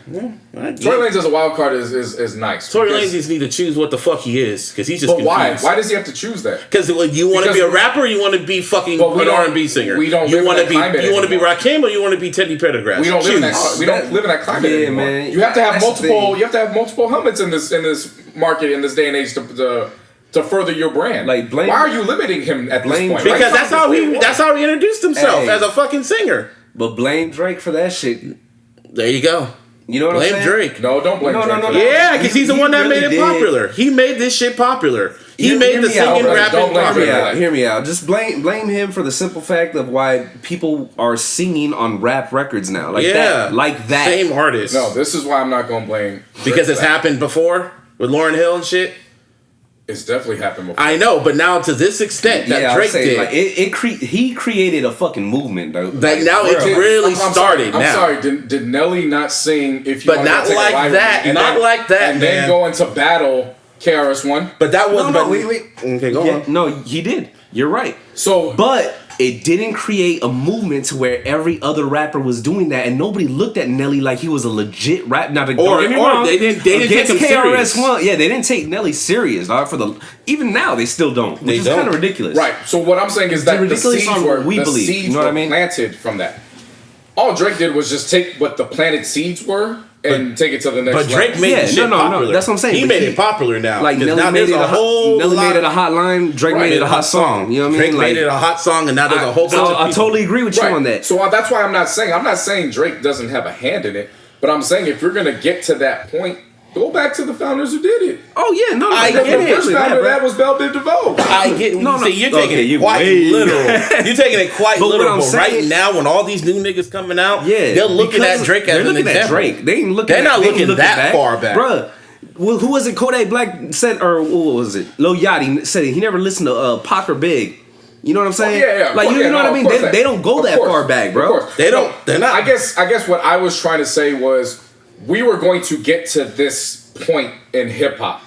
Tory Lanez as a wild card is nice. Tory because- Lanez just need to choose what the fuck he is because he's just But why? confused. Why does he have to choose that? Because you want to be a Because- rapper, or you want to be fucking But we an don't- R&B singer. we don't You live want in to that climate be. You want to be anymore. Rakim, or you want to be Teddy Pendergrass. We don't live in that. Choose. We don't live in that climate Yeah, anymore. man. You have to have That's the multiple. thing. You have to have multiple helmets in this market in this day and age to to further your brand. Like, blame- Why are you limiting him at this point? Because Like, that's how he introduced himself Hey. as a fucking singer. But blame Drake for that shit. There you go. You know what Blame I'm saying? Drake. No, don't blame Drake. No. Yeah, because he's the one that really made it did. popular. He made this shit popular. He Hear- made hear the me out, singing, bro. rapping Don't blame popular. Drake. Hear me out. Just blame him for the simple fact of why people are singing on rap records now. Like that. Like that. Same artist. No, this is why I'm not going to blame Drake Because for it's that. happened before with Lauryn Hill and shit. It's definitely happened before. I know, but now to this extent that I'm Drake saying, did. like, he created a fucking movement, though. That Like, now it's bro. really I'm started sorry, now. I'm sorry. Did Nelly not sing If You But Want not to Take like a Ride that, With Me? not like that, And man. then go into battle KRS-One. But that was wait. Okay, go Yeah, on. no, he did. You're right. So, But it didn't create a movement to where every other rapper was doing that, and nobody looked at Nelly like he was a legit rap. Now, don't get me wrong, they didn't take against him serious. KRS-One, yeah, they didn't take Nelly serious, dog. Even now, they still don't, which is kind of ridiculous. right. So what I'm saying is that the ridiculous seeds on were what we the believe. seeds You know what were I mean? planted from that. All Drake did was just take what the planted seeds were and take it to the next But Drake level. made Yeah, this shit no, popular. that's what I'm saying. He But made he- it popular now. Like 'Cause Nelly now made there's it a whole Nelly lot made it a hot line. Drake made it a hot song. You know what I mean? Drake made it a hot song, and now there's a whole bunch of I people. totally agree with you Right. on that. So that's why I'm not saying Drake doesn't have a hand in it, but I'm saying if you're gonna get to that point, go back to the founders who did it. Oh yeah, no, I The get it. first founder of that was Belle Biv DeVoe. I get. No, See, you're okay, taking it you quite way- literal. You're taking it quite But what literal. I'm But right saying- now, when all these new niggas coming out, Yeah, they're looking because at Drake as they're an looking at example. Drake. They ain't looking. They're not they ain't looking that far back. bruh. Well, who was it? Kodak Black said, or what was it? Lil Yachty said he never listened to Pac or Big. You know what I'm saying? Yeah. Like you know what I mean? They don't go Of that course. far back, Of bro. course. They don't. They're not. I guess what I was trying to say was we were going to get to this point in hip hop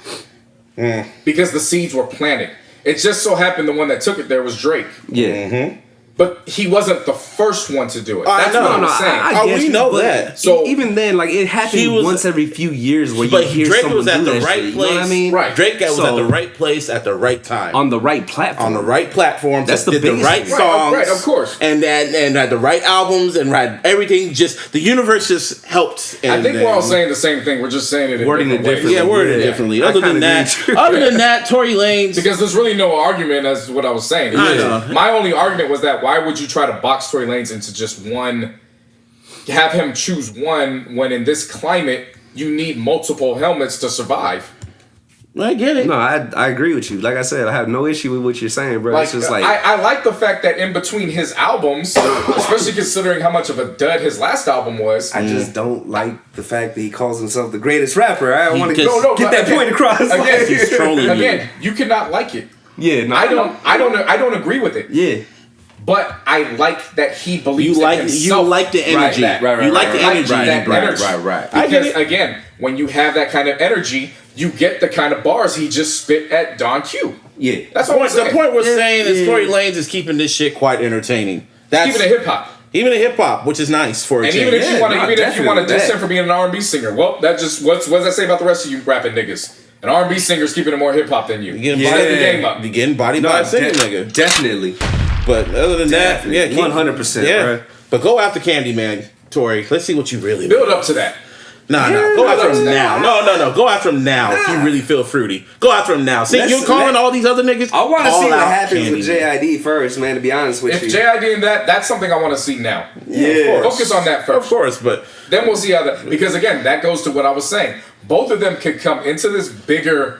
because the seeds were planted. It just so happened the one that took it there was Drake. Yeah. But he wasn't the first one to do it. I That's know. what I'm No, saying. I Oh, guess we you, know but that. So- even then, like it He happened was- once every few years where you But hear Drake someone was at do the that right shit, place. You know what I mean? Right. Drake was So- at the right place at the right time. On the right platform. On the right platforms, That's the did the biggest right thing. songs, Right, of course. and had the right albums and had everything. Just the universe just helped. I And think we're all then- saying the same thing. We're just saying it in Wording it different ways. differently. Yeah, worded Yeah. differently. I Other than kinda that, agree with you. Tory Lanez. Because there's really no argument as to what I was saying. I know. My only argument was that why would you try to box Tory Lanez into just one, have him choose one when in this climate you need multiple helmets to survive. I get it. No, I agree with you. Like I said, I have no issue with what you're saying, bro. Like, It's just like I like the fact that in between his albums, especially considering how much of a dud his last album was. I just don't like the fact that he calls himself the greatest rapper. I don't want to just- get that point across. Again, He's trolling again, you cannot like it. Yeah, no, I don't agree with it. Yeah, But I like that he believes You like in himself. you like the energy. Right, You like the energy. that energy. right. I get Because it. again, when you have that kind of energy, you get the kind of bars he just spit at Don Q. Yeah. That's what I'm The saying. point we're saying is yeah. Tory Lanez is keeping this shit quite entertaining. That's Even in hip hop. even in hip hop, which is nice for a And change. even if you want to, no, even if you want to definitely diss that. him for being an R&B singer, well, that just what does that say about the rest of you rapping niggas? An R&B singer's keeping it more hip hop than you. You getting Yeah. bodied, Step the game up. You getting bodied No, by a singer nigga. Definitely. But other than that, Definitely. yeah, keep- 100%, Yeah, bruh. but go after Candyman, Tory. Let's see what you really Build up to that. Nah, Yeah, go after that's him that. now. No. Go after him now if you really feel fruity. Go after him now. See, Let's- you're calling all these other niggas. I want to call see what out happens with Candyman. JID first, man. To be honest with If you. JID and that's something I want to see now. Yeah, of course. Focus on that Of first. course, but Then we'll see how that, because again, that goes to what I was saying. Both of them could come into this bigger,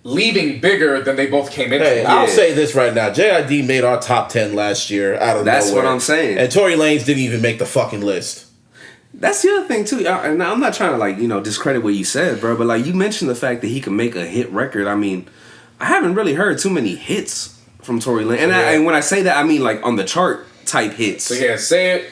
leaving bigger than they both came into. hey, I'll Yeah. say this right now. JID made our top 10 last year out of That's nowhere. what I'm saying. And Tory Lanez didn't even make the fucking list. That's the other thing too. And I'm not trying to discredit what you said, bro. But like you mentioned the fact that he can make a hit record. I mean, I haven't really heard too many hits from Tory Lanez. And, Yeah. and when I say that, I mean like on the chart type hits. So yeah, say it.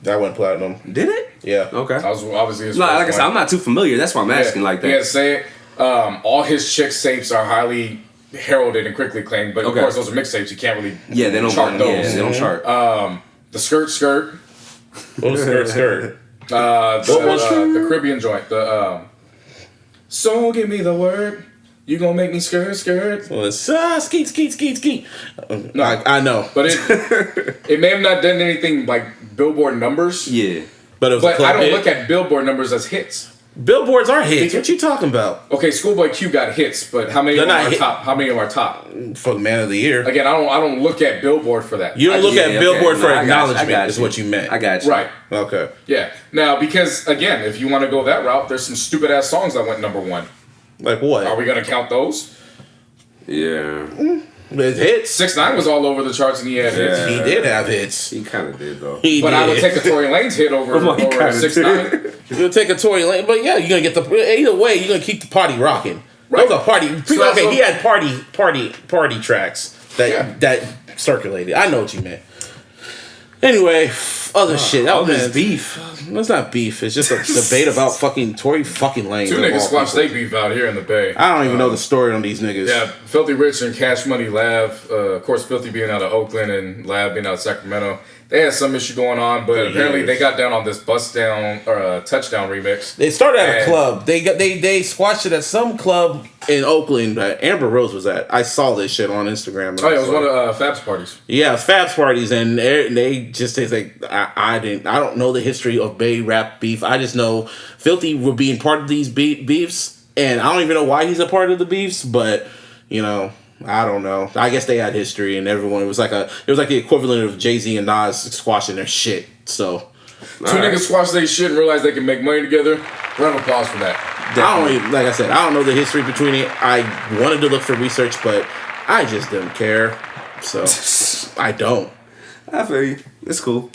That went platinum. Did it? Yeah. Okay. I was obviously his No, first like I said, one. I'm not too familiar. That's why I'm asking like that. Yeah, say it. All his chicks tapes are highly heralded and quickly claimed, but Okay. of course those are mixtapes. You can't really Yeah, they don't chart Yeah, those. they don't chart. The skirt. What was skirt? The Caribbean joint. The so give me the word. You gonna make me skirt. Well, it's skeet. No. I know. But it may have not done anything like Billboard numbers. Yeah. But it was a But club I don't hit. look at Billboard numbers as hits. Billboards are hits. What you talking about? Okay, Schoolboy Q got hits, but how many of them are top? How many of them are top? For Man of the Year. Again, I don't look at Billboard for that. You don't look at Billboard for acknowledgement. Is what you meant. I got you. Right. Okay. Yeah. Now, because again, if you want to go that route, there's some stupid ass songs that went number one. Like what? Are we gonna count those? Yeah. With hits. 6ix9ine was all over the charts and he had hits. He did have hits. He kind of did though. I would take a Tory Lanez hit over 6ix9ine. You'll take a Tory Lanez, but yeah, you're gonna get the either way. You're gonna keep the party rocking. Right. Those are party. Okay, he had party tracks that circulated. I know what you meant. Anyway, other shit. That was beef. It's not beef. It's just a debate about fucking Tory fucking Lanez. Two niggas squash they beef out here in the Bay. I don't even know the story on these niggas. Yeah, Filthy Rich and Cash Money Lav. Of course, Filthy being out of Oakland and Lav being out of Sacramento. They had some issue going on, but apparently they got down on this bust down or touchdown remix. They started at a club. They squashed it at some club in Oakland that Amber Rose was at. I saw this shit on Instagram. Oh yeah, it was one of Fab's parties. Yeah, it was Fab's parties, and they like I don't know the history of Bay rap beef. I just know Filthy were being part of these beefs, and I don't even know why he's a part of the beefs, but you know. I don't know. I guess they had history, and everyone it was like the equivalent of Jay-Z and Nas squashing their shit. So two niggas squash their shit and realize they can make money together. Round of applause for that. Like I said, I don't know the history between it. I wanted to look for research, but I just didn't care. So I don't. I feel you. It's cool.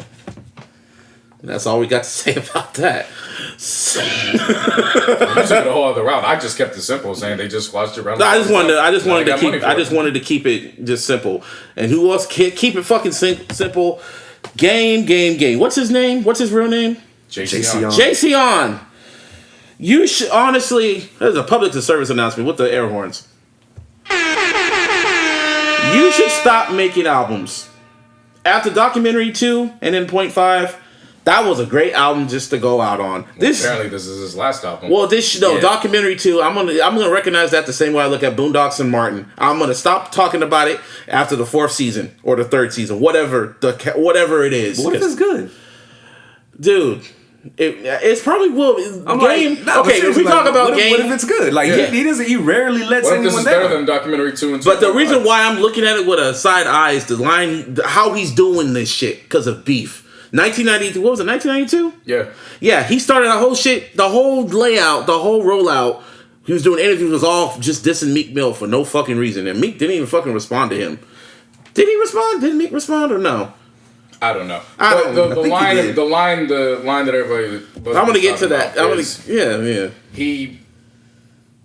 That's all we got to say about that. You took it a whole other route. I just kept it simple, saying they just squashed it around. I just wanted to keep it just simple. And who else can keep it fucking simple? Game. What's his name? What's his real name? JC On. You should honestly. There's a public service announcement with the air horns. You should stop making albums. After Documentary 2 and then Point 5. That was a great album just to go out on. Apparently, this is his last album. Well, Documentary 2. I'm gonna recognize that the same way I look at Boondocks and Martin. I'm gonna stop talking about it after the 4th season or the 3rd season, whatever it is. What if it's good, dude? It's probably if we talk about Game, what if it's good? Like he doesn't. He rarely lets anyone down. This is better than Documentary 2 and 2. But the reason why I'm looking at it with a side eye is how he's doing this shit because of beef. 1992, what was it, 1992? Yeah. Yeah, he started a whole shit, the whole layout, the whole rollout. He was doing interviews, was all just dissing Meek Mill for no fucking reason. And Meek didn't even fucking respond to him. Did he respond? Did Meek respond or no? I don't know. The line that everybody... I'm going to get to that. Yeah. He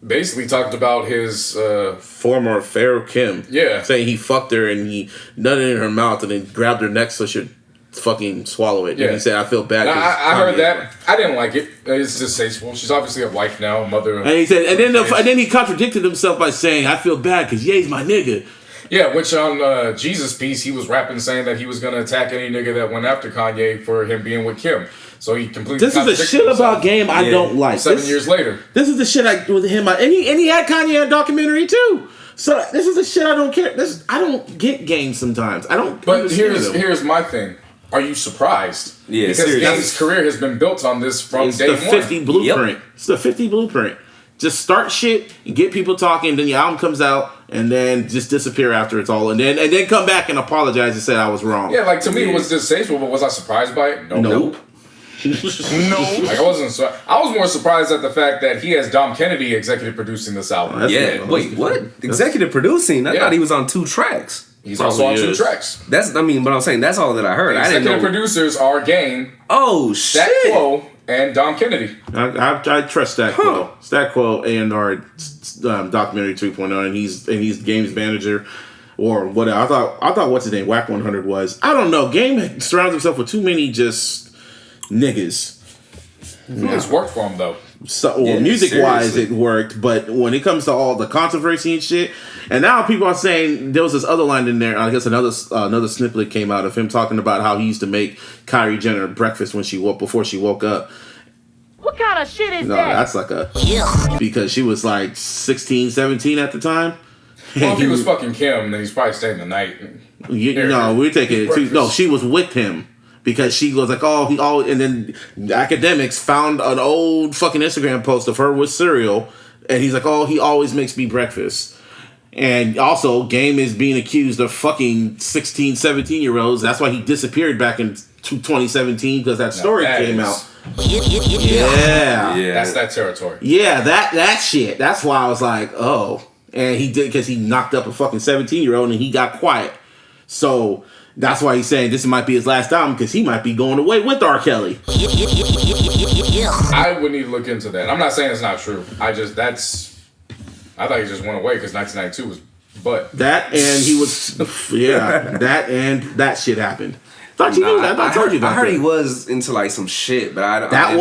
basically talked about his... former affair with Kim. Yeah. Saying he fucked her and he nutted in her mouth and then grabbed her neck so she'd fucking swallow it. Yeah. And he said, I feel bad. I heard that. I didn't like it. It's distasteful. She's obviously a wife now, a mother. And he said, and then he contradicted himself by saying, I feel bad because Ye's my nigga. Yeah, which on Jesus' piece, he was rapping saying that he was going to attack any nigga that went after Kanye for him being with Kim. So he completely This is the shit about Game I don't like. 7 years later. This is the shit with him. And he had Kanye in a documentary too. So this is the shit I don't care. I don't get Game sometimes. I don't. But here's my thing. Are you surprised? Yeah, because Game's career has been built on this from day one. It's the 50 blueprint. Yep. It's the 50 blueprint. Just start shit and get people talking. Then your album comes out, and then just disappear after it's all, and then come back and apologize and say I was wrong. Yeah, like to me it was distasteful, but was I surprised by it? Nope. No. Like I wasn't. I was more surprised at the fact that he has Dom Kennedy executive producing this album. Wait, what? Executive producing? I thought he was on 2 tracks. He's also on 2 tracks. But I'm saying that's all that I heard. The executive producers are Game. Oh shit. Stat Quo and Dom Kennedy. I trust Stat Quo. Stat Quo A&R Documentary 2.0, and he's Game's manager or whatever. I thought what's his name, Whack 100 was. I don't know. Game surrounds himself with too many just niggas. It's worked for him though. So, music wise, it worked, but when it comes to all the controversy and shit, and now people are saying there was this other line in there. I guess another snippet came out of him talking about how he used to make Kylie Jenner breakfast before she woke up. What kind of shit is that? No, that's like because she was like 16, 17 at the time. Well, if he was fucking Kim, then he's probably staying the night. We're taking it too. No, she was with him. because she was like, oh, he always, and then academics found an old fucking Instagram post of her with cereal, and he's like, oh, he always makes me breakfast. And also, Game is being accused of fucking 16, 17-year-olds. That's why he disappeared back in 2017, because that story came out. Yeah. That's that territory. Yeah, that shit. That's why I was like, oh. And he did, because he knocked up a fucking 17-year-old and he got quiet. So that's why he's saying this might be his last album, because he might be going away with R. Kelly. I would need to look into that. I'm not saying it's not true. I thought he just went away because 1992 was butt. That and he was, that and that shit happened. Thought you knew that. I told you about that. I heard he was into like some shit, but I thought it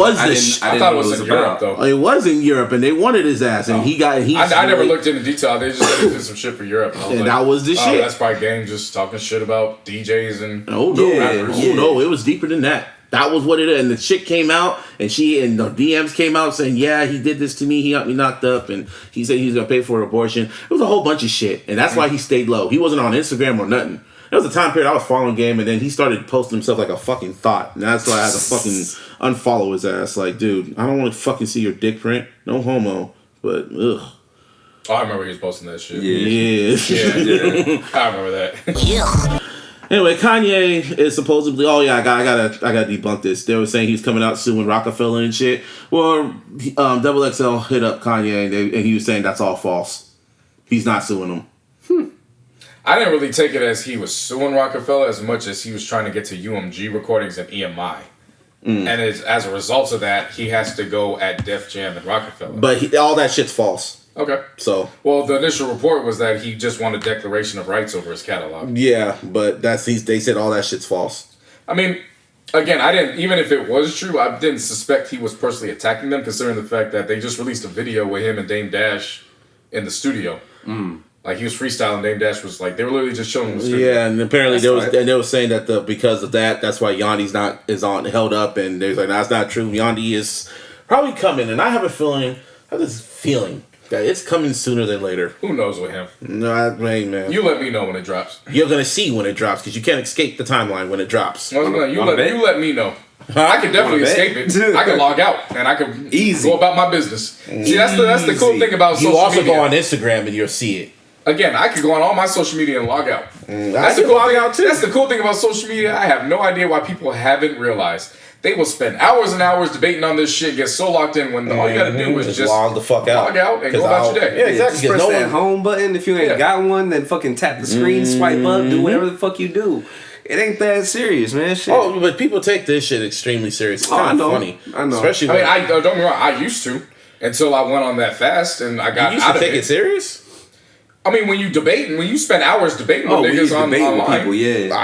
was in Europe though. It was in Europe, and they wanted his ass, and he got. I never looked into detail. They just said he did some shit for Europe, and that was the shit. That's probably Game just talking shit about DJs and rappers. No, it was deeper than that. That was what it is. And the chick came out, and the DMs came out saying, yeah, he did this to me. He got me knocked up, and he said he was going to pay for an abortion. It was a whole bunch of shit. And that's why he stayed low. He wasn't on Instagram or nothing. There was a time period I was following Game, and then he started posting himself like a fucking thought. And that's why I had to fucking unfollow his ass. Like, dude, I don't want to fucking see your dick print. No homo. But, ugh. Oh, I remember he was posting that shit. Yeah. I remember that. Anyway, Kanye is supposedly. Oh yeah, I gotta debunk this. They were saying he's coming out suing Rockefeller and shit. Well, Double XL hit up Kanye and he was saying that's all false. He's not suing him. I didn't really take it as he was suing Rockefeller as much as he was trying to get to UMG recordings and EMI. And as a result of that, he has to go at Def Jam and Rockefeller. But all that shit's false. Okay. So. Well, the initial report was that he just wanted declaration of rights over his catalog. Yeah, but they said all that shit's false. I mean, again, even if it was true, I didn't suspect he was personally attacking them, considering the fact that they just released a video with him and Dame Dash in the studio. Like, he was freestyling, Dame Dash was like, they were literally just showing him the studio. Yeah, and apparently they were saying that because of that, that's why Yandi's held up, and they're like, that's not true. Yandi is probably coming, and I have this feeling that it's coming sooner than later. Who knows with him? No, man. You let me know when it drops. You're gonna see when it drops, because you can't escape the timeline when it drops. You let me know. I can definitely escape it. I can log out and I can go about my business. See, that's the cool thing about social media. You also go on Instagram and you'll see it. Again, I could go on all my social media and log out. That's the cool thing about social media. I have no idea why people haven't realized. They will spend hours and hours debating on this shit, get so locked in when all you gotta do is just log the fuck out. Log out and go about your day. Yeah, exactly. Just press that home button. If you ain't got one, then fucking tap the screen, swipe up, do whatever the fuck you do. It ain't that serious, man. Shit. Oh, but people take this shit extremely serious. It's kind of funny. I know. Especially don't get me wrong, I used to until I went on that fast and I got out of it. You take it serious? I mean, when you spend hours debating with niggas online, people,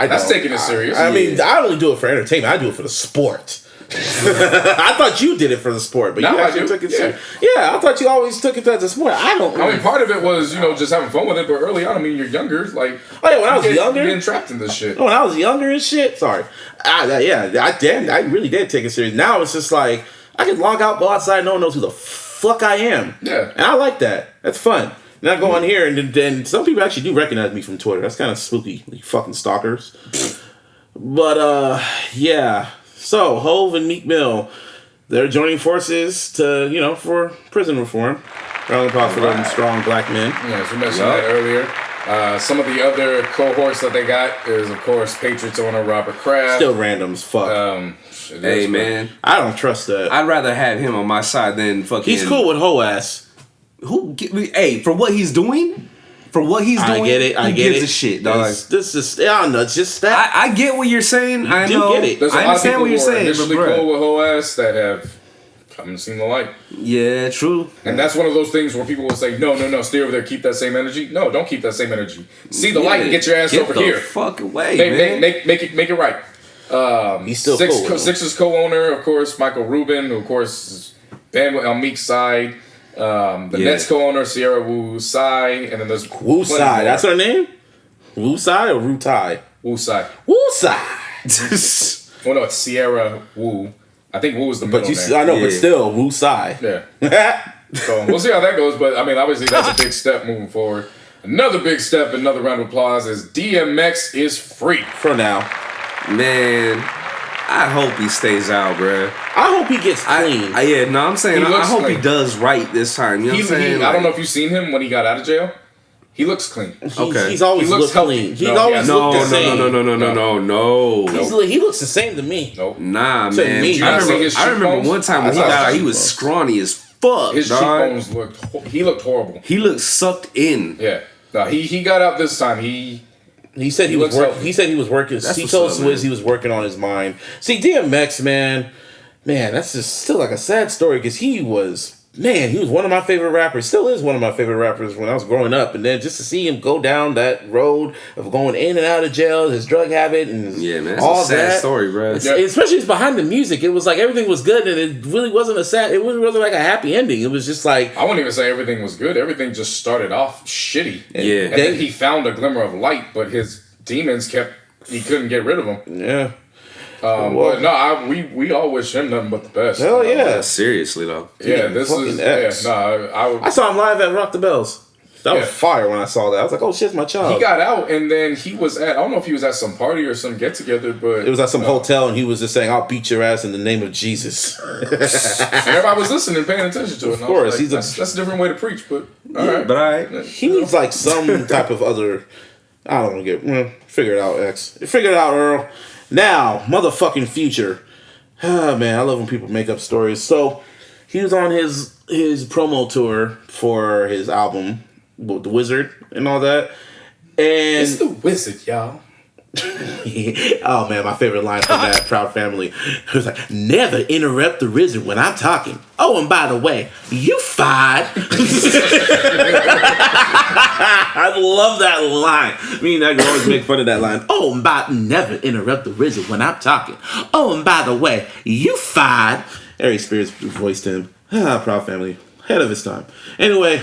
that's taking it serious. I mean, I don't really do it for entertainment. I do it for the sport. I thought you did it for the sport, but you actually took it serious. Yeah, I thought you always took it as a sport. I mean, part of it was, just having fun with it, but early on, I mean, you're younger. Like, when I was younger? You're getting trapped in this shit. When I was younger and shit? Sorry. I really did take it serious. Now it's just like, I can log out, go outside, no one knows who the fuck I am. Yeah. And I like that. That's fun. And I go on here, and then some people actually do recognize me from Twitter. That's kind of spooky. You fucking stalkers. But, yeah. So, Hove and Meek Mill, they're joining forces to, for prison reform. Round of applause for them strong black men. Yeah, as we mentioned that earlier. Some of the other cohorts that they got is, of course, Patriots owner Robert Kraft. Still random as fuck. Hey, man. I don't trust that. I'd rather have him on my side than fucking... He's cool with hoe ass. For what he's doing... I get it. Who gives a shit, dog? This is, I don't know, it's just that. I get what you're saying. I know. Get it. There's I understand what you're saying. Initially cool with hoe ass that have come and seen the light. Yeah, true. And that's one of those things where people will say, no, stay over there, keep that same energy. No, don't keep that same energy. See the light and get your ass over here. Fuck away, man. Make it right. He's still cool. Sixers co-owner, of course, Michael Rubin, who of course is banned on Meek's side. The Nets co-owner Sierra Wu Tsai, and then there's Wu Tsai. That's her name. Wu Tsai or Wu Tai? Wu Tsai. Wu Tsai. Well, no, it's Sierra Wu. I think Wu is the middle name. I know, but still Wu Tsai. Yeah. So we'll see how that goes, but I mean, obviously that's a big step moving forward. Another big step, another round of applause is DMX is free for now. Man, I hope he stays out, bro. I hope he gets clean. I'm saying I hope he does right this time. You know what I'm saying? I don't know if you've seen him when he got out of jail. He looks clean. He's always looked clean. He's always looked the same. No. He looks the same to me. Nope. Nah, To man. me. I remember one time when he got out, he was scrawny as fuck. His cheekbones looked horrible. He looked sucked in. Yeah. No, he got out this time. He said he was working. He said he was working. He told Swizz he was working on his mind. See, DMX, man, that's just still like a sad story because he was one of my favorite rappers. Still is one of my favorite rappers when I was growing up. And then just to see him go down that road of going in and out of jail, his drug habit, and that's all a sad that story, bro. Especially it's behind the music. It was like everything was good, and it really wasn't it wasn't like a happy ending. It was just like I wouldn't even say everything was good. Everything just started off shitty. Yeah, and then he found a glimmer of light, but his demons he couldn't get rid of them. Yeah. But no, we all wish him nothing but the best. Hell yeah. Seriously though. Yeah, this is X. I saw him live at Rock the Bells. That was fire when I saw that. I was like, oh shit, it's my child. He got out and then he was I don't know if he was at some party or some get together, but it was at some hotel and he was just saying, I'll beat your ass in the name of Jesus. Everybody was listening, paying attention to it. Of course. Like, that's a different way to preach, but all right. He needs like some type of other I don't want to figure it out, X. Figure it out, Earl. Now, motherfucking Future. Ah, man, I love when people make up stories. So, he was on his promo tour for his album, The Wizard, and all that. And it's The Wizard, y'all. Oh, man, my favorite line from that Proud Family. It was like, never interrupt the wizard when I'm talking. Oh, and by the way, you fired. I love that line. Me and that girl always make fun of that line. Oh, and never interrupt the wizard when I'm talking. Oh, and by the way, you fired. Harry Spears voiced him. Proud Family. Ahead of his time. Anyway,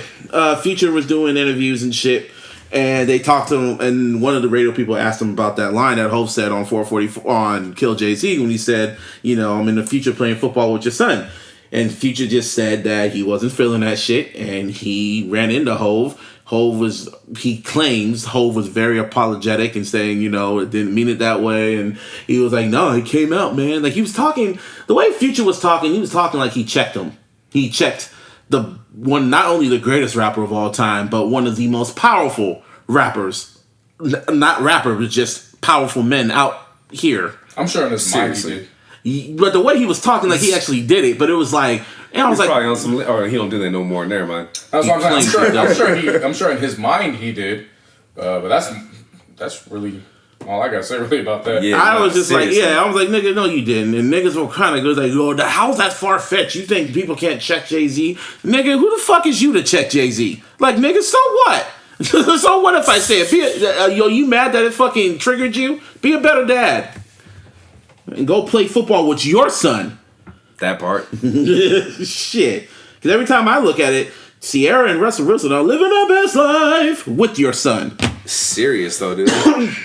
Future was doing interviews and shit. And they talked to him, and one of the radio people asked him about that line that Hov said on 440 on Kill Jay-Z when he said, I'm in the future playing football with your son. And Future just said that he wasn't feeling that shit, and he ran into Hov. He claims Hov was very apologetic and saying, it didn't mean it that way. And he was like, no, it came out, man. Like he was talking, the way Future was talking, he was talking like he checked him. He checked not only the greatest rapper of all time, but one of the most powerful rappers. Not rapper, but just powerful men out here. I'm sure in his mind he did. But the way he was talking, like he actually did it. But it was like, and I was like, probably on some, or he don't do that no more. Never mind. That's what I'm saying. I'm sure in his mind he did. But that's really all I gotta say really about that. Yeah, I was just seriously. I was like, nigga, no, you didn't. And niggas were kind of good, like, how's that far fetched? You think people can't check Jay-Z? Nigga, who the fuck is you to check Jay-Z? Like, nigga, so what? So what if I say it? You mad that it fucking triggered you? Be a better dad. And go play football with your son. That part. Shit. Because every time I look at it, Sierra and Russell Wilson are living their best life with your son. Serious though, dude.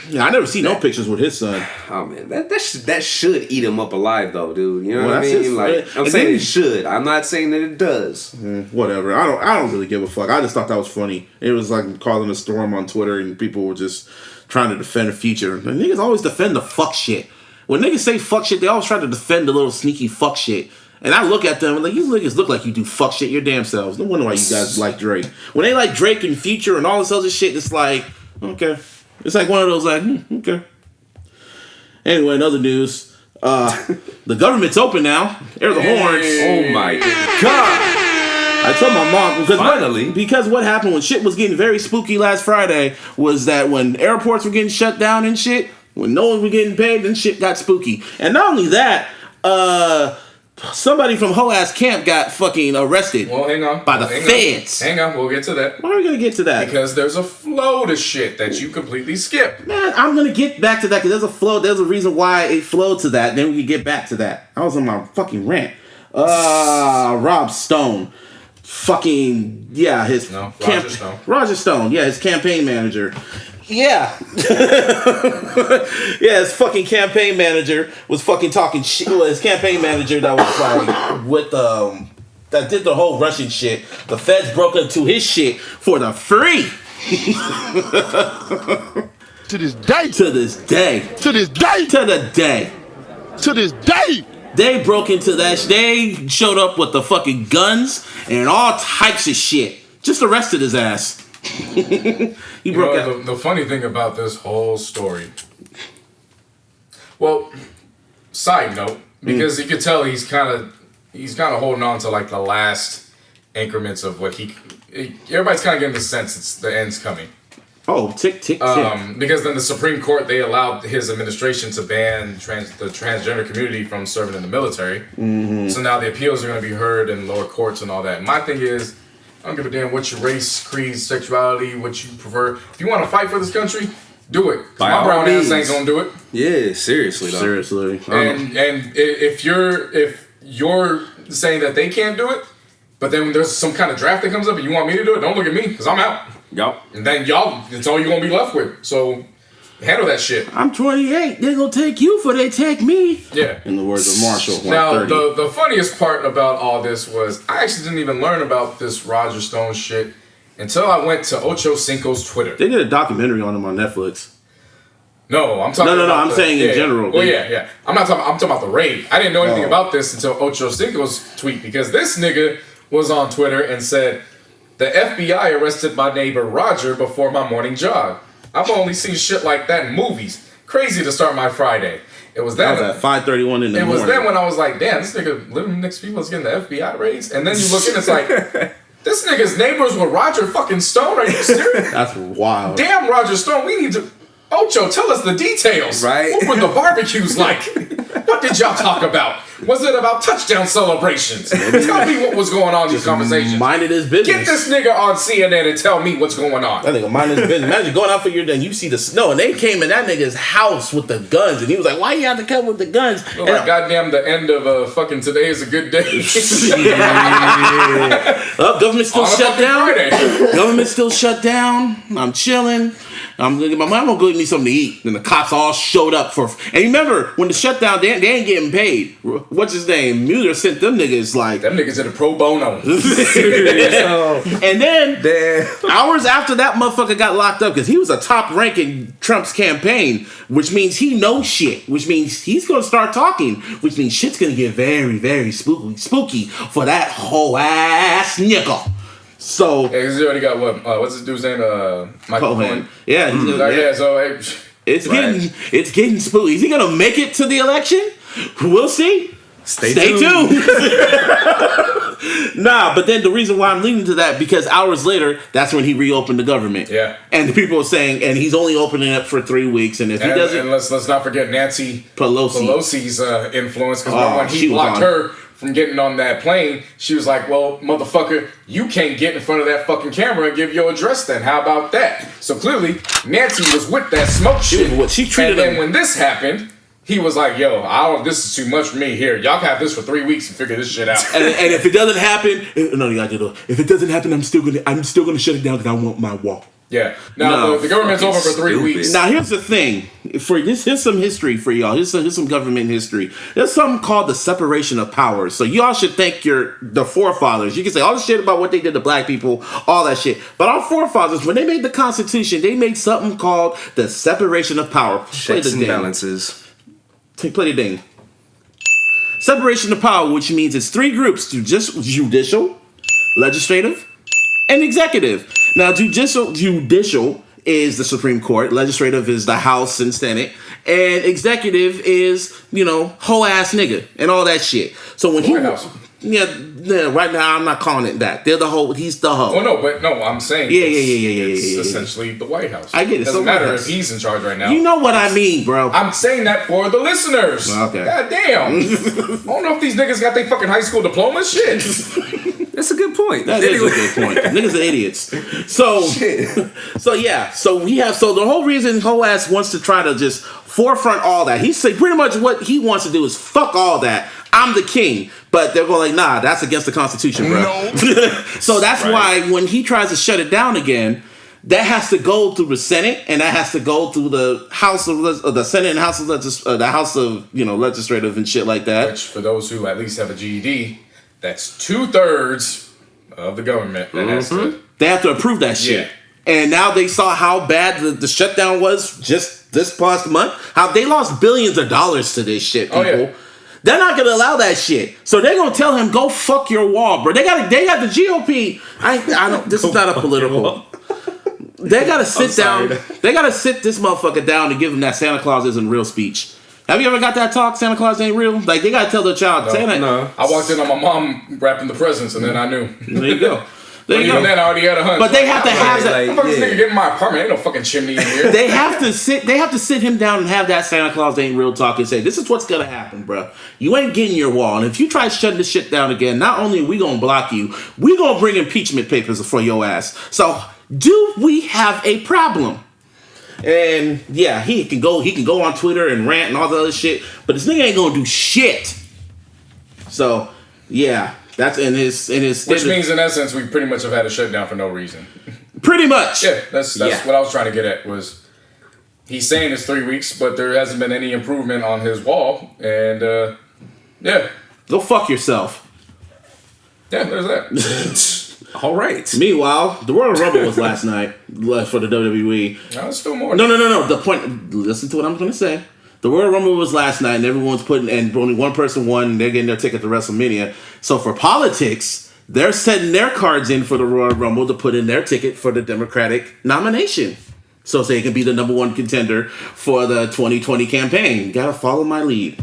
Yeah, I never see no pictures with his son. Oh man, that should eat him up alive though, dude. You know what I mean? I'm saying it should. I'm not saying that it does. Whatever. I don't really give a fuck. I just thought that was funny. It was like causing a storm on Twitter, and people were just trying to defend the Future. And niggas always defend the fuck shit. When niggas say fuck shit, they always try to defend the little sneaky fuck shit. And I look at them and like, you niggas look like you do fuck shit your damn selves. No wonder why you guys like Drake. When they like Drake and Future and all this other shit, it's like, okay. It's like one of those like, okay. Anyway, in other news, the government's open now. Air the horns. Oh my God. I told my mom, because what happened when shit was getting very spooky last Friday was that when airports were getting shut down and shit, when no one was getting paid, then shit got spooky. And not only that, somebody from whole-ass camp got fucking arrested by the feds. Hang on, we'll get to that. Why are we going to get to that? Because there's a flow to shit that you completely skip. Man, I'm going to get back to that because there's a flow. There's a reason why it flowed to that. Then we can get back to that. I was on my fucking rant. Rob Stone. Fucking, yeah, Roger Stone. Yeah, his campaign manager. Yeah. Yeah, his fucking campaign manager was fucking talking shit. Well, his campaign manager that was like with that did the whole Russian shit. The feds broke into his shit for the free. To this day. To this day. To this day. To the day. To this day. They broke into that. They showed up with the fucking guns and all types of shit. Just arrested his ass. He broke out. The funny thing about this whole story. Well, side note, because you could tell he's kind of holding on to like the last increments of what everybody's kind of getting the sense it's the end's coming. Oh, tick. Because then the Supreme Court, they allowed his administration to ban the transgender community from serving in the military. Mm-hmm. So now the appeals are going to be heard in lower courts and all that. And my thing is, I don't give a damn what your race, creed, sexuality, what you prefer. If you want to fight for this country, do it. My brown ass ain't going to do it. Yeah, seriously. Though. Seriously. And if you're saying that they can't do it, but then when there's some kind of draft that comes up and you want me to do it, don't look at me, because I'm out. Yup. And then it's all you're going to be left with. So handle that shit. I'm 28. They're going to take you for they take me. Yeah. In the words of Marshall. Now, the funniest part about all this was I actually didn't even learn about this Roger Stone shit until I went to Ocho Cinco's Twitter. They did a documentary on him on Netflix. No, I'm talking about... No, I'm saying in general. Well, yeah. I'm talking about the raid. I didn't know anything about this until Ocho Cinco's tweet, because this nigga was on Twitter and said, "The FBI arrested my neighbor Roger before my morning jog. I've only seen shit like that in movies. Crazy to start my Friday." It was then at 5:31 in the morning. It was then when I was like, damn, this nigga living next to people is getting the FBI raids. And then you look in, it's like, this nigga's neighbors with Roger fucking Stone. Are you serious? That's wild. Damn, Roger Stone, we need to... Ocho, tell us the details. Right. What were the barbecues like? What did y'all talk about? Was it about touchdown celebrations? Tell me what was going on in these conversations. Minded his business. Get this nigga on CNN and tell me what's going on. That nigga minded his business. Imagine going out for your day and you see the snow, and they came in that nigga's house with the guns, and he was like, "Why you have to come with the guns?" Well, like, goddamn, the end of fucking Today Is a Good Day. Government still shut down. Government still shut down. I'm chilling. My mom gonna go get me something to eat. And the cops all showed up and remember, when the shutdown, they ain't getting paid. What's his name? Mueller sent them niggas like... Them niggas did a pro bono. And then, hours after that motherfucker got locked up, because he was a top rank in Trump's campaign, which means he knows shit, which means he's gonna start talking, which means shit's gonna get very, very spooky for that whole ass nigga. So he's already got what's this dude's name? Michael Cohen. Yeah, so it's getting spooky. Is he gonna make it to the election? We'll see. Stay tuned. Nah, but then the reason why I'm leading to that, because hours later, that's when he reopened the government. Yeah. And the people are saying, and he's only opening it for 3 weeks, and if he doesn't, and let's not forget Nancy Pelosi's influence, because when he blocked her from getting on that plane, she was like, "Well, motherfucker, you can't get in front of that fucking camera and give your address then. How about that?" So clearly, Nancy was with that smoke shit. And then when this happened, he was like, "Yo, this is too much for me. Here, y'all have this for 3 weeks and figure this shit out." And if it doesn't happen, if it doesn't happen, I'm still gonna shut it down because I want my wall. Yeah. Now the government's over for 3 weeks. Now here's the thing. Here's some history for y'all. Here's some government history. There's something called the separation of powers. So y'all should thank the forefathers. You can say all the shit about what they did to black people, all that shit. But our forefathers, when they made the Constitution, they made something called the separation of power. Checks and balances. Play the ding. Separation of power, which means it's 3 groups: judicial, legislative, and executive. Now, judicial is the Supreme Court, legislative is the House and Senate, and executive is, whole ass nigga and all that shit. So when right now I'm not calling it that. They're the whole. He's the hoe. Oh I'm saying it's essentially the White House. I get it. Doesn't matter if he's in charge right now. You know what I mean, bro. I'm saying that for the listeners. Okay. God damn. I don't know if these niggas got their fucking high school diplomas. Shit. That's a good point. That is a good point. Niggas are idiots. So the whole reason whole ass wants to try to just forefront all that. He said pretty much what he wants to do is fuck all that. I'm the king. But they're going like, nah, that's against the Constitution, bro. No. So that's why when he tries to shut it down again, that has to go through the Senate, and that has to go through the House of the Senate and House of the House of legislative and shit like that. Which, for those who at least have a GED, that's 2/3 of the government that has to. They have to approve that shit. and now they saw how bad the shutdown was just this past month. How they lost billions of dollars to this shit, people. Oh, yeah. They're not gonna allow that shit. So they're gonna tell him, go fuck your wall, bro. They got the GOP. I don't. This is not a political. They gotta sit down. They gotta sit this motherfucker down and give him that Santa Claus isn't real speech. Have you ever got that talk? Santa Claus ain't real. Like they gotta tell their child. Santa. No. I walked in on my mom wrapping the presents, and then I knew. There you go. Even then, I already had a hunch. But they have to have that. What the fuck is this nigga get in my apartment? Ain't no fucking chimney in here. They have to sit him down and have that Santa Claus ain't real talk and say, this is what's gonna happen, bro. You ain't getting your wall, and if you try shutting this shit down again, not only are we gonna block you, we gonna bring impeachment papers for your ass. So, do we have a problem? And yeah, he can go on Twitter and rant and all the other shit, but this nigga ain't gonna do shit. So, yeah. That's in his which means in essence we pretty much have had a shutdown for no reason. Pretty much. Yeah, that's what I was trying to get at was he's saying it's 3 weeks, but there hasn't been any improvement on his wall, and yeah. Go fuck yourself. Yeah, there's that. All right. Meanwhile, the Royal Rumble was last night for the WWE. No, it's still more. No. The point. Listen to what I'm going to say. The Royal Rumble was last night, and everyone's and only one person won, and they're getting their ticket to WrestleMania. So for politics, they're setting their cards in for the Royal Rumble to put in their ticket for the Democratic nomination. So they can be the number one contender for the 2020 campaign. You gotta follow my lead.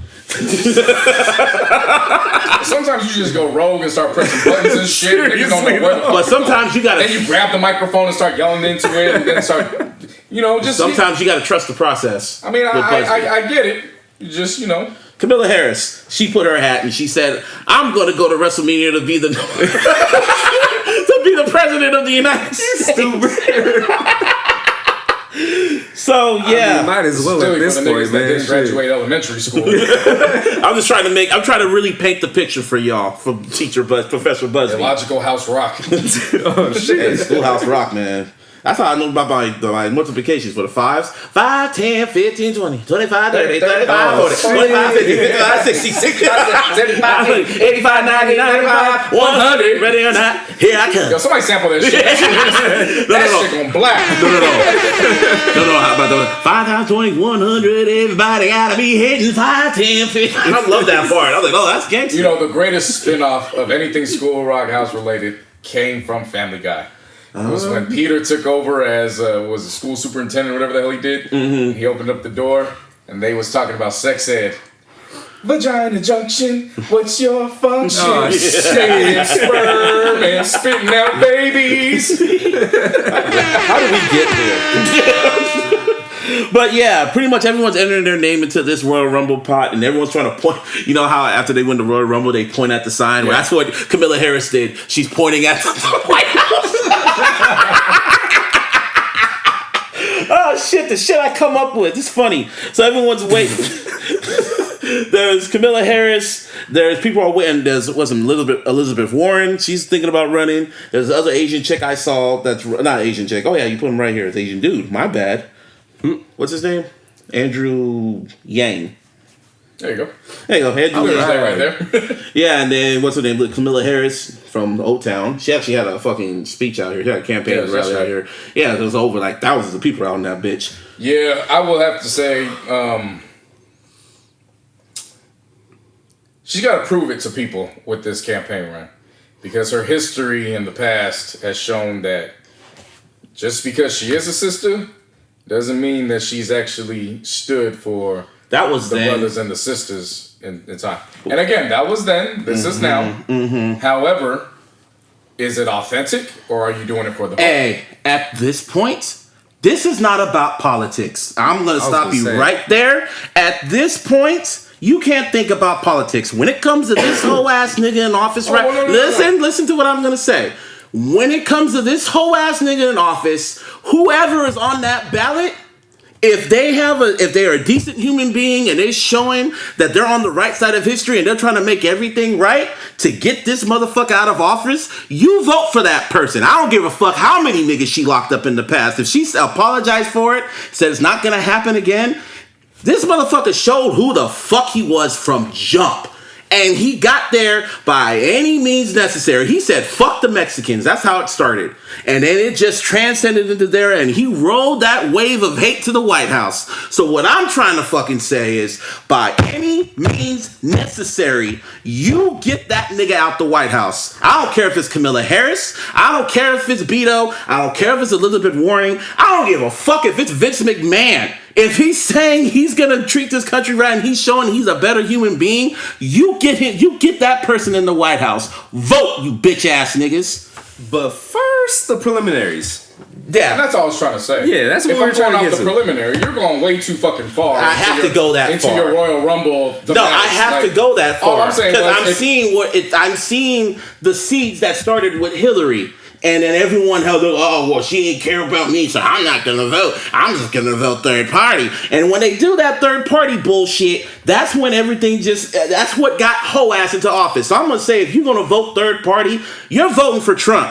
Sometimes you just go rogue and start pressing buttons and shit. And you don't know what. But sometimes you gotta. Then you grab the microphone and start yelling into it, and then start. Just sometimes you gotta trust the process. I mean, I get it. You just Camilla Harris, she put her hat and she said, "I'm gonna go to WrestleMania to be the president of the United States." So yeah, I mean, might as well at this point, man. Didn't graduate elementary school. I'm trying to really paint the picture for y'all, from Professor Busby. Illogical House Rock. Oh shit, Schoolhouse Rock, man. That's how I know about my multiplications for the fives. 5, 10, 15, 20, 25, 30, 35, 40, 45, 50, 55, 60, 65, 75, 85, 90, 95, 100. Ready or not, here I come. Yo, somebody sample that shit. That shit going black. No, how about the 5 times 20, 100, everybody gotta be hitting 5, 10, 15. I love that part. I was like, oh, that's gangster. The greatest spinoff of anything School Rock House related came from Family Guy. It was when Peter took over as was the school superintendent, whatever the hell he did. Mm-hmm. He opened up the door, and they was talking about sex ed. Vagina junction, what's your function? Oh, shit. Sperm and spitting out babies. How did we get here? But yeah, pretty much everyone's entering their name into this Royal Rumble pot, and everyone's trying to point. You know how after they win the Royal Rumble, they point at the sign? Yeah. Well, that's what Camilla Harris did. She's pointing at the White House. Oh shit, the shit I come up with. It's funny. So everyone's waiting. There's Camilla Harris. There's people are waiting. There's Elizabeth Warren. She's thinking about running. There's the other Asian chick I saw. That's not Asian chick. Oh yeah, you put him right here. It's Asian dude. My bad. What's his name? Andrew Yang. There you go. Andrew Yang. Right there. Yeah, and then what's her name? Camilla Harris from Old Town. She actually had a fucking speech out here. She had a campaign rally out here. Yeah, there was over like thousands of people out in that bitch. Yeah, I will have to say, she's got to prove it to people with this campaign run, because her history in the past has shown that just because she is a sister doesn't mean that she's actually stood for the brothers and the sisters in time. And again, that was then. This is now. Mm-hmm. However, is it authentic, or are you doing it for the vote? Hey, at this point, this is not about politics. I'm going to stop you right there. At this point, you can't think about politics. When it comes to this whole ass nigga in office, listen to what I'm going to say. When it comes to this whole ass nigga in office, whoever is on that ballot, if they are a decent human being and they're showing that they're on the right side of history and they're trying to make everything right to get this motherfucker out of office, you vote for that person. I don't give a fuck how many niggas she locked up in the past. If she apologized for it, said it's not gonna happen again, this motherfucker showed who the fuck he was from jump. And he got there by any means necessary. He said, fuck the Mexicans. That's how it started. And then it just transcended into there, and he rode that wave of hate to the White House. So what I'm trying to fucking say is, by any means necessary, you get that nigga out the White House. I don't care if it's Kamala Harris. I don't care if it's Beto. I don't care if it's Elizabeth Warren. I don't give a fuck if it's Vince McMahon. If he's saying he's gonna treat this country right and he's showing he's a better human being, you get him, you get that person in the White House. Vote, you bitch ass niggas. But first, the preliminaries. Yeah, and that's all I was trying to say. Yeah, that's what if we're I'm trying going to out get the to. preliminary, you're going way too fucking far. I have to go that into far. your Royal Rumble. No, I have to go that far. All I'm saying because was I'm seeing the seeds that started with Hillary. And then everyone held up, oh, well, she didn't care about me, so I'm not going to vote. I'm just going to vote third party. And when they do that third party bullshit, that's when everything that's what got hoe ass into office. So I'm going to say, if you're going to vote third party, you're voting for Trump.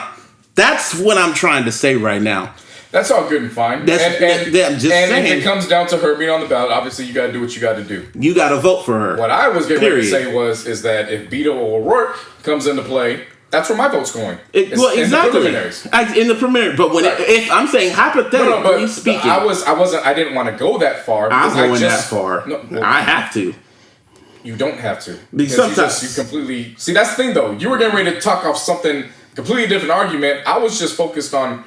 That's what I'm trying to say right now. That's all good and fine. I'm just saying. If it comes down to her being on the ballot, obviously you got to do what you got to do. You got to vote for her. What I was getting ready to say is that if Beto or O'Rourke comes into play, that's where my vote's going. Exactly. In the preliminaries. In the preliminary, but when if I'm saying hypothetically speaking, I didn't want to go that far. I'm going that far. No, well, I have to. You don't have to. Because you completely see. That's the thing, though. You were getting ready to talk off something completely different argument. I was just focused on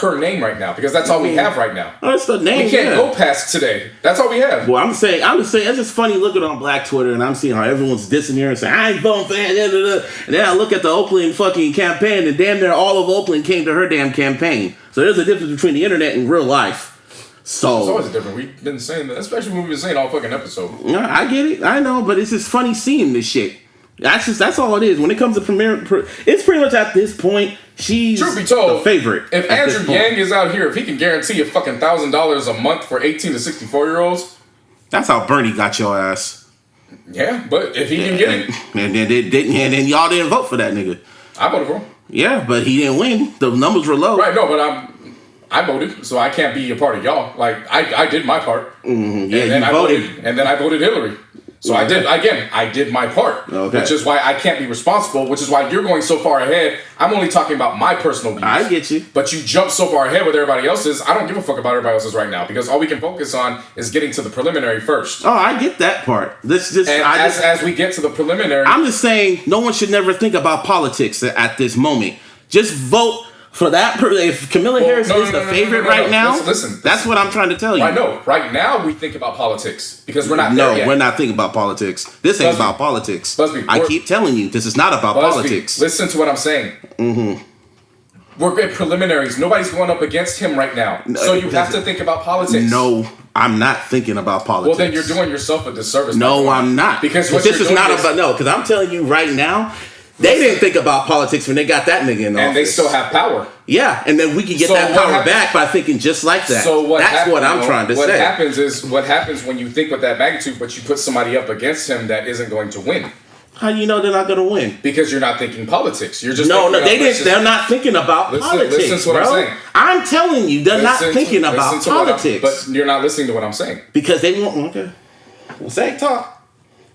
her name right now because that's all we have right now. Oh, it's the name. We can't go past today. That's all we have. Well, I'm just saying, it's just funny looking on Black Twitter and I'm seeing how everyone's dissing here and saying, I ain't voting for that. And then I look at the Oakland fucking campaign and damn near all of Oakland came to her damn campaign. So there's a difference between the internet and real life. So it's always a difference. We've been saying that, especially when we've been saying all fucking episode. Yeah, I get it. I know, but it's just funny seeing this shit. That's all it is. When it comes to premiere, it's pretty much at this point, she's truth be told, the favorite. If Andrew Yang is out here, if he can guarantee a fucking $1,000 a month for 18 to 64-year-olds, that's how Bernie got your ass. Yeah, but if he can get it, and then y'all didn't vote for that nigga. I voted for him. Yeah, but he didn't win. The numbers were low. Right? No, but I voted, so I can't be a part of y'all. Like I did my part. Mm-hmm. Yeah, and then you I voted. and then I voted Hillary. So I did my part, which is why I can't be responsible, which is why you're going so far ahead. I'm only talking about my personal views. I get you. But you jump so far ahead with everybody else's. I don't give a fuck about everybody else's right now because all we can focus on is getting to the preliminary first. Oh, I get that part. As we get to the preliminary, I'm just saying no one should never think about politics at this moment. Just vote for that. If Kamala Harris is the favorite right now, listen, that's what I'm trying to tell you. I know. Right now, we think about politics because we're not there yet. No, we're not thinking about politics. This ain't about politics. Busby, I keep telling you, this is not about politics. Listen to what I'm saying. Mm-hmm. We're at preliminaries. Nobody's going up against him right now. So you have to think about politics. No, I'm not thinking about politics. Well, then you're doing yourself a disservice. No, I'm not. Because this is not about, no, because I'm telling you right now, they didn't think about politics when they got that nigga in office. And they still have power. Yeah, and then we can get that power back by thinking just like that. So that's what I'm trying to say. What happens when you think with that magnitude, but you put somebody up against him that isn't going to win? How do you know they're not going to win? Because you're not thinking politics. You're just they're not thinking about politics. Listen to what I'm saying. I'm telling you, they're not thinking about politics. But you're not listening to what I'm saying. Because they won't. Okay. Well, say talk.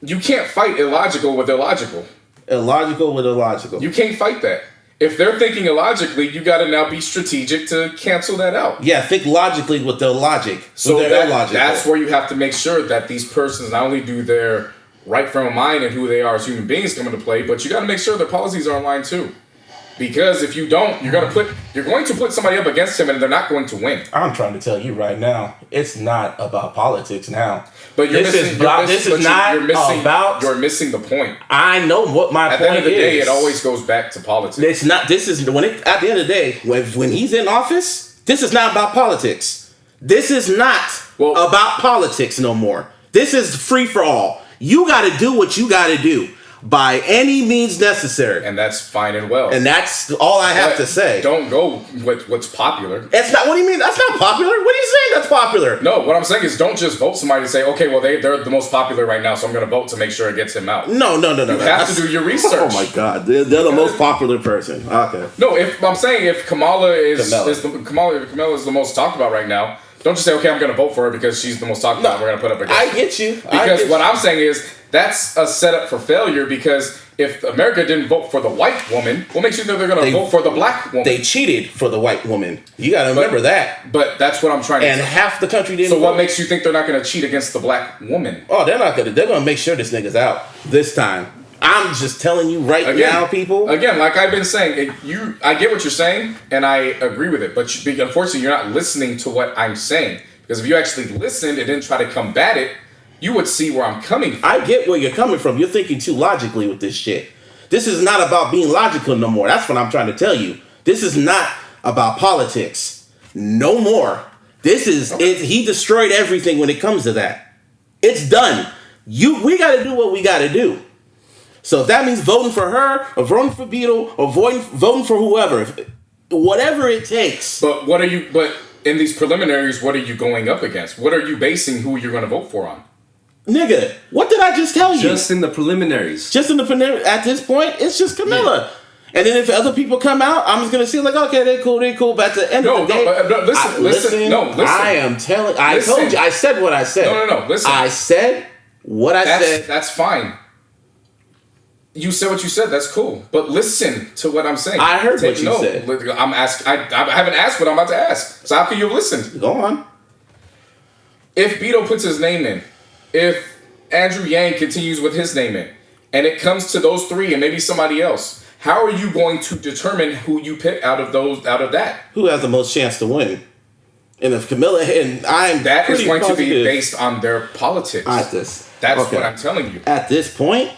You can't fight illogical with illogical. Illogical with illogical. You can't fight that. If they're thinking illogically, you got to now be strategic to cancel that out. Yeah, think logically with their logic. So that's where you have to make sure that these persons not only do their right frame of mind and who they are as human beings come into play, but you got to make sure their policies are in line too. Because if you don't, you're going to put somebody up against him and they're not going to win. I'm trying to tell you right now, it's not about politics now. But you're missing the point. I know what my point is. At the end of the day, it always goes back to politics. It's not. At the end of the day, when he's in office, this is not about politics. This is not about politics no more. This is free for all. You got to do what you got to do by any means necessary. And that's fine and well. And that's all I have to say. Don't go with what's popular. It's not. What do you mean? That's not popular. What are you saying that's popular? No, what I'm saying is don't just vote somebody to say, okay, well, they're the most popular right now, so I'm going to vote to make sure it gets him out. No. You have to do your research. Oh, my God. They're the most popular person. Okay. No, if Kamala is the most talked about right now, don't just say, okay, I'm going to vote for her because she's the most talked about. We're going to put up against her. I get you. Because what I'm saying is that's a setup for failure because if America didn't vote for the white woman, what makes you think they're going to vote for the black woman? They cheated for the white woman. You got to remember that. But that's what I'm trying to say. And half the country didn't So what vote. makes you think they're not going to cheat against the black woman? Oh, they're not going to. They're going to make sure this nigga's out this time. I'm just telling you now, people. Again, like I've been saying, I get what you're saying, and I agree with it. But unfortunately, you're not listening to what I'm saying. Because if you actually listened and didn't try to combat it, you would see where I'm coming from. I get where you're coming from. You're thinking too logically with this shit. This is not about being logical no more. That's what I'm trying to tell you. This is not about politics. No more. This is he destroyed everything when it comes to that. It's done. We got to do what we got to do. So if that means voting for her, or voting for Beetle, or voting for whoever, whatever it takes. But in these preliminaries, what are you going up against? What are you basing who you're going to vote for on? Nigga, what did I just tell you? Just in the preliminaries. Just in the preliminaries. At this point, it's just Camilla. Yeah. And then if other people come out, I'm just going to see like, okay, they're cool. But at the end of the day... listen. I am telling... I told you. I said what I said. No. Listen. I said what I said. That's fine. You said what you said. That's cool. But listen to what I'm saying. I heard what you said. I'm asking. I haven't asked what I'm about to ask. So how can you have listened? Go on. If Beto puts his name in, if Andrew Yang continues with his name in, and it comes to those three and maybe somebody else, how are you going to determine who you pick out of that? Who has the most chance to win? And if Camilla and that is going to be based on their politics. That's what I'm telling you. At this point,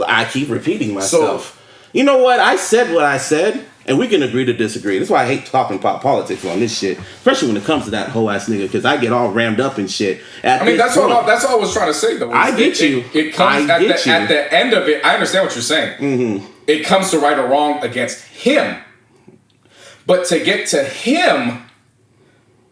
I keep repeating myself. So, you know what? I said what I said, and we can agree to disagree. That's why I hate talking about politics on this shit, especially when it comes to that whole ass nigga, because I get all rammed up and shit. That's all I was trying to say, though. I get you. It comes at the end of it. I understand what you're saying. Mm-hmm. It comes to right or wrong against him, but to get to him,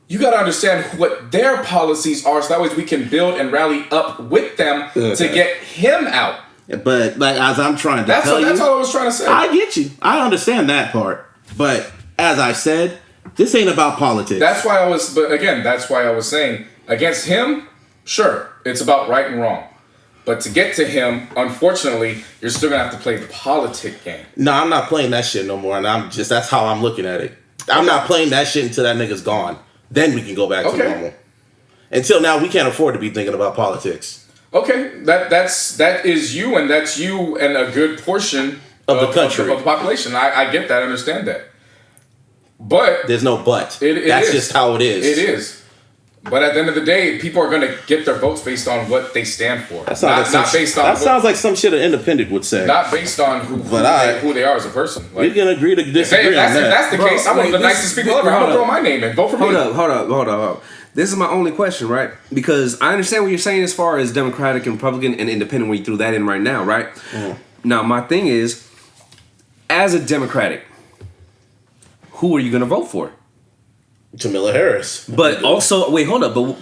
you got to understand what their policies are, so that way we can build and rally up with them to get him out. But like as I'm trying to tell you, that's all I was trying to say. I get you. I understand that part. But as I said, this ain't about politics. That's why I was saying against him, sure, it's about right and wrong. But to get to him, unfortunately, you're still gonna have to play the politic game. No, I'm not playing that shit no more, and that's how I'm looking at it. I'm not playing that shit until that nigga's gone. Then we can go back to normal. Until now, we can't afford to be thinking about politics. Okay, that is you, and that's you, and a good portion of the country, of the population. I get that, I understand that. But there's no but. That's just how it is. It is. But at the end of the day, people are going to get their votes based on what they stand for. That sounds like some shit an independent would say. Not based on who they are as a person. Like, we can agree to disagree on that. If that's the case, I'm one of the nicest people ever. I'm going to throw my name in. Vote for me. Hold up. This is my only question, right? Because I understand what you're saying as far as Democratic and Republican and Independent when you threw that in right now, right? Mm. Now, my thing is, as a Democratic, who are you going to vote for? Jamila Harris. But also, wait, hold up. But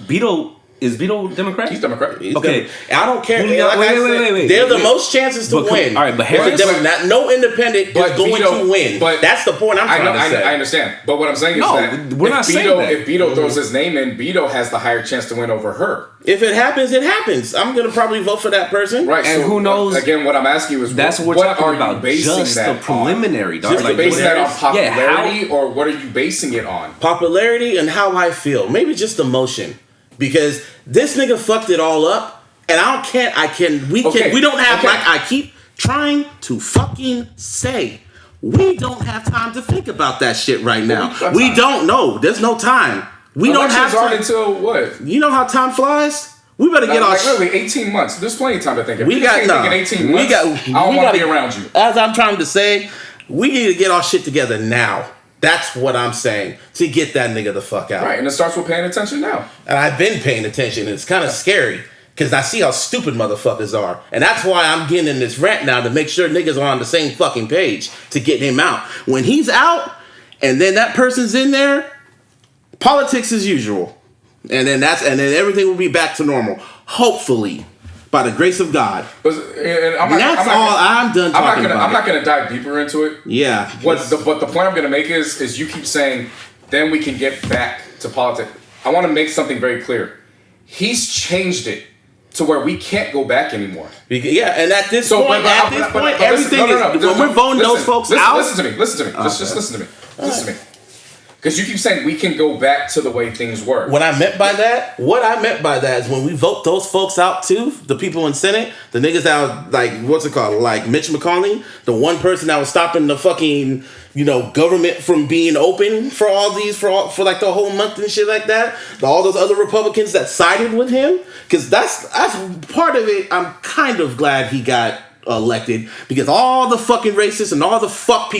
is Beto Democrat? He's Democrat. Okay. I don't care. Wait. They're the most chances to win. All right, but Harris... no independent is going to win. But that's the point I'm trying to say. I understand. But what I'm saying is that we're not saying that. If Beto throws his name in, Beto has the higher chance to win over her. If it happens, it happens. I'm going to probably vote for that person. Right. And so, who knows? Again, what I'm asking you is that's what we're talking about. Just the preliminary, dog. Just basing that on popularity, or what are you basing it on? Popularity and how I feel. Maybe just emotion. Because this nigga fucked it all up, and we don't have, like I keep trying to fucking say, we don't have time to think about that shit right now. We don't know. There's no time. We don't have time. Until what? You know how time flies? We better get our shit. 18 months. There's plenty of time to think of it. We got 18 months. I don't want to be around you. As I'm trying to say, we need to get our shit together now. That's what I'm saying. To get that nigga the fuck out. Right, and it starts with paying attention now. And I've been paying attention. And it's kind of scary. Because I see how stupid motherfuckers are. And that's why I'm getting in this rant now to make sure niggas are on the same fucking page to get him out. When he's out, and then that person's in there, politics as usual. And then everything will be back to normal. Hopefully. By the grace of God. I'm not going to dive deeper into it. Yeah. But the point I'm going to make is you keep saying, then we can get back to politics. I want to make something very clear. He's changed it to where we can't go back anymore. Yeah, and at this point, everything is when we're voting those folks out. Listen to me. Just listen to me. Listen to me. Because you keep saying we can go back to the way things were. What I meant by that is when we vote those folks out too, the people in Senate, the niggas that was like, what's it called? Like Mitch McConnell, the one person that was stopping the fucking, government from being open for for like the whole month and shit like that. All those other Republicans that sided with him. Because that's part of it. I'm kind of glad he got elected because all the fucking racists and all the fuck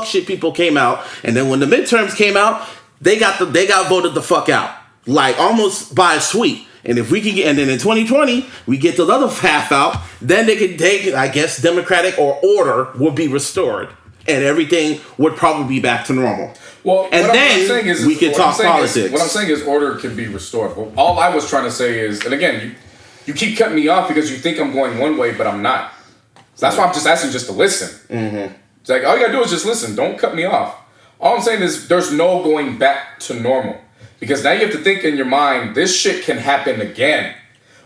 shit people came out, and then when the midterms came out, they got voted the fuck out, like almost by a sweep. And if we can get, and then in 2020 we get the other half out, then they could take, I guess, democratic or order would be restored, and everything would probably be back to normal. Well, and then we could talk politics. What I'm saying is order can be restored. Well, all I was trying to say is, and again, you keep cutting me off because you think I'm going one way, but I'm not. So that's why I'm just asking just to listen. Mm-hmm. It's like, all you gotta do is just listen. Don't cut me off. All I'm saying is there's no going back to normal. Because now you have to think in your mind, this shit can happen again.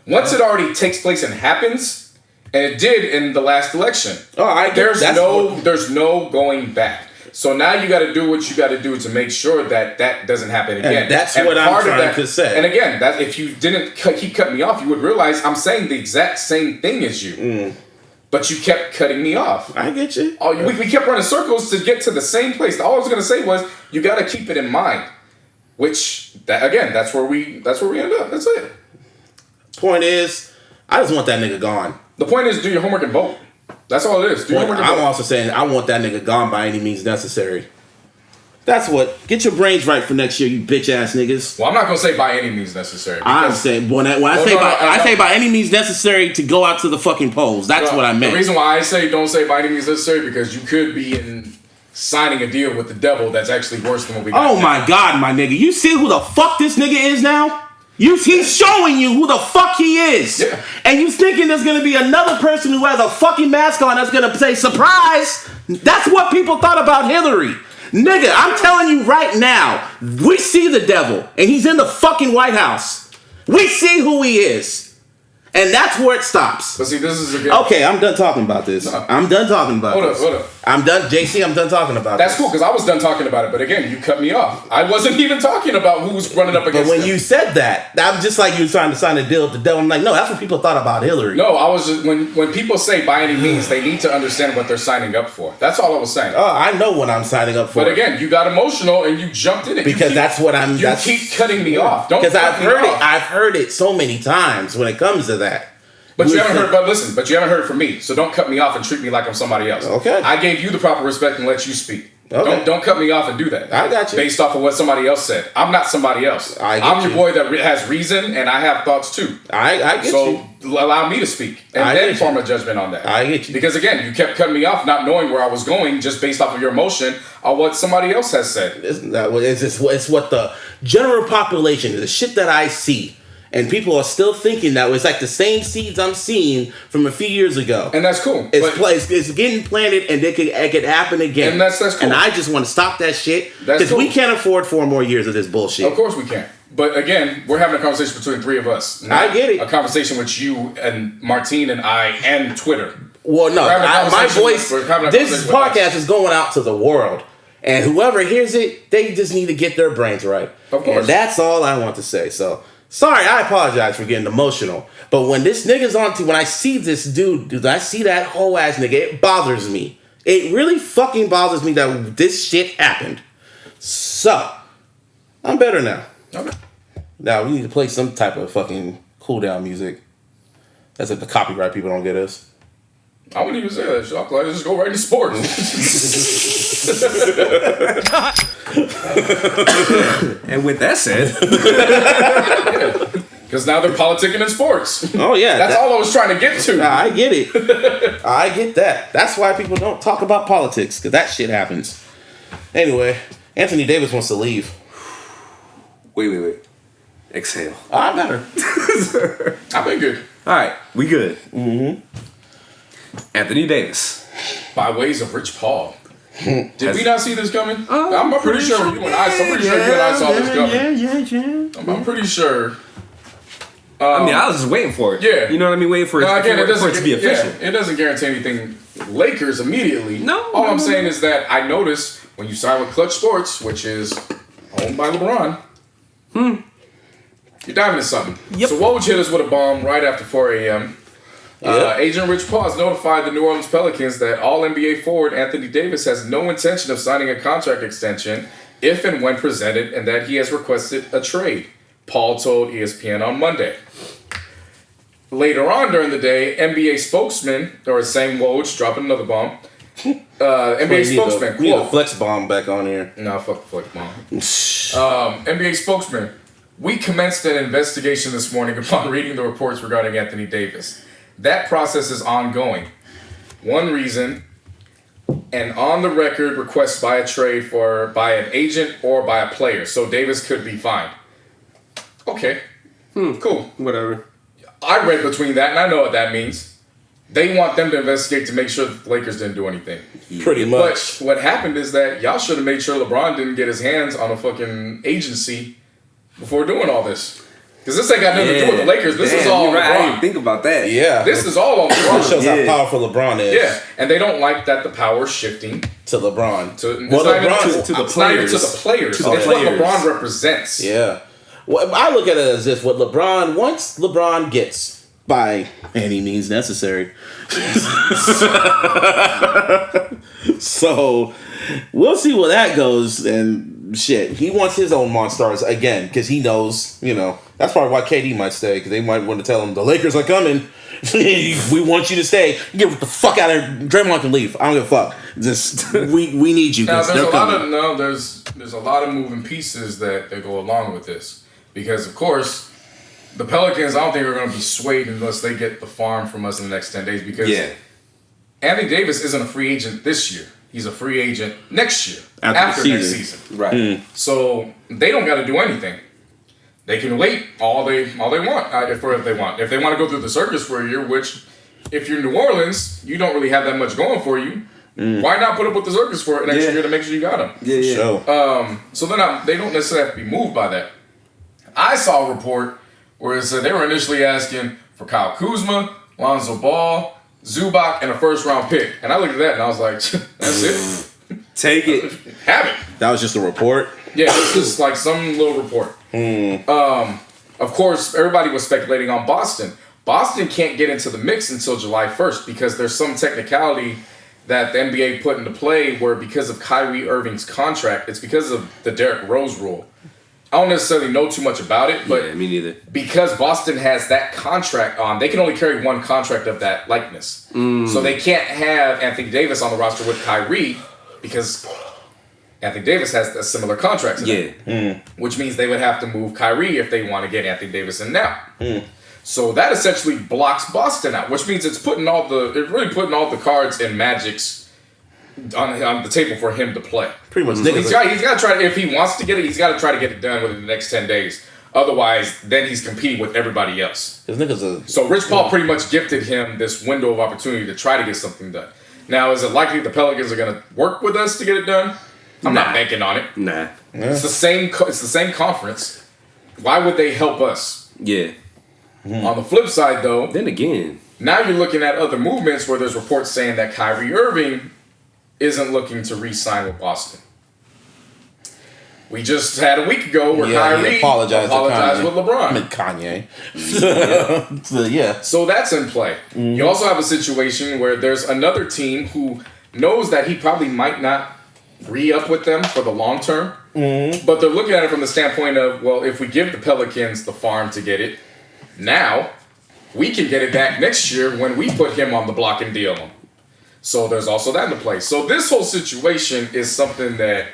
Once it already takes place and happens, and it did in the last election, there's no going back. So now you got to do what you got to do to make sure that doesn't happen again. And that's what I'm trying to say. And again, that if you didn't keep cutting me off, you would realize I'm saying the exact same thing as you. But you kept cutting me off. I get you. We kept running circles to get to the same place. All I was going to say was you got to keep it in mind. That's where we end up. That's it. Point is, I just want that nigga gone. The point is, do your homework and vote. That's all it is. I'm also saying I want that nigga gone by any means necessary. That's what. Get your brains right for next year, you bitch ass niggas. Well, I'm not gonna say by any means necessary. I'm saying I say by any means necessary to go out to the fucking polls. That's what I meant. The reason why I say don't say by any means necessary because you could be signing a deal with the devil that's actually worse than what we got. Oh my God, my nigga! You see who the fuck this nigga is now? He's showing you who the fuck he is. Yeah. And you thinking there's going to be another person who has a fucking mask on that's going to say, surprise! That's what people thought about Hillary. Nigga, I'm telling you right now, we see the devil, and he's in the fucking White House. We see who he is. And that's where it stops. But see, this is again. Okay, I'm done talking about this. No. I'm done talking about this. Hold up. I'm done, JC, I'm done talking about That's this. cool, because I was done talking about it. But again, you cut me off. I wasn't even talking about who's running up against But when you said that, I'm just like you were trying to sign a deal with the devil. I'm like, no, that's what people thought about Hillary. No, I was just, when people say by any means, they need to understand what they're signing up for. That's all I was saying. Oh, I know what I'm signing up for. But again, you got emotional and you jumped in it. Because that's what I'm... You keep cutting me off. Don't because I've heard it so many times when it comes to that. But you haven't heard. But listen. But you haven't heard it from me. So don't cut me off and treat me like I'm somebody else. Okay. I gave you the proper respect and let you speak. Okay. Don't cut me off and do that. I got you. Based off of what somebody else said. I'm not somebody else. I'm your boy that has reason and I have thoughts too. I get you. So allow me to speak and then form a judgment on that. I get you. Because again, you kept cutting me off, not knowing where I was going, just based off of your emotion on what somebody else has said. It's what the general population, the shit that I see. And people are still thinking that it's like the same seeds I'm seeing from a few years ago. And that's cool. It's getting planted and it could happen again. And that's cool. And I just want to stop that shit. Because we can't afford 4 more years of this bullshit. Of course we can't. But again, we're having a conversation between 3 of us. I get it. A conversation with you and Martine and I and Twitter. Well, no. My voice, this podcast is going out to the world. And whoever hears it, they just need to get their brains right. Of course. And that's all I want to say. So... Sorry, I apologize for getting emotional. But when this nigga's when I see this dude, I see that whole ass nigga, it bothers me. It really fucking bothers me that this shit happened. So, I'm better now. Okay. Now, we need to play some type of fucking cool down music. That's if the copyright people don't get us. I wouldn't even say that shit. I'll just go right into sports. And with that said, because now they're politicking in sports. Oh yeah, that's all I was trying to get to. I get it. I get that. That's why people don't talk about politics, because that shit happens. Anyway, Anthony Davis wants to leave. Wait. Exhale. I'm better. I've been good. All right, we good. Mm-hmm. Anthony Davis. By ways of Rich Paul. Did we not see this coming? I'm pretty sure you and I saw this coming. Yeah. I'm pretty sure. I mean, I was just waiting for it. Yeah. You know what I mean? Waiting for it, Again, for it to be official. Yeah, it doesn't guarantee anything Lakers immediately. No. All I'm saying is that I noticed when you sign with Clutch Sports, which is owned by LeBron, you're diving into something. Yep. So Woj hit us with a bomb right after 4 a.m. Agent Rich Paul has notified the New Orleans Pelicans that All-NBA forward Anthony Davis has no intention of signing a contract extension if and when presented, and that he has requested a trade. Paul told ESPN on Monday. Later on during the day, NBA spokesman, or same Woj, dropping another bomb. NBA spokesman, We need a quote. flex bomb back on here. No, fuck the flex bomb. NBA spokesman, we commenced an investigation this morning upon reading the reports regarding Anthony Davis. That process is ongoing. One reason, an on-the-record request by a trade by an agent or by a player. So Davis could be fined. Okay. Cool. Whatever. I read between that, and I know what that means. They want them to investigate to make sure that the Lakers didn't do anything. Pretty much. But what happened is that y'all should have made sure LeBron didn't get his hands on a fucking agency before doing all this. Because this ain't got nothing to do with the Lakers. This is all you're right. I LeBron. didn't think about that. Yeah. This is all on It LeBron. shows how powerful LeBron is. Yeah, and they don't like that the power's shifting To LeBron. to, Well, it's not even LeBron- to the to the players. players. To the players. To the It's what players. LeBron represents. Yeah. Well, I look at it as this: what LeBron once LeBron gets by any means necessary. So we'll see where that goes. And shit, he wants his own Monstars again because he knows, that's probably why KD might stay, because they might want to tell him the Lakers are coming. We want you to stay. Get the fuck out of here. Draymond can leave. I don't give a fuck. Just we need you. Now, Because they're coming. there's a lot of moving pieces that go along with this. Because, of course, the Pelicans, I don't think are going to be swayed unless they get the farm from us in the next 10 days. Because Anthony Davis isn't a free agent this year. He's a free agent next year. After the next season. season. Right. So they don't got to do anything. They can wait all they want if they want. If they want to go through the circus for a year, which if you're New Orleans, you don't really have that much going for you. Why not put up with the circus for an extra year to make sure you got them? Yeah. Sure. So they don't necessarily have to be moved by that. I saw a report where it said they were initially asking for Kyle Kuzma, Lonzo Ball, Zubac, and a first-round pick. And I looked at that and I was like, that's it. Take it. Have it. That was just a report. Yeah, this is like some little report. Of course, everybody was speculating on Boston. Boston can't get into the mix until July 1st because there's some technicality that the NBA put into play where because of Kyrie Irving's contract, it's because of the Derrick Rose rule. I don't necessarily know too much about it, but me neither. because Boston has that contract on, they can only carry one contract of that likeness. So they can't have Anthony Davis on the roster with Kyrie because Anthony Davis has a similar contract to them. Which means they would have to move Kyrie if they want to get Anthony Davis in now. So that essentially blocks Boston out, which means it's really putting all the cards in Magic's on the table for him to play. Pretty much. He's got to try, if he wants to get it, he's got to try to get it done within the next 10 days. Otherwise, then he's competing with everybody else. So Rich Paul pretty much gifted him this window of opportunity to try to get something done. Now, is it likely the Pelicans are going to work with us to get it done? I'm not banking on it. Nah. It's the same conference. Why would they help us? Yeah. On the flip side, though, Then again, now you're looking at other movements where there's reports saying that Kyrie Irving isn't looking to re-sign with Boston. We just had a week ago where Kyrie apologized with LeBron. I mean, Kanye. So that's in play. You also have a situation where there's another team who knows that he probably might not re-up with them for the long term. But they're looking at it from the standpoint of, well, if we give the Pelicans the farm to get it, now we can get it back next year when we put him on the block and deal him. So there's also that in play. So this whole situation is something that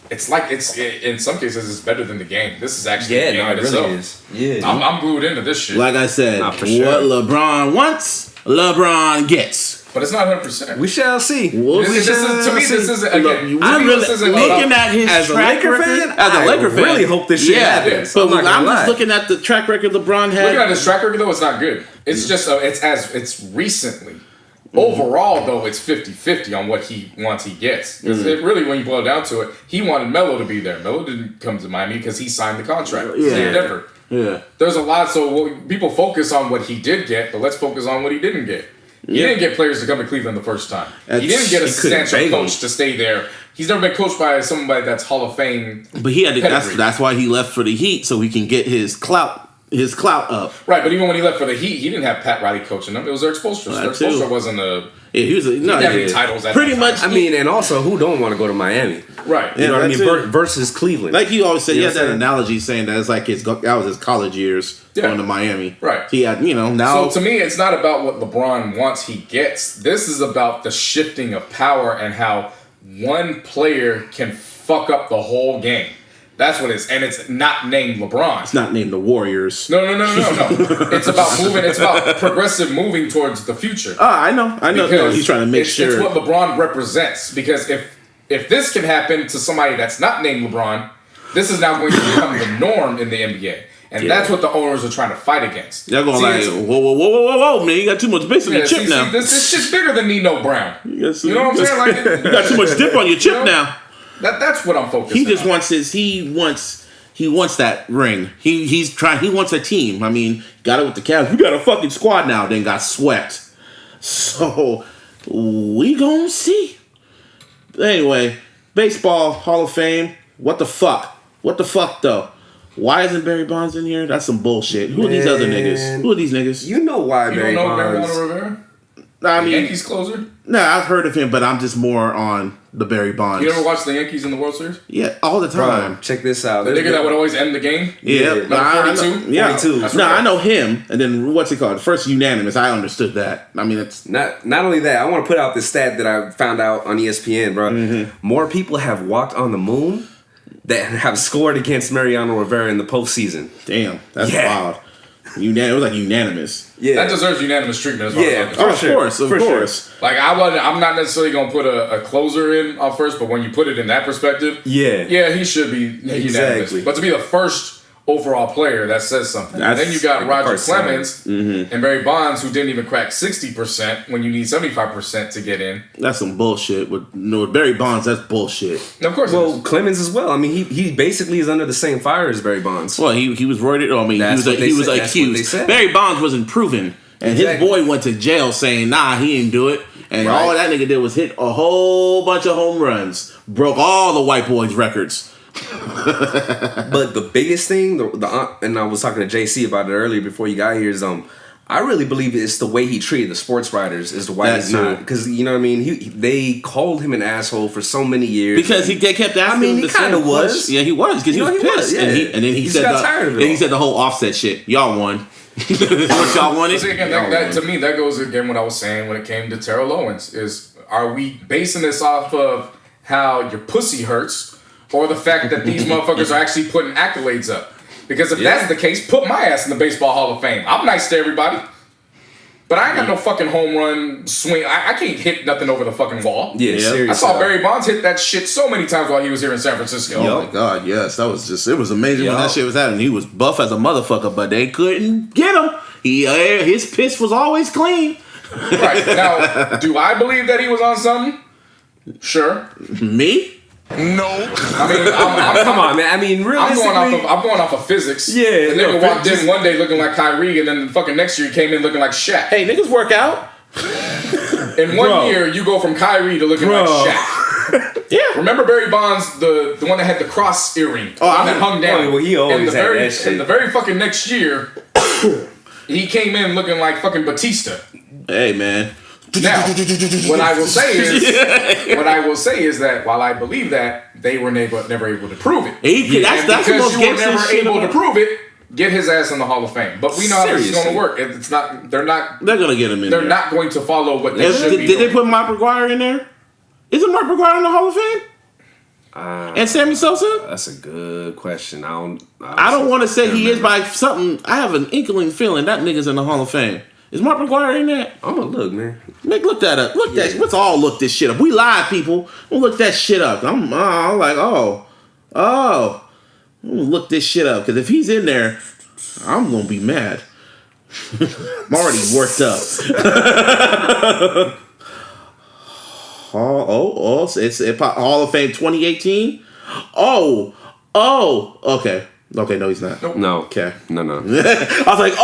it's in some cases it's better than the game. This is actually the game in itself. Yeah. I'm glued into this shit. Like I said, Not for sure. what LeBron wants, LeBron gets. But it's not 100%. We shall see. To me, this isn't again. I'm really looking at his as a track Laker record. fan. As a Laker fan, really hope this shit happens. But I'm I'm not just looking at the track record LeBron had. Looking at his track record though, it's not good. It's just it's recently. Overall, though, it's 50-50 on what he wants he gets. Because it really, when you boil down to it, he wanted Melo to be there. Melo didn't come to Miami because he signed the contract. Yeah. Different. Yeah. There's a lot, so people focus on what he did get, but let's focus on what he didn't get. He didn't get players to come to Cleveland the first time. He didn't get a substantial coach to stay there. He's never been coached by somebody that's Hall of Fame. But he had to, that's why he left for the Heat, so he can get his clout up. Right, but even when he left for the Heat, he didn't have Pat Riley coaching him. It was Eric Spoelstra. Eric Spoelstra wasn't a... Yeah, he didn't have any titles at pretty much. I mean, and also, who don't want to go to Miami? Right. You know what I mean? Versus Cleveland. Like you always said, he has that analogy saying that it's like that was his college years going to Miami. Right. He had, now. So to me, it's not about what LeBron wants he gets. This is about the shifting of power and how one player can fuck up the whole game. That's what it is. And it's not named LeBron. It's not named the Warriors. No. It's about moving. It's about progressive moving towards the future. I know. No, he's trying to make sure. It's what LeBron represents. Because if this can happen to somebody that's not named LeBron, this is now going to become the norm in the NBA. And that's what the owners are trying to fight against. They're going whoa, man. You got too much base on your chip now. This shit's bigger than Nino Brown. You know what I'm saying? Like, you got too much dip on your chip now. That's what I'm focused on. He just wants he wants that ring. He wants a team. I mean, got it with the Cavs. We got a fucking squad now, then got swept. So we gonna see. Anyway, baseball Hall of Fame. What the fuck? What the fuck though? Why isn't Barry Bonds in here? That's some bullshit. Who are these other niggas? Who are these niggas? You know why Barry Bonds? You don't know Mariano Rivera? I mean, Yankees closer? No, I've heard of him, but I'm just more on the Barry Bonds. You ever watch the Yankees in the World Series? Yeah, all the time. Bro, check this out. The nigga that would always end the game? Yeah. Number 42? Yeah. 42. No, I know him. And then, what's it called? First unanimous. I understood that. I mean, it's... Not only that, I want to put out this stat that I found out on ESPN, bro. Mm-hmm. More people have walked on the moon that have scored against Mariano Rivera in the postseason. Damn. That's wild. It was like unanimous. Yeah, that deserves unanimous treatment. Of course. Like I'm not necessarily gonna put a closer in first, but when you put it in that perspective, he should be unanimous. But to be the first overall player, that says something. And then you got Roger Clemens and Barry Bonds, who didn't even crack 60% when you need 75% to get in. That's some bullshit. With Barry Bonds, that's bullshit. Of course. Well, Clemens as well. I mean, he basically is under the same fire as Barry Bonds. Well, he was roided. I mean, he was accused. Barry Bonds wasn't proven, and his boy went to jail saying, "Nah, he didn't do it." And all that nigga did was hit a whole bunch of home runs, broke all the white boys' records. But the biggest thing, and I was talking to JC about it earlier before you got here, is I really believe it's the way he treated the sports writers is the why he's not, because you know what I mean. They called him an asshole for so many years because they kept asking. I mean, he kind of was. Yeah, he was because he was pissed, and then he said got tired of it. And he said the whole Offset shit. Y'all won. What y'all wanted? See, again, to me, that goes again what I was saying when it came to Terrell Owens. Is are we basing this off of how your pussy hurts, or the fact that these motherfuckers are actually putting accolades up? Because if that's the case, put my ass in the Baseball Hall of Fame. I'm nice to everybody. But I ain't got no fucking home run swing. I can't hit nothing over the fucking wall. Yeah, seriously. I saw Barry Bonds hit that shit so many times while he was here in San Francisco. Oh my God, yes. That was just, it was amazing when that shit was happening. He was buff as a motherfucker, but they couldn't get him. His piss was always clean. Right. Now, do I believe that he was on something? Sure. Me? No. I mean, come on, man. I mean, realistically, I'm going off of physics. Yeah. The nigga walked in one day looking like Kyrie, and then the fucking next year he came in looking like Shaq. Hey, niggas work out. In one year, you go from Kyrie to looking like Shaq. Yeah. Remember Barry Bonds, the one that had the cross earring? That hung down. Well, he always had that shit. In the very fucking next year, he came in looking like fucking Batista. Hey, man. Now, what I will say is that while I believe that, they were never able to prove it. That's because the most you were never able to prove it, get his ass in the Hall of Fame. But we know how this is going to work. It's not. They're going to get him in. They're not going to follow what they should be. Did they put Mark McGwire in there? Isn't Mark McGwire in the Hall of Fame? And Sammy Sosa? That's a good question. I don't want to say he is by something. I have an inkling feeling that nigga's in the Hall of Fame. Is Mark McGwire in that? I'm gonna look, man. Nick, look that up. Let's all look this shit up. We live, people. We'll look that shit up. I'm like, I'm gonna look this shit up, because if he's in there, I'm gonna be mad. I'm already worked up. It's Hall of Fame 2018. Okay. Okay, no, he's not. No. Okay. No. I was like,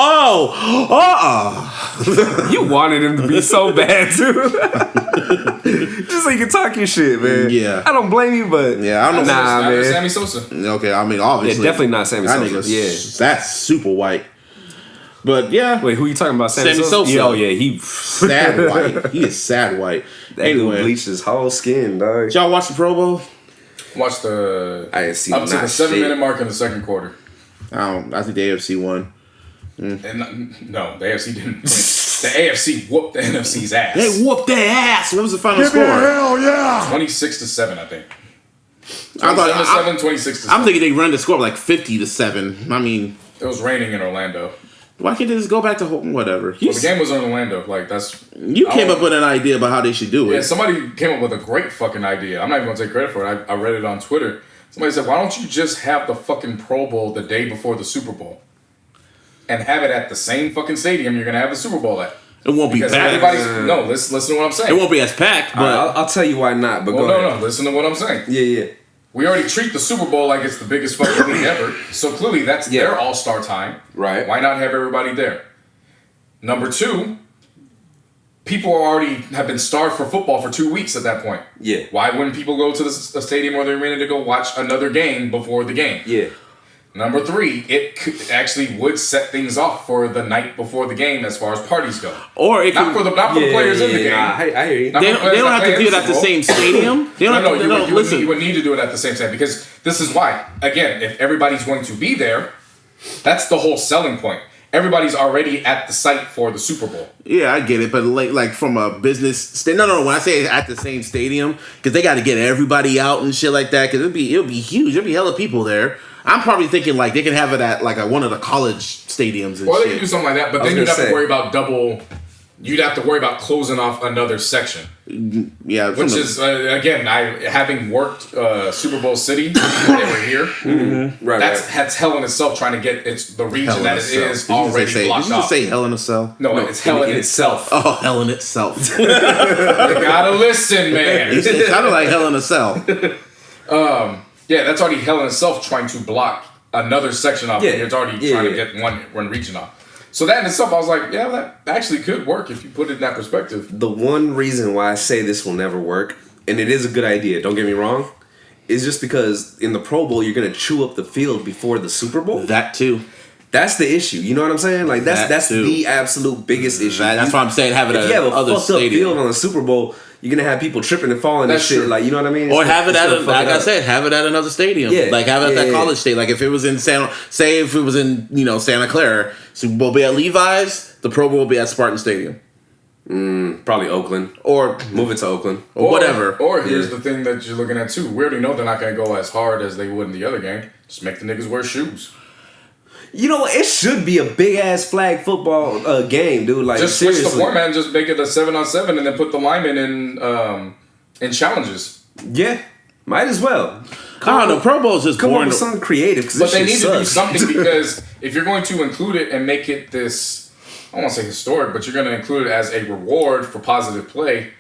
You wanted him to be so bad, too. Just so you can talk your shit, man. Yeah. I don't blame you, but... Yeah, I don't know. Nah, man. Sammy Sosa. Okay, I mean, obviously. Yeah, definitely not Sammy Sosa. Yeah. That's super white. But, yeah. Wait, who you talking about? Sammy Sosa? Yeah, oh, yeah, he... Sad white. He is sad white. That dude bleached his whole skin, dog. Did y'all watch the Pro Bowl? Watch the... I didn't see up to the 7-minute mark in the second quarter. I think the AFC won. And no, the AFC didn't. The AFC whooped the NFC's ass. They whooped their ass. What was the final Give me score? a hell yeah. 26-7, I think. 27-7, 26-7. I'm thinking they run the score like 50-7. I mean, it was raining in Orlando. Why can't they just go back to home? Whatever. Well, the game was in Orlando. Like that's you came up with an idea about how they should do it. Yeah, somebody came up with a great fucking idea. I'm not even gonna take credit for it. I read it on Twitter. Somebody said, "Why don't you just have the fucking Pro Bowl the day before the Super Bowl, and have it at the same fucking stadium you're gonna have the Super Bowl at?" It won't be packed. No, listen to what I'm saying. It won't be as packed, but I'll tell you why not. But go ahead. No. Listen to what I'm saying. Yeah. We already treat the Super Bowl like it's the biggest fucking league ever. So clearly that's their all-star time. Right. Why not have everybody there? Number two, people already have been starved for football for 2 weeks at that point. Yeah. Why wouldn't people go to the stadium or the arena to go watch another game before the game? Yeah. Number three, it actually would set things off for the night before the game as far as parties go. Or it not for the players in the game. Nah, I hear you. They don't have to do it at the same stadium. You would need to do it at the same time because this is why. Again, if everybody's going to be there, that's the whole selling point. Everybody's already at the site for the Super Bowl. Yeah, I get it, but like from a business no. When I say at the same stadium, because they got to get everybody out and shit like that, because it'll be huge. There'll be hella people there. I'm probably thinking like they can have it at like one of the college stadiums and or shit. they can do something like that, but then you'd have to worry about you'd have to worry about closing off another section. Yeah. Which is, again, having worked Super Bowl City when they were here, Right, that's hell in itself trying to get the region that it is already blocked off. Did you just say hell in itself? No, it's hell in itself. Oh, hell in itself. You gotta listen, man. It sounded like hell in itself. Yeah, that's already hell in itself trying to block another section off. It's already trying to get one region off. So that in itself, I was like, yeah, that actually could work if you put it in that perspective. The one reason why I say this will never work, and it is a good idea, don't get me wrong, is just because in the Pro Bowl, you're going to chew up the field before the Super Bowl. That too. That's the issue. You know what I'm saying? Like that's the absolute biggest issue. That's why I'm saying have it at if you have a other fucked up field on the Super Bowl, you're gonna have people tripping and falling and shit. Like, you know what I mean? Or have it at like I said, have it at another stadium. Yeah. Like have it at that college stadium. Like if it was in Santa Clara, Super Bowl be at Levi's, the Pro Bowl will be at Spartan Stadium. Probably Oakland. Or move it to Oakland. Or whatever. Or here's the thing that you're looking at too. We already know they're not gonna go as hard as they would in the other game. Just make the niggas wear shoes. You know, it should be a big ass flag football game, dude. Like, just seriously. switch the format and just make it a 7-on-7 and then put the linemen in challenges. Yeah, might as well. I don't know. Pro Bowl's just come boring. up with something creative, but they need to do something because if you're going to include it and make it this, I don't want to say historic, but you're going to include it as a reward for positive play.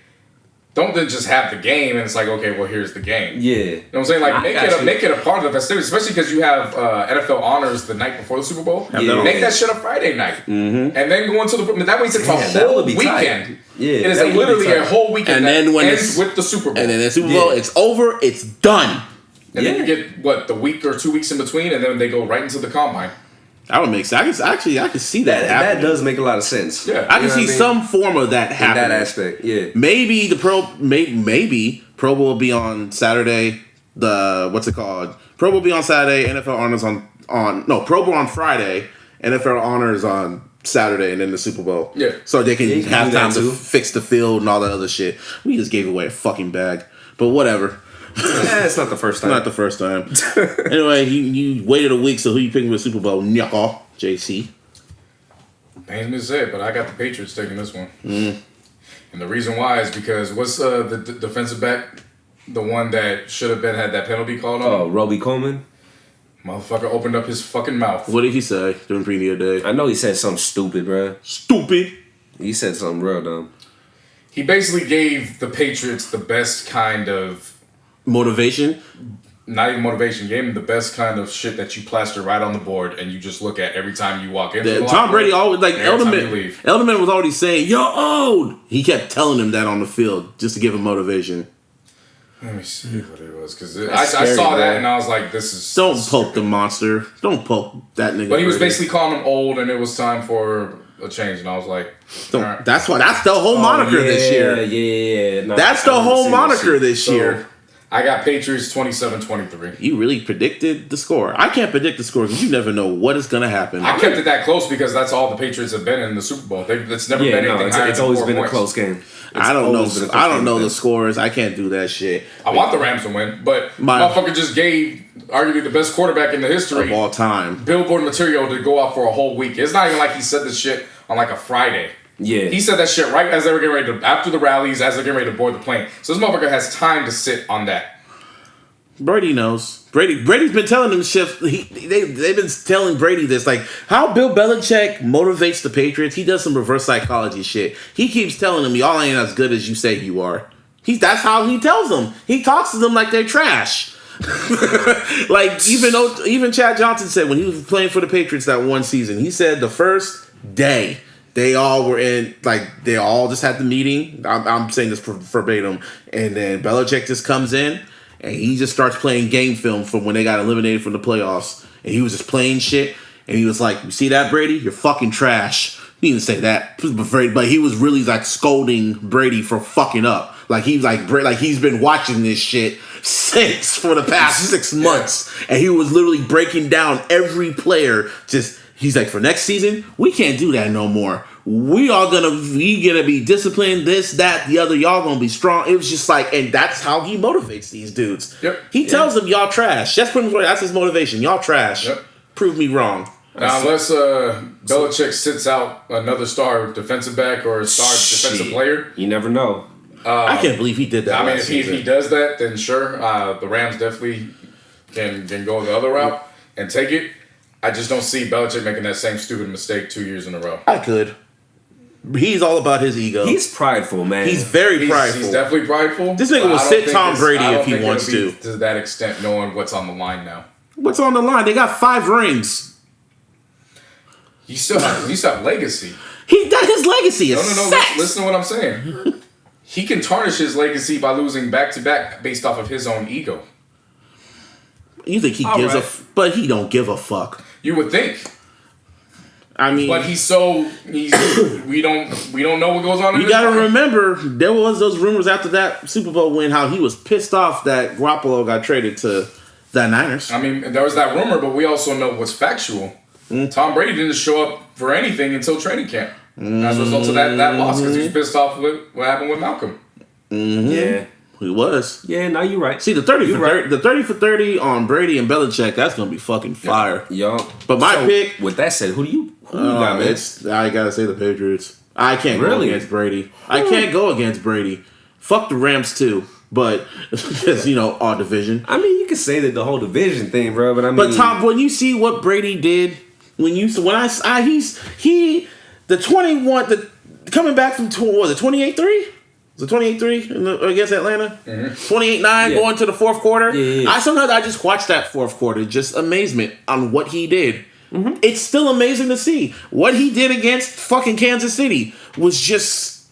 Don't then just have the game and it's like, okay, well, here's the game. Yeah. You know what I'm saying? Like, make it a part of the festivities, especially because you have NFL honors the night before the Super Bowl. Yeah. Make that shit a Friday night. Mm-hmm. And then go into the... That means it's a whole weekend. Yeah. It is literally a whole weekend and then when ends with the Super Bowl. And then the Super Bowl, it's over, it's done. And then you get, the week or 2 weeks in between, and then they go right into the Combine. That would make sense. I can see that happening. That does make a lot of sense. Yeah. I can see some form of that happening. In that aspect, yeah. Maybe maybe Pro Bowl will be on Saturday. What's it called? Pro Bowl will be on Saturday. NFL honors Pro Bowl on Friday. NFL honors on Saturday, and then the Super Bowl. Yeah. So they can have time to fix the field and all that other shit. We just gave away a fucking bag, but whatever. It's not the first time. Not the first time. Anyway, you waited a week, so who you picking for the Super Bowl? Knuckle, JC. Pains me to say it, but I got the Patriots taking this one. And the reason why is because what's the defensive back, the one that should have had that penalty called on? Oh, Roby Coleman? Motherfucker opened up his fucking mouth. What did he say during media day? I know he said something stupid, bro. Stupid. He said something real dumb. He basically gave the Patriots the best kind of motivation. Not even motivation. Gave him the best kind of shit that you plaster right on the board and you just look at every time you walk in. Tom Brady always like Edelman was already saying, "You're old." He kept telling him that on the field just to give him motivation. Let me see what it was, because I saw that and I was like, "This is." Don't poke the monster. Don't poke that nigga. But he was basically calling him old, and it was time for a change, and I was like, right. That's the whole moniker this year. Yeah. No, that's the whole moniker this year. I got Patriots 27-23. You really predicted the score. I can't predict the score because you never know what is going to happen. I kept it that close because that's all the Patriots have been in the Super Bowl. It's never been anything higher. It's always been a close game. I don't know the scores. I can't do that shit. I want the Rams to win, but motherfucker just gave arguably the best quarterback in the history of all time Billboard material to go out for a whole week. It's not even like he said this shit on like a Friday. Yeah. He said that shit right as they were getting ready to, after the rallies, as they're getting ready to board the plane. So this motherfucker has time to sit on that. Brady knows. Brady's been telling them shit. They've been telling Brady this, like how Bill Belichick motivates the Patriots. He does some reverse psychology shit. He keeps telling them, "Y'all ain't as good as you say you are." That's how he tells them. He talks to them like they're trash. Like even Chad Johnson said when he was playing for the Patriots that one season, he said the first day they all were in, like they all just had the meeting. I'm saying this verbatim, and then Belichick just comes in. And he just starts playing game film from when they got eliminated from the playoffs. And he was just playing shit. And he was like, "You see that, Brady? You're fucking trash." He didn't say that. But he was really like scolding Brady for fucking up. Like he's been watching this shit for the past 6 months. And he was literally breaking down every player. He's like, for next season, we can't do that no more. We gonna be disciplined, this, that, the other. Y'all gonna be strong. It was just like, and that's how he motivates these dudes. Yep. He tells them, "Y'all trash." That's his motivation. Y'all trash. Yep. Prove me wrong. Now, unless Belichick sits out another star defensive back or a star defensive player, you never know. I can't believe he did that. I mean, if he does that, then sure, the Rams definitely can go the other route and take it. I just don't see Belichick making that same stupid mistake 2 years in a row. I could. He's all about his ego. He's prideful, man. He's very prideful. He's definitely prideful. This nigga will sit Tom Brady if he wants to. To that extent, knowing what's on the line now. What's on the line? They got 5 rings. You still have legacy. His legacy is No. Listen to what I'm saying. He can tarnish his legacy by losing back-to-back based off of his own ego. You think he gives but he don't give a fuck. You would think. I mean, but we don't know what goes on. You got to remember, there was those rumors after that Super Bowl win how he was pissed off that Garoppolo got traded to the Niners. I mean, there was that rumor, but we also know what's factual. Tom Brady didn't show up for anything until training camp as a result of that loss because he was pissed off with what happened with Malcolm. Yeah. He was. Yeah, no, you're right. See, the 30 for 30 on Brady and Belichick, that's going to be fucking fire. Yo. But my pick... With that said, who you got, man? I got to say the Patriots. I can't go against Brady. I can't go against Brady. Fuck the Rams, too. But, because, our division. I mean, you could say that the whole division thing, bro, but I mean... But, Tom, when you see what Brady did, coming back from, 28-3? Was it 28-3 against Atlanta? 28-9 going to the fourth quarter? Yeah. Sometimes I just watch that fourth quarter, just amazement on what he did. Mm-hmm. It's still amazing to see. What he did against fucking Kansas City was just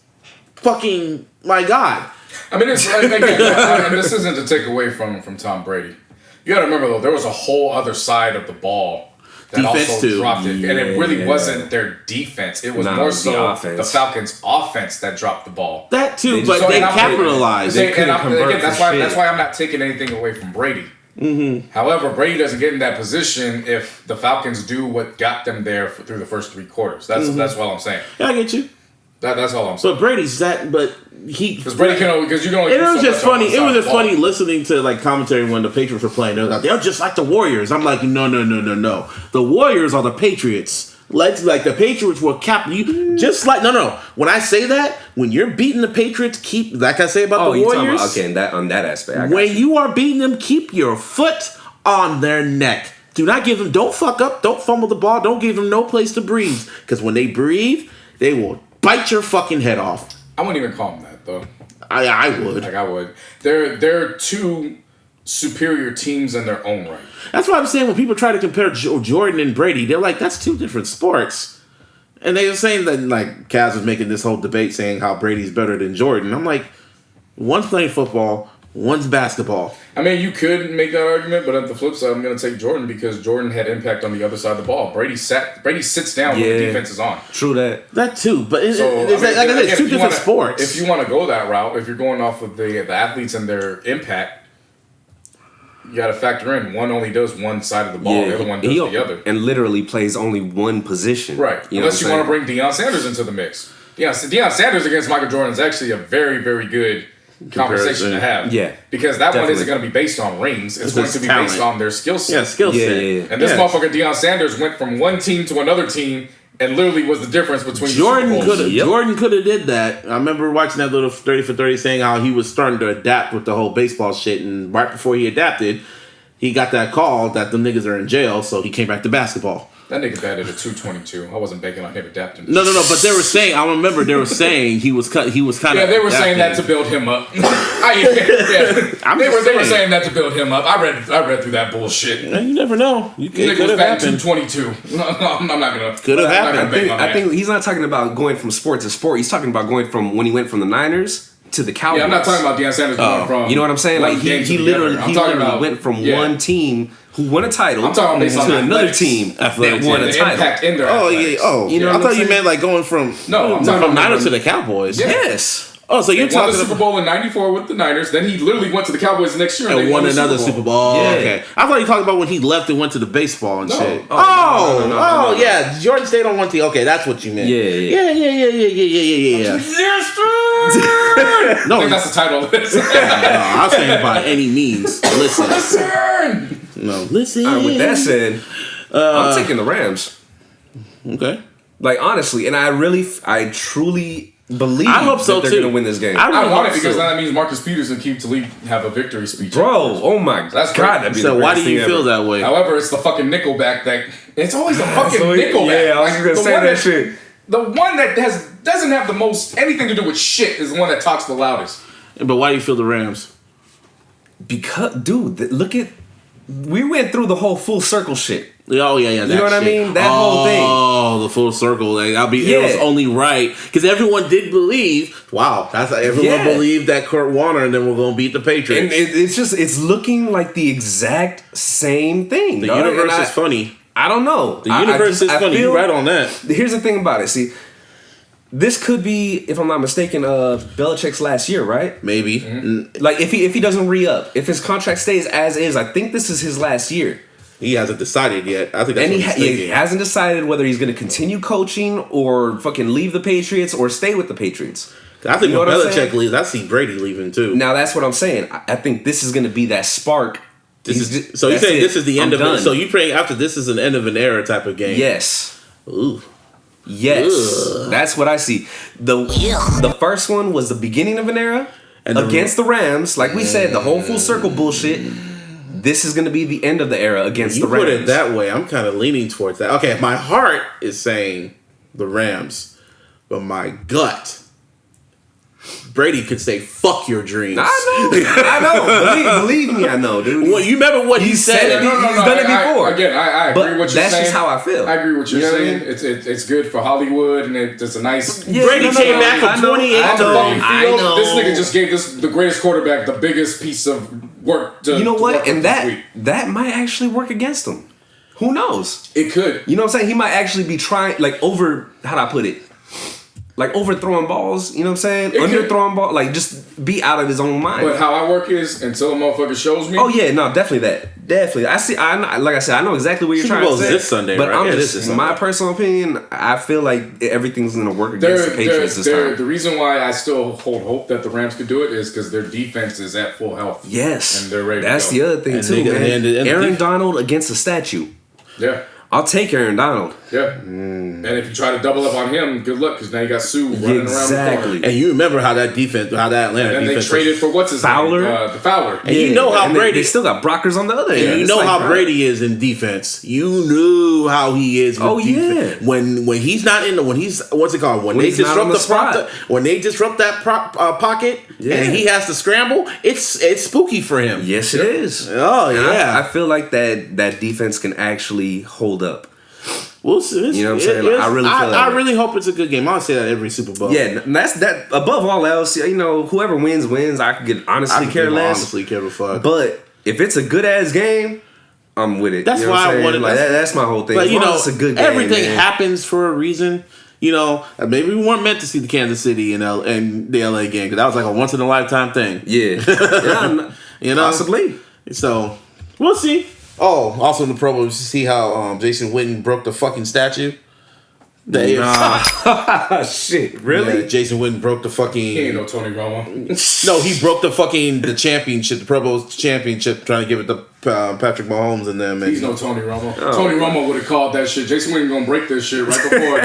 fucking, my God. I mean, it's like, again, this isn't to take away from Tom Brady. You got to remember, though, there was a whole other side of the ball that defense also too. Dropped it. And it really wasn't their defense. It was more so the Falcons' offense that dropped the ball. That too, but they capitalized. That's why I'm not taking anything away from Brady. Mm-hmm. However, Brady doesn't get in that position if the Falcons do what got them there through the first 3 quarters. That's all I'm saying. Yeah, I get you. That's all I'm saying. But Brady's because Brady can only you can only. It was just funny. It was just funny listening to like commentary when the Patriots were playing. They're just like the Warriors. I'm like, no. The Warriors are the Patriots. Like the Patriots were just like no. When I say that, when you're beating the Patriots, like I say about the Warriors. On that aspect. When you are beating them, keep your foot on their neck. Don't fuck up, don't fumble the ball, don't give them no place to breathe. Because when they breathe, they will bite your fucking head off. I wouldn't even call them that, though. I would. Like, I would. They're two superior teams in their own right. That's what I'm saying. When people try to compare Jordan and Brady, they're like, that's two different sports. And they were saying that, like, Kaz was making this whole debate saying how Brady's better than Jordan. I'm like, one's playing football, one's basketball. I mean, you could make that argument, but at the flip side, I'm going to take Jordan because Jordan had impact on the other side of the ball. Brady sits down when the defense is on. True that. That too, but like I said, it's two different sports. If you want to go that route, if you're going off of the athletes and their impact, you got to factor in one only does one side of the ball, the other one does the other, and literally plays only one position. Right. Unless you want to bring Deion Sanders into the mix. Deion Sanders against Michael Jordan is actually a very, very good conversation to have. Yeah. Because that one isn't going to be based on rings. It's going to be based on their skill set. Yeah, skill set. And this motherfucker Deion Sanders went from one team to another team and literally was the difference between Jordan could have did that. I remember watching that little 30 for 30 saying how he was starting to adapt with the whole baseball shit, and right before he adapted, he got that call that the niggas are in jail, so he came back to basketball. That nigga batted a 222. I wasn't banking on him adapting. No. But they were saying. I remember they were saying he was kind of. Yeah, they were saying that to build him up. They were saying that to build him up. I read through that bullshit. You never know. It could have happened. 222. I'm not gonna. Could have happened. I think he's not talking about going from sport to sport. He's talking about going from when he went from the Niners to the Cowboys. Yeah, I'm not talking about Deion Sanders going from. You know what I'm saying? Like he literally went from one team who won a title to another team that won a title. Impact in their you know, I thought you meant like going from I'm talking from Niners to the Cowboys. Yes. Oh, so you're talking won the Super Bowl in '94 with the Niners. Then he literally went to the Cowboys the next year and won another Super Bowl. Yeah. Okay, I thought you talking about when he left and went to the baseball and shit. No. Yeah, Jordan stayed on one team. Okay, that's what you meant. Yeah. No, I think that's the title of this. No, I'm saying by any means. Listen. Listen. All right, with that said, I'm taking the Rams. Okay. Like honestly, and I truly believe I hope so that they're too. going to win this game. I want it because that means Marcus Peters and Keith Talib have a victory speech. Bro, oh my That's God. great. So why do you feel that way? However, it's the fucking Nickelback that it's always the fucking Nickelback. Yeah, I was just gonna say that shit. The one that doesn't have the most anything to do with shit is the one that talks the loudest. But why do you feel the Rams? Because, dude, we went through the whole full circle shit. Oh yeah. You know what I mean? That whole thing. Oh, the full circle. Like, it was only right because everyone did believe. Wow, that's how everyone believed that Kurt Warner and then we're gonna beat the Patriots. And it's looking like the exact same thing. The universe is funny. I don't know. The universe is funny. You're right on that. Here's the thing about it. See, this could be, if I'm not mistaken, Belichick's last year, right? Maybe. Mm-hmm. Like if he doesn't re-up, if his contract stays as is, I think this is his last year. He hasn't decided yet. I think that's what he's thinking. He hasn't decided whether he's going to continue coaching or fucking leave the Patriots or stay with the Patriots. I think when Belichick leaves, I see Brady leaving too. Now that's what I'm saying. I think this is going to be that spark. So you're saying this is the end of it? So you praying after this is an end of an era type of game? Yes. Ooh. Yes. Ugh. That's what I see. The first one was the beginning of an era against the Rams. Like we said, the whole full circle bullshit. This is going to be the end of the era against the Rams. You put it that way. I'm kind of leaning towards that. Okay, my heart is saying the Rams, but my gut, Brady could say, "Fuck your dreams." I know. Believe me, I know, dude. Well, you remember what he said? He's done it before. I agree with what you're saying. That's just how I feel. I agree with what you're saying. It's good for Hollywood, and it's a nice. Brady came back from 28 on the fucking field. know. This nigga just gave the greatest quarterback the biggest piece of work. You know what? And that might actually work against him. Who knows? It could. You know what I'm saying? He might actually be trying, like, how do I put it? Like overthrowing balls, you know what I'm saying? Underthrowing ball, like just be out of his own mind. But how I work is until a motherfucker shows me. Oh yeah, no, definitely that. Definitely. Like I said, I know exactly what you're trying to say. This Sunday, but right? I'm just my personal opinion, I feel like everything's gonna work against the Patriots this time. The reason why I still hold hope that the Rams could do it is because their defense is at full health. Yes. And they're ready That's to go. the other thing too, man. Aaron Donald against a statue. Yeah. I'll take Aaron Donald. Yeah. And if you try to double up on him, good luck, because now you got Sue running around the corner. And you remember how that Atlanta and defense they traded for what's his Fowler? name? The Fowler. And you know how Brady... They still got Brockers on the other end. And you know how Brady is in defense. You knew how he is with defense. Yeah. When he's not in the... When he's... What's it called? When they disrupt when they disrupt that pocket and he has to scramble, it's spooky for him. Yes, it is. Oh, yeah. I feel like that defense can actually hold up. We'll see. You know what I'm saying? Like, I really feel I really hope it's a good game. I'll say that every Super Bowl. Yeah, that's that. Above all else, you know, whoever wins. I could honestly care less. Honestly, care a fuck. But if it's a good ass game, I'm with it. That's you know why I wanted. Like, that's my whole thing. But you know, it's a good game, everything man. happens for a reason. You know, maybe we weren't meant to see the Kansas City and the LA game because that was like a once in a lifetime thing. Yeah, you know, possibly. So we'll see. Oh, also in the Pro Bowl, you see how Jason Witten broke the fucking statue. Shit, really? Yeah, Jason Witten broke the fucking... He ain't no Tony Romo. No, he broke the championship, the Pro Bowl championship, trying to give it to Patrick Mahomes and them. And He's no Tony Romo. Tony Romo would have called that shit. Jason Witten gonna break this shit right before.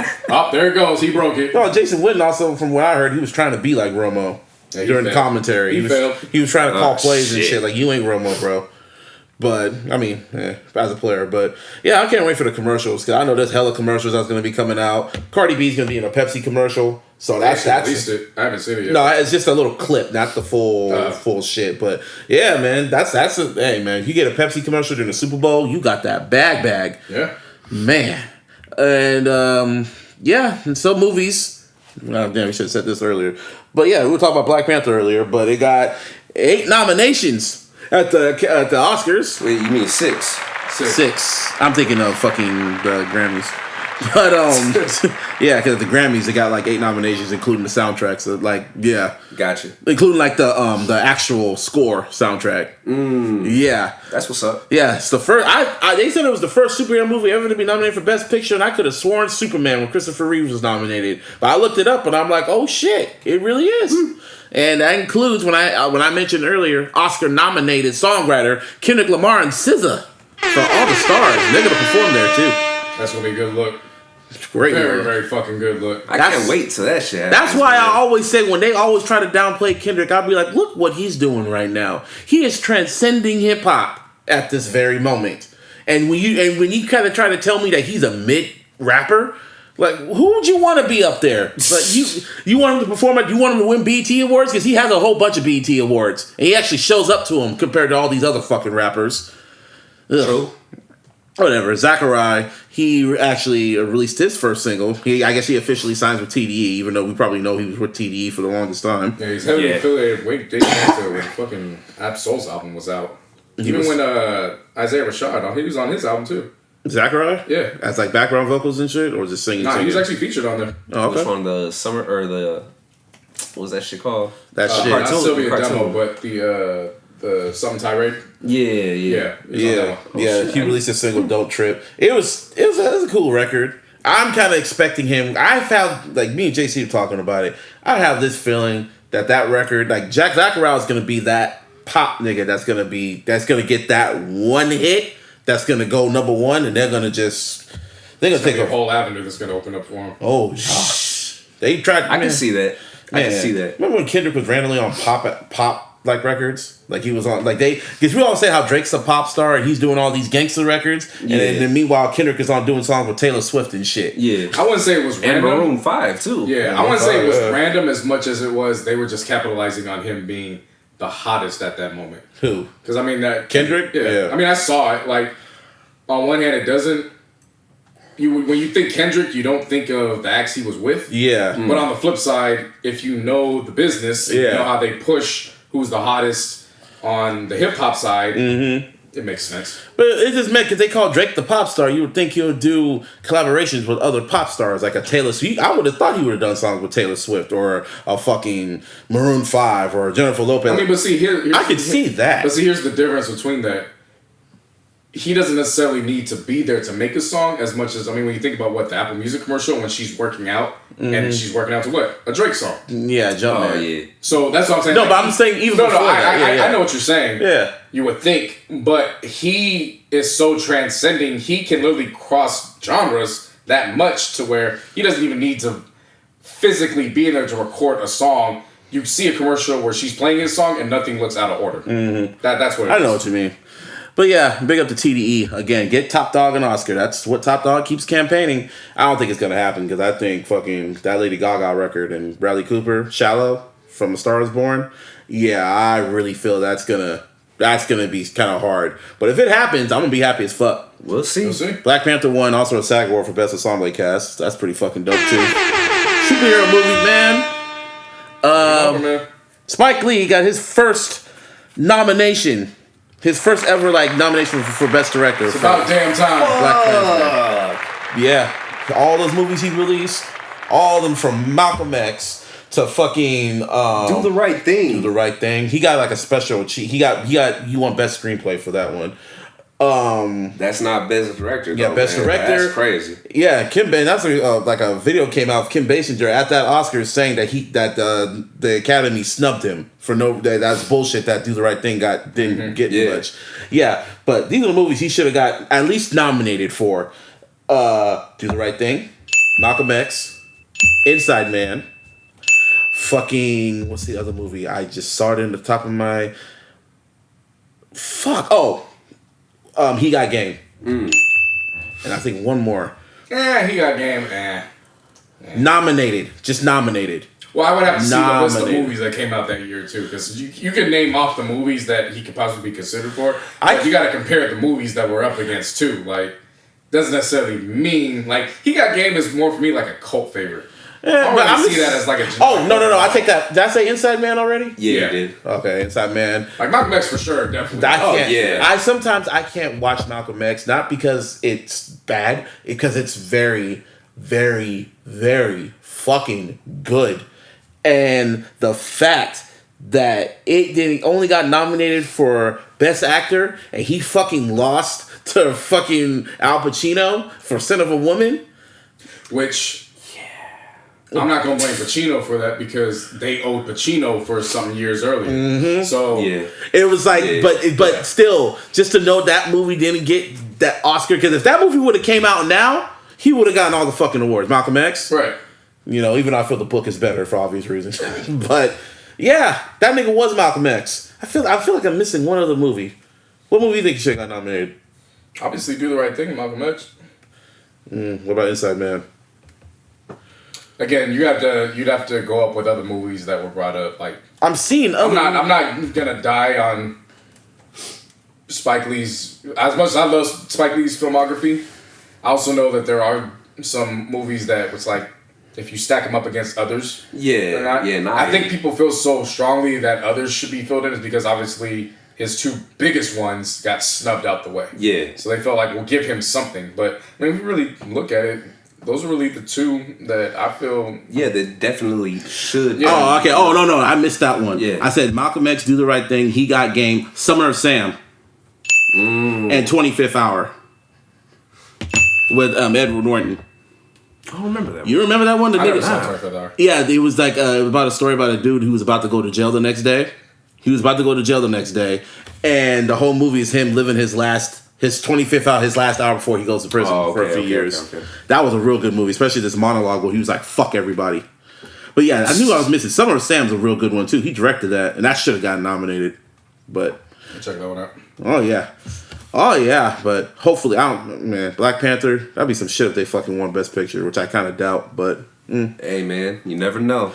There it goes. He broke it. No, Jason Witten also, from what I heard, he was trying to be like Romo during the commentary. He was trying to call plays and shit like, you ain't Romo, bro. But, I mean, as a player. But, yeah, I can't wait for the commercials. Because I know there's hella commercials that's going to be coming out. Cardi B's going to be in a Pepsi commercial. So that's at least it. I haven't seen it yet. No, it's just a little clip, not the full shit. But, yeah, man, that's hey, man, you get a Pepsi commercial during the Super Bowl, you got that bag. Yeah. Man. And, yeah, and some movies. Oh, damn, we should have said this earlier. But, yeah, we were talking about Black Panther earlier. But it got 8 nominations. At the Oscars. Wait, you mean 6? 6. I'm thinking of fucking the Grammys. But, yeah, because at the Grammys, they got like 8 nominations, including the soundtrack. So, like, yeah. Gotcha. Including, like, the actual score soundtrack. Yeah. That's what's up. Yeah, it's the first... they said it was the first superhero movie ever to be nominated for Best Picture, and I could have sworn Superman when Christopher Reeves was nominated. But I looked it up, and I'm like, oh, shit. It really is. And that includes, when I mentioned earlier, Oscar-nominated songwriter Kendrick Lamar and SZA. So all the stars, they're going to perform there, too. That's going to be a good look. Great very, look. very fucking good look. I can't wait till that shit happens. That's why I always say, when they always try to downplay Kendrick, I'll be like, look what he's doing right now. He is transcending hip-hop at this very moment. And when you kind of try to tell me that he's a mid-rapper... Like, who would you want to be up there? Like, you want him to perform it? You want him to win BET Awards? Because he has a whole bunch of BET Awards. And he actually shows up to them compared to all these other fucking rappers. Ugh. Whatever. Zachariah, he actually released his first single. I guess he officially signs with TDE, even though we probably know he was with TDE for the longest time. Yeah, he's heavily affiliated with Days After when fucking Ab Soul's album was out. Even when Isaiah Rashad, he was on his album too. Zachariah? Yeah. As like background vocals and shit? Or just singing? Nah, he was actually featured on there. Oh, okay. Which one? The summer or the... What was that shit called? That shit. Not Sylvia Demo, but the Something Tirade. Yeah. He released a single, Don't Trip. It was a cool record. I'm kind of expecting him. I found, like, me and JC were talking about it. I have this feeling that record, like, Jack Zachariah is going to be that pop nigga that's going to get that one hit that's going to go number one, and they're going to take a whole avenue that's going to open up for him. Oh, they tried. I can see that. I can see that. Remember when Kendrick was randomly on pop like records? Like he was on because we all say how Drake's a pop star and he's doing all these gangster records, and then meanwhile Kendrick is on doing songs with Taylor Swift and shit. Yeah, I wouldn't say it was random. And Maroon 5 too. Yeah, I wouldn't say it was random as much as it was they were just capitalizing on him being the hottest at that moment. Who? Because I mean that Kendrick. Yeah. I mean I saw it. Like on one hand, it doesn't. When you think Kendrick, you don't think of the acts he was with. Yeah. But on the flip side, if you know the business, you know how they push who's the hottest on the hip hop side, it makes sense. But it just meant because they call Drake the pop star, you would think he'll do collaborations with other pop stars like a Taylor Swift. I would have thought he would have done songs with Taylor Swift or a fucking Maroon 5 or Jennifer Lopez. I mean, but see, I could see that. But see, here's the difference between that. he doesn't necessarily need to be there to make a song as much as, I mean, when you think about what the Apple Music commercial, when she's working out, and she's working out to what? A Drake song. Yeah, Jumpman. Oh, yeah. So that's what I'm saying. No, but I'm saying even before that. I know what you're saying. Yeah. You would think, but he is so transcending, he can literally cross genres that much to where he doesn't even need to physically be in there to record a song. You see a commercial where she's playing his song and nothing looks out of order. Mm-hmm. That's what it is. I know what you mean. But yeah, big up to TDE. Again, get Top Dog an Oscar. That's what Top Dog keeps campaigning. I don't think it's going to happen because I think fucking that Lady Gaga record and Bradley Cooper, Shallow, from A Star Is Born, yeah, I really feel that's gonna be kind of hard. But if it happens, I'm going to be happy as fuck. We'll see. Black Panther won also a SAG Award for Best Ensemble Cast. That's pretty fucking dope too. Superhero movies, man. Spike Lee got his first nomination. His first ever nomination for Best Director. It's about damn time. Black Panther. Yeah. All those movies he released, all of them from Malcolm X to fucking Do the Right Thing. Do the Right Thing. He got a special he won Best Screenplay for that one. That's not Best Director. Yeah, Best Director. That's crazy. Yeah, Kim Basinger. That's a video came out of Kim Basinger at that Oscars saying that the Academy snubbed him for that's bullshit. That Do the Right Thing didn't get much. Yeah, but these are the movies he should have got at least nominated for. Do the Right Thing, Malcolm X, Inside Man. Fucking what's the other movie? I just saw it in the top of my. Fuck. Oh. He Got Game. And I think one more. Yeah, He Got Game. Nominated. Just nominated. Well, I would have to see the list of movies that came out that year, too. Because you can name off the movies that he could possibly be considered for. But you got to compare the movies that we're up against, too. Doesn't necessarily mean... He Got Game is more for me like a cult favorite. Yeah, I don't really see that as a... Oh, no. I take that... Did I say Inside Man already? Yeah, you did. Okay, Inside Man. Malcolm X for sure, definitely. I can't watch Malcolm X, not because it's bad, because it's very, very, very fucking good. And the fact that it only got nominated for Best Actor, and he fucking lost to fucking Al Pacino for Scent of a Woman. Which... I'm not gonna blame Pacino for that because they owed Pacino for some years earlier. Mm-hmm. So it was but still, just to know that movie didn't get that Oscar, because if that movie would have came out now, he would have gotten all the fucking awards. Malcolm X, right? Even though I feel the book is better for obvious reasons, but yeah, that nigga was Malcolm X. I feel like I'm missing one other movie. What movie do you think he should have got nominated? Obviously, Do the Right Thing, Malcolm X. What about Inside Man? Again, you'd have to go up with other movies that were brought up. I'm seeing other. I'm not gonna die on Spike Lee's. As much as I love Spike Lee's filmography, I also know that there are some movies that was if you stack them up against others. I think people feel so strongly that others should be filled in is because obviously his two biggest ones got snubbed out the way. Yeah. So they felt like we'll give him something, but if you really look at it. Those are really the two that I feel... Yeah, that definitely should... Yeah. Oh, okay. Oh, no. I missed that one. Yeah. I said Malcolm X, Do the Right Thing, He Got Game, Summer of Sam, and 25th Hour with Edward Norton. I don't remember that one. You remember that one? I never saw 25th Hour. Yeah, it was about a story about a dude who was about to go to jail the next day. And the whole movie is him living his 25th hour, his last hour before he goes to prison for a few years. Okay. That was a real good movie, especially this monologue where he was like, fuck everybody. But yeah, I knew I was missing. Summer of Sam's a real good one too. He directed that, and that should have gotten nominated. But check that one out. Oh yeah, but hopefully, Black Panther, that'd be some shit if they fucking won Best Picture, which I kind of doubt, but... Hey man, you never know.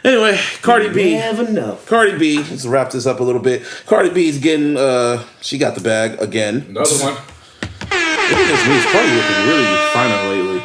Anyway, Cardi B. Never know. Cardi B, let's wrap this up a little bit. Cardi B's getting, she got the bag again. Another one. Cardi looking really finer lately.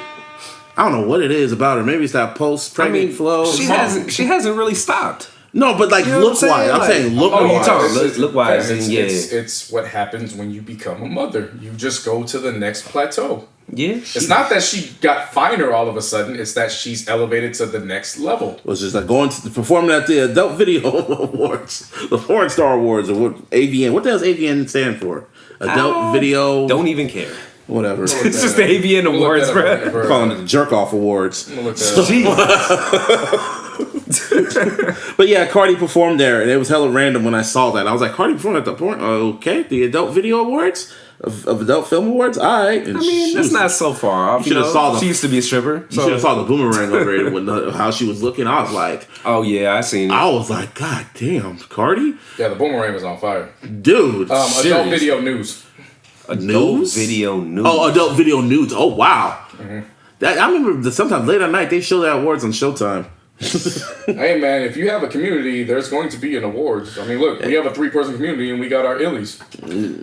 I don't know what it is about her. Maybe it's that post-pregnant flow. She hasn't really stopped. No, but like You know what look wise. I'm saying look Oh, you wise. talking look wise, and yeah. It's what happens when you become a mother. You just go to the next plateau. Yeah. It's not that she got finer all of a sudden. It's that she's elevated to the next level. It was just like going to performing at the Adult Video Awards, the Foreign Star Awards, or what AVN. What the hell does AVN stand for? Adult Video. Don't even care. Whatever. It's just the AVN Awards, bro. Calling it the Jerk Off Awards. But yeah, Cardi performed there, and it was hella random when I saw that. I was like, Cardi performed at the the Adult Video Awards of Adult Film Awards. All right. And I mean, that's not so far off. You should have saw she used to be a stripper. You should have saw the boomerang over it when how she was looking. I was like, oh yeah, I seen it. I was like, God damn, Cardi. Yeah, the boomerang was on fire, dude. Adult Video News. Adult Video News. Oh, Adult Video News. Oh wow. Mm-hmm. That I remember sometimes late at night they show that awards on Showtime. Hey man, if you have a community, there's going to be an awards. I mean, look, we have a 3-person community and we got our illies.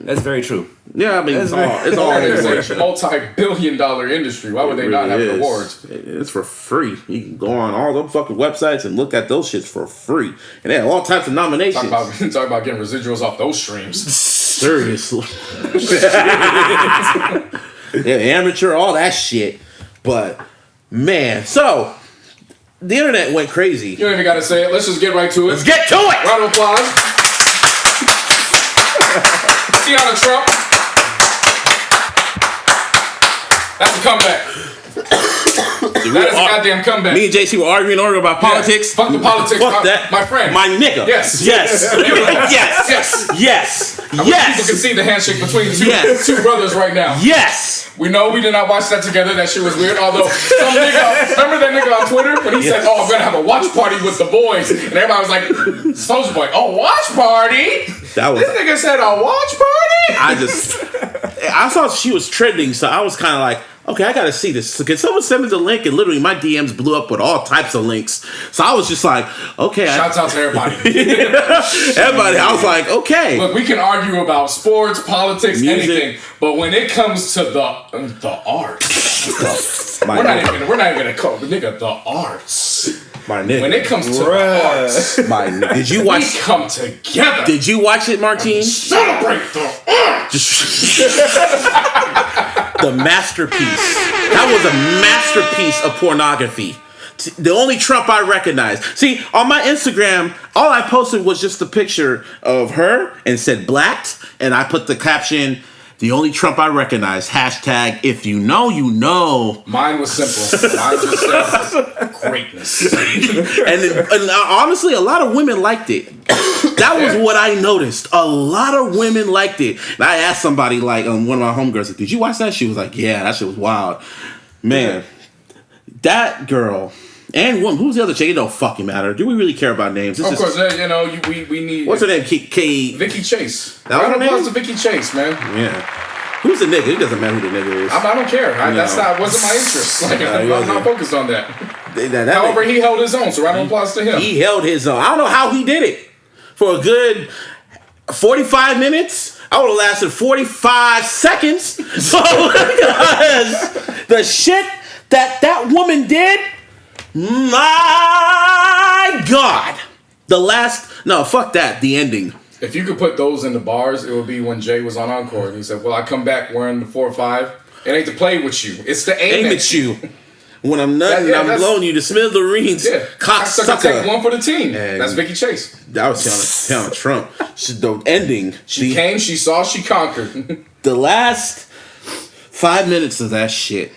That's very true. Yeah, I mean, it's all it's a multi-billion-dollar industry. Why would they not have awards? It's for free. You can go on all them fucking websites and look at those shits for free, and they have all types of nominations. Talk about getting residuals off those streams. Seriously. Yeah, amateur, all that shit. But man, so. The internet went crazy. You don't even gotta say it. Let's just get right to it. Let's get to it! Round of applause. Tiana Trump. That's a comeback. That is a goddamn comeback. Me and JC were arguing about politics. Fuck the politics. Fuck that. My friend. My nigga. Yes. Yes. Yes. Yes. Yes. I wish people could see the handshake between two brothers right now. Yes. We know we did not watch that together. That shit was weird. Although some nigga, remember that nigga on Twitter when he said, "Oh, I'm gonna have a watch party with the boys," and everybody was like, "Soulja Boy, oh, watch party." This nigga said a watch party. I saw she was trending, so I was kind of like, okay, I gotta see this. So can someone send me the link? And literally my DMs blew up with all types of links. So I was just like, okay. Shouts out to everybody. Everybody. I was like, okay. Look, we can argue about sports, politics, music, anything, but when it comes to the arts, we're not even gonna call the nigga the arts. My nigga. When it comes to the arts, did you watch? We come together. Did you watch it, Martine? Celebrate the arts. The masterpiece. That was a masterpiece of pornography. The only Trump I recognized. See, on my Instagram, all I posted was just a picture of her and said blacked, and I put the caption, "The only Trump I recognize, hashtag if you know, you know." Mine was simple. Mine just said greatness. and honestly, a lot of women liked it. That was what I noticed. A lot of women liked it. And I asked somebody, like, one of my homegirls, like, "Did you watch that?" She was like, "Yeah, that shit was wild." Man, that girl. And who's the other chick? It don't fucking matter. Do we really care about names? Of course, we need... What's her name? Vicky Chase. That was her name? To Vicky Chase, man. Yeah. Who's the nigga? It doesn't matter who the nigga is. I don't care. Wasn't my interest. I'm not focused on that. However, he held his own, so round of applause to him. He held his own. I don't know how he did it. For a good 45 minutes, I would have lasted 45 seconds. So, the shit that woman did, my God. Fuck that. The ending. If you could put those in the bars, it would be when Jay was on Encore. And he said, "Well, I come back wearing the 4-5. It ain't to play with you. It's to aim at you. When I'm nutting, I'm blowing you to smithereens. Yeah. Cocksucker. Take one for the team." And that's Vicky Chase. That was Tiana Trump. The ending. She came, she saw, she conquered. The last 5 minutes of that shit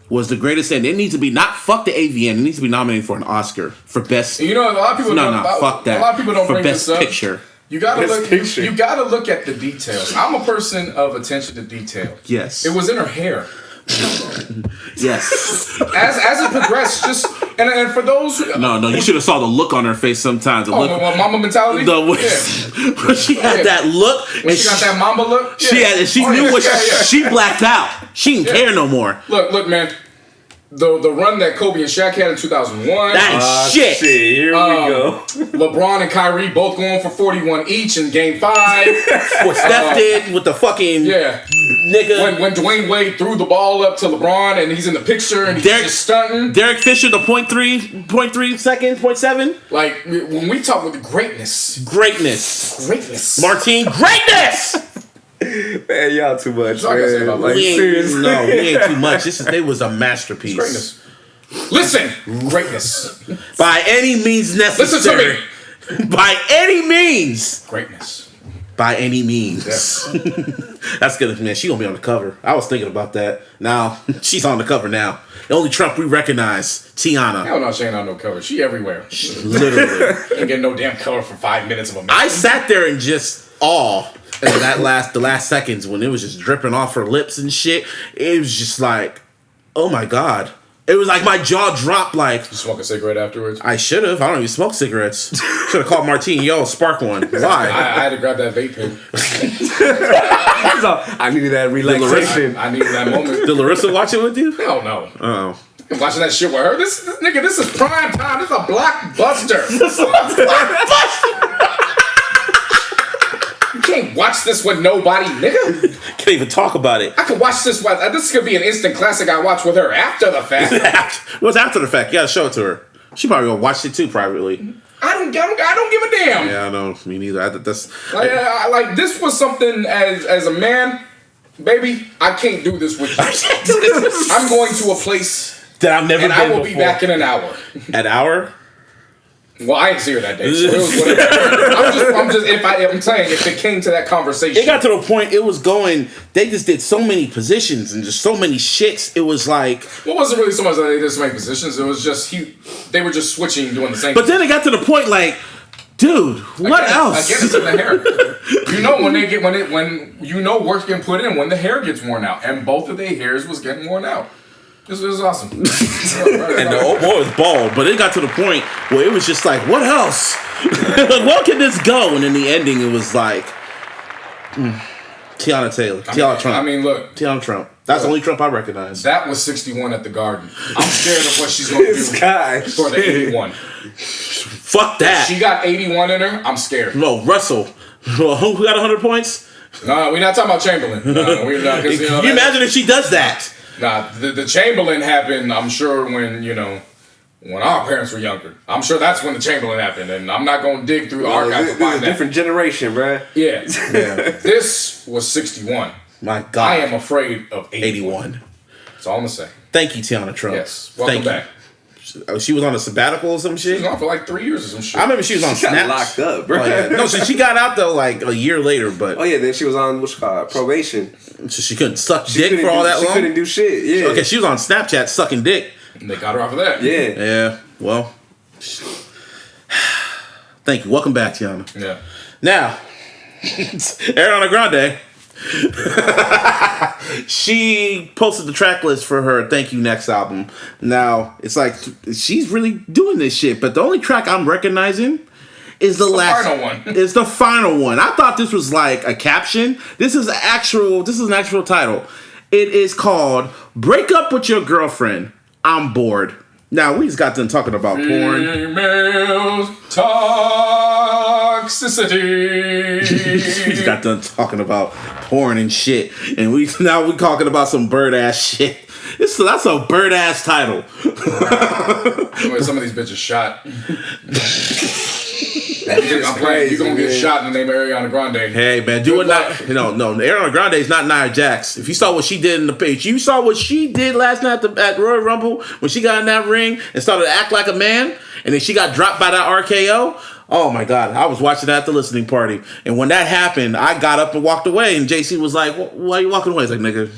was the greatest end. It needs to be fuck the AVN. It needs to be nominated for an Oscar for best. You know, a lot of people fuck that. A lot of people don't for bring best this up. picture. You gotta look at the details. I'm a person of attention to detail. Yes. It was in her hair. Yes. As it progressed, just and for those who, no, you should have saw the look on her face sometimes. The look, mama mentality. When she had that look, when she got that mama look. She knew what she blacked out. She didn't care no more. Look, man. the run that Kobe and Shaq had in 2001. That shit. Here we go. LeBron and Kyrie both going for 41 each in Game 5. What Steph did with the fucking nigga. When Dwayne Wade threw the ball up to LeBron and he's in the picture and he's just stunting. Derek Fisher, the 0.3 seconds, 0.7. Like, when we talk with greatness. Martine, greatness! Man, y'all too much. That's all I gotta say about we ain't too much. It was a masterpiece. Greatness. Listen, greatness. By any means necessary. Listen to me. By any means. Greatness. By any means. Yes. That's good, man. She gonna be on the cover. I was thinking about that. Now she's on the cover now. The only Trump we recognize, Tiana. Hell no, she ain't on no cover. She everywhere. Literally. Ain't getting no damn cover for 5 minutes of a minute. I sat there in just awe. And the last seconds when it was just dripping off her lips and shit, it was just like, oh my god. It was like my jaw dropped. Like, you smoke a cigarette afterwards? I should have. I don't even smoke cigarettes. Should have called Martine. Yo, spark one. Why? I had to grab that vape pen. I needed that relaxation. I needed that moment. Did Larissa watch it with you? Hell no. Oh. I'm watching that shit with her. This nigga, this is prime time. This is a blockbuster. You can't watch this with nobody, nigga. Can't even talk about it. I can watch this. This is gonna be an instant classic. I watch with her after the fact. What's after the fact? You gotta show it to her. She probably gonna watch it too privately. I don't give a damn. Yeah, I know. Me neither. That's like this was something as a man, baby. I can't do this with you. I'm going to a place that I've never been and I will before. be back in an hour. An hour? Well, I didn't see her that day, so it was whatever. I'm saying if it came to that conversation. It got to the point it was going, they just did so many positions and just so many shits. It was like. Well, it wasn't really so much that they did so many positions. It was just they were just switching, doing the same But then it got to the point like, dude, what else? I get it's in the hair. You know when you know work's getting put in when the hair gets worn out. And both of their hairs was getting worn out. This was awesome. And the old boy was bald, but it got to the point where it was just like, what else? Where can this go? And in the ending, it was like, Tiana Taylor. Tiana Trump. I mean, look. Tiana Trump. That's the only Trump I recognize. That was 61 at the Garden. I'm scared of what she's going to do for the 81. Fuck that. If she got 81 in her, I'm scared. No, Russell. Who got 100 points? No, we're not talking about Chamberlain. No, we're not. Can you imagine if she does that? Nah, the Chamberlain happened, I'm sure, when our parents were younger. I'm sure that's when the Chamberlain happened, and I'm not going to dig through the archives to find This is a different generation, bruh. Yeah. This was 61. My God. I am afraid of 81. That's all I'm going to say. Thank you, Tiana Trump. Yes. Welcome back. She was on a sabbatical or some shit? She was on for like 3 years or some shit. I remember she was on Snap. Locked up, bro. Oh, yeah. No, so she got out though like a year later, but. Oh yeah, then she was on what's called probation. So she couldn't suck dick for all that long? She couldn't do shit, yeah. Okay, she was on Snapchat sucking dick. And they got her off of that. Yeah. Yeah, well. Thank you. Welcome back, Tiana. Yeah. Now, Ariana Grande. She posted the track list for her Thank You Next album. Now, it's like she's really doing this shit, but the only track I'm recognizing is the final one. It's the final one. I thought this was like a caption. This is an actual title. It is called Break Up With Your Girlfriend. I'm Bored. Now, we just got done talking about porn. Female toxicity. We just got done talking about porn and shit. And now we're talking about some bird-ass shit. That's a bird-ass title. Some of these bitches shot. I'm playing. You're gonna get shot in the name of Ariana Grande. Hey man, do it not. No. Ariana Grande is not Nia Jax. If you saw what she did in the page, you saw what she did last night at Royal Rumble when she got in that ring and started to act like a man, and then she got dropped by that RKO. Oh my God, I was watching that at the listening party, and when that happened, I got up and walked away, and JC was like, "Why are you walking away?" It's like, nigga.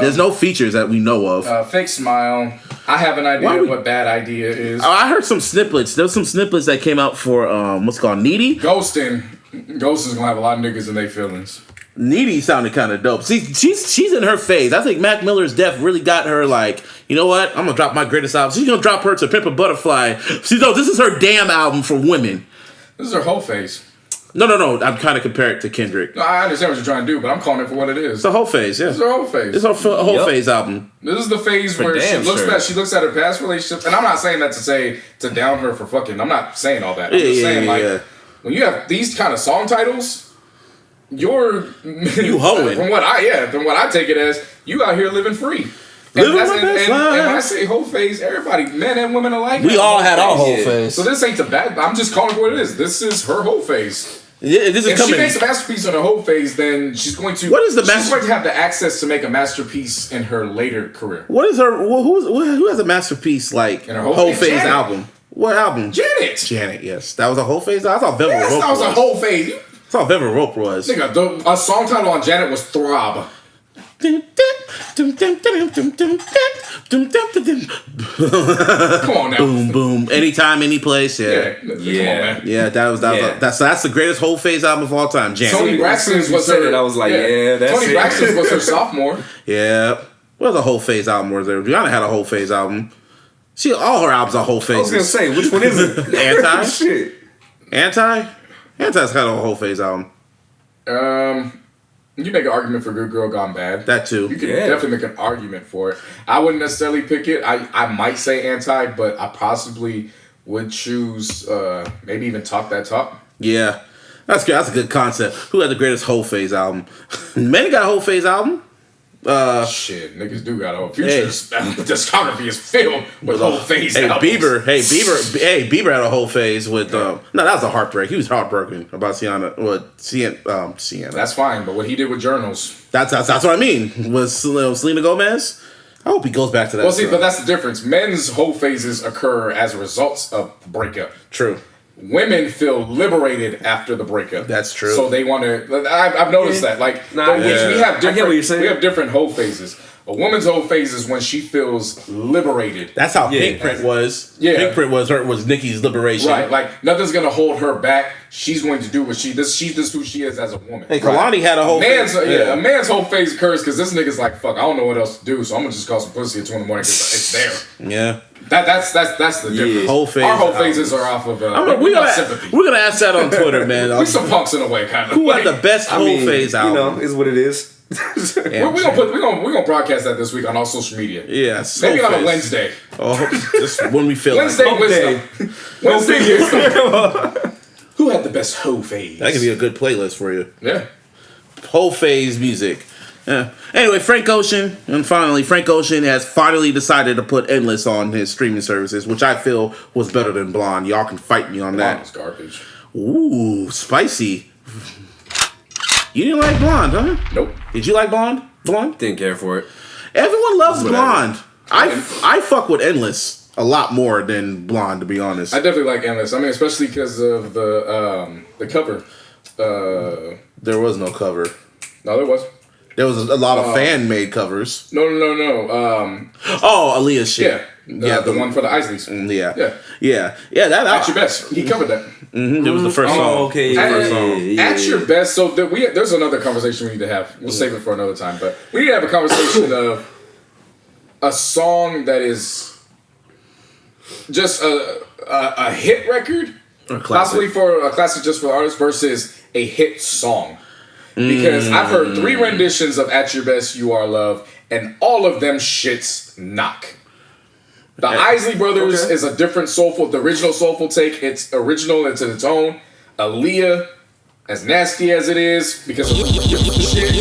There's no features that we know of. Fake smile. I have an idea what bad idea is. Oh, I heard some snippets. There's some snippets that came out for what's called Needy. Ghosting. Ghost is gonna have a lot of niggas in their feelings. Needy sounded kind of dope. See, she's in her phase. I think Mac Miller's death really got her like, you know what? I'm gonna drop my greatest album. She's gonna drop her to Pimp a Butterfly. This is her damn album for women. This is her whole phase. No. I'm kind of comparing it to Kendrick. No, I understand what you're trying to do, but I'm calling it for what it is. It's a whole phase, yeah. It's a whole phase. It's a whole phase album. This is the phase where she looks at her past relationships, and I'm not saying that to down her for fucking. I'm not saying all that. I'm just saying when you have these kind of song titles, you hoeing. From what I take it as, you out here living free. And when I say whole phase, everybody, men and women alike. We all had our whole phase. So this ain't the bad. I'm just calling it what it is. This is her whole phase. Yeah, this is if she makes a masterpiece on her whole phase, then she's going to. What is the She's going to have the access to make a masterpiece in her later career. What is her? Who has a masterpiece like in her whole phase Janet. album? What album? Janet. Yes, that was a whole phase. I thought Velvet Rope. That was a whole phase. I thought Velvet Rope was. Nigga, a song title on Janet was Throb. Come on now. Boom, boom. Anytime, any place. Yeah. Come on, man. Yeah, that's the greatest whole phase album of all time. Janet. Tony Braxton's was her. I was like, that's Tony Braxton's was her sophomore. Yeah. What was a whole phase album was there? Rihanna had a whole phase album. All her albums are whole phases. I was gonna say, which one is it? Anti? Shit. Anti's had a whole phase album. You make an argument for Good Girl Gone Bad. That too. You can definitely make an argument for it. I wouldn't necessarily pick it. I might say Anti, but I possibly would choose maybe even Talk That Talk. Yeah. That's good. That's a good concept. Who had the greatest whole phase album? Many got a whole phase album. Shit, niggas do got a whole Future's discography is filled with whole phase albums. Bieber had a whole phase with no, that was a heartbreak. He was heartbroken about Sienna. That's fine, but what he did with Journals. That's what I mean. Was Selena Gomez? I hope he goes back to that. Well, see, but that's the difference. Men's whole phases occur as results of breakup. True. Women feel liberated after the breakup. That's true. So they want to. I've noticed that. Like, we have different. I get what you're saying. We have different whole phases. A woman's whole phase is when she feels liberated. That's how Pink Print was. Yeah. Pink Print was Nicki's liberation. Right. Like nothing's gonna hold her back. She's going to do what she's just who she is as a woman. Hey, Kalani had a whole phase. A man's whole phase occurs because this nigga's like, fuck, I don't know what else to do, so I'm gonna just call some pussy at 2 in the morning because it's there. Yeah. That's the difference. Whole phase. Our whole phases are off of sympathy. We're gonna ask that on Twitter, man. We some punks in a way, kind of. Who had the best whole phase album? You know, is what it is. We're gonna broadcast that this week on all social media. Yeah, maybe on a Wednesday. Oh, just when we feel Wednesday like wisdom. Wednesday wisdom. Who had the best whole phase? That could be a good playlist for you. Yeah, whole phase music. Yeah. Anyway, Frank Ocean has finally decided to put Endless on his streaming services, which I feel was better than Blonde. Y'all can fight me on that. Blonde was garbage. Ooh, spicy. You didn't like Blonde, huh? Nope. Did you like Blonde? Didn't care for it. Everyone loves Blonde. I fuck with Endless a lot more than Blonde, to be honest. I definitely like Endless. I mean, especially because of the cover. There was no cover. No, there was. There was a lot of fan-made covers. No. Aaliyah's shit. Yeah, the one for the Isleys. Yeah. That At Your Best. He covered that. Mm-hmm. It was the first song. Okay. At Your Best. So there's another conversation we need to have. We'll save it for another time. But we need to have a conversation of a song that is just a hit record, possibly for a classic just for the artist, versus a hit song. Because I've heard 3 renditions of At Your Best, You Are Love, and all of them shits knock. The Isley Brothers is a different soulful, the original soulful take. It's original, it's in its own. Aaliyah, as nasty as it is, because of the shit,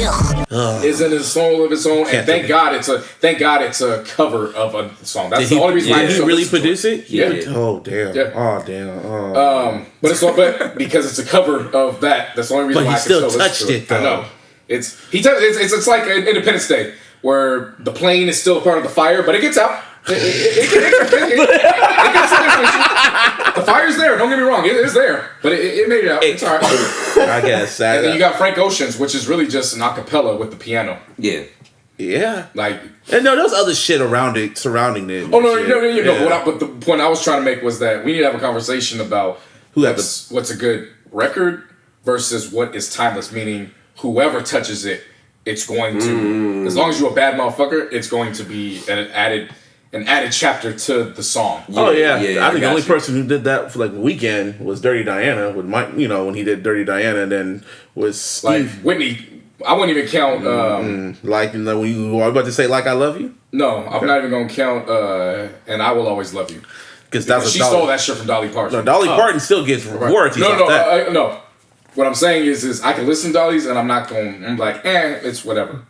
is in a soul of its own. And thank God it's a cover of a song. That's the only reason why did he really produce it? Yeah. Oh damn. Yeah. Oh damn. But because it's a cover of that, that's the only reason why I can still touched it though. I know. It's like an Independence Day where the plane is still a part of the fire, but it gets out. It gets out. The fire's there. Don't get me wrong. It is there, but it made it out. It's alright. I guess. And then you got Frank Ocean's, which is really just an acapella with the piano. Yeah. Like, and no, there's other shit surrounding it. Oh no. But the point I was trying to make was that we need to have a conversation about what's a good record versus what is timeless. Meaning, whoever touches it, it's going to. As long as you're a bad motherfucker, it's going to be an added an added chapter to the song. I think the only person who did that for like a weekend was Dirty Diana with Mike. You know, when he did Dirty Diana, and then was Steve. Like Whitney. I wouldn't even count. Like when you were about to say, like I love you. No, I'm not even gonna count. And I will always love you. Because she stole that shit from Dolly Parton. No, Dolly Parton still gets royalties. No. What I'm saying is I can listen to Dolly's and I'm not going. I'm like, it's whatever.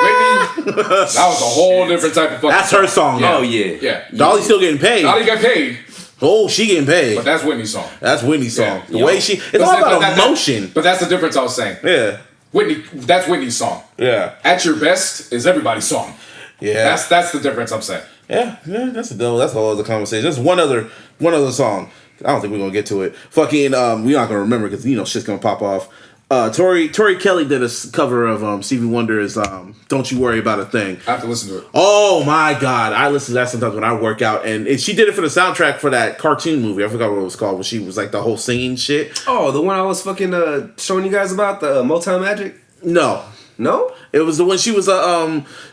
Whitney, that was a whole different type of fucking. That's her song. Yeah. Oh yeah. Dolly's still getting paid. Dolly got paid. Oh, she getting paid. But that's Whitney's song. That's Whitney's song. Yeah. The way it's all about emotion. But that's the difference I was saying. Yeah. That's Whitney's song. Yeah. At Your Best is everybody's song. Yeah. That's the difference I'm saying. Yeah, that's a whole other conversation. There's one other song. I don't think we're gonna get to it. Fucking, we're not gonna remember because shit's gonna pop off. Tori Kelly did a cover of Stevie Wonder's "Don't You Worry About a Thing." I have to listen to it. Oh my god, I listen to that sometimes when I work out, and she did it for the soundtrack for that cartoon movie. I forgot what it was called. When she was like the whole singing shit. Oh, the one I was fucking showing you guys about, the Motown Magic. No, it was the one she was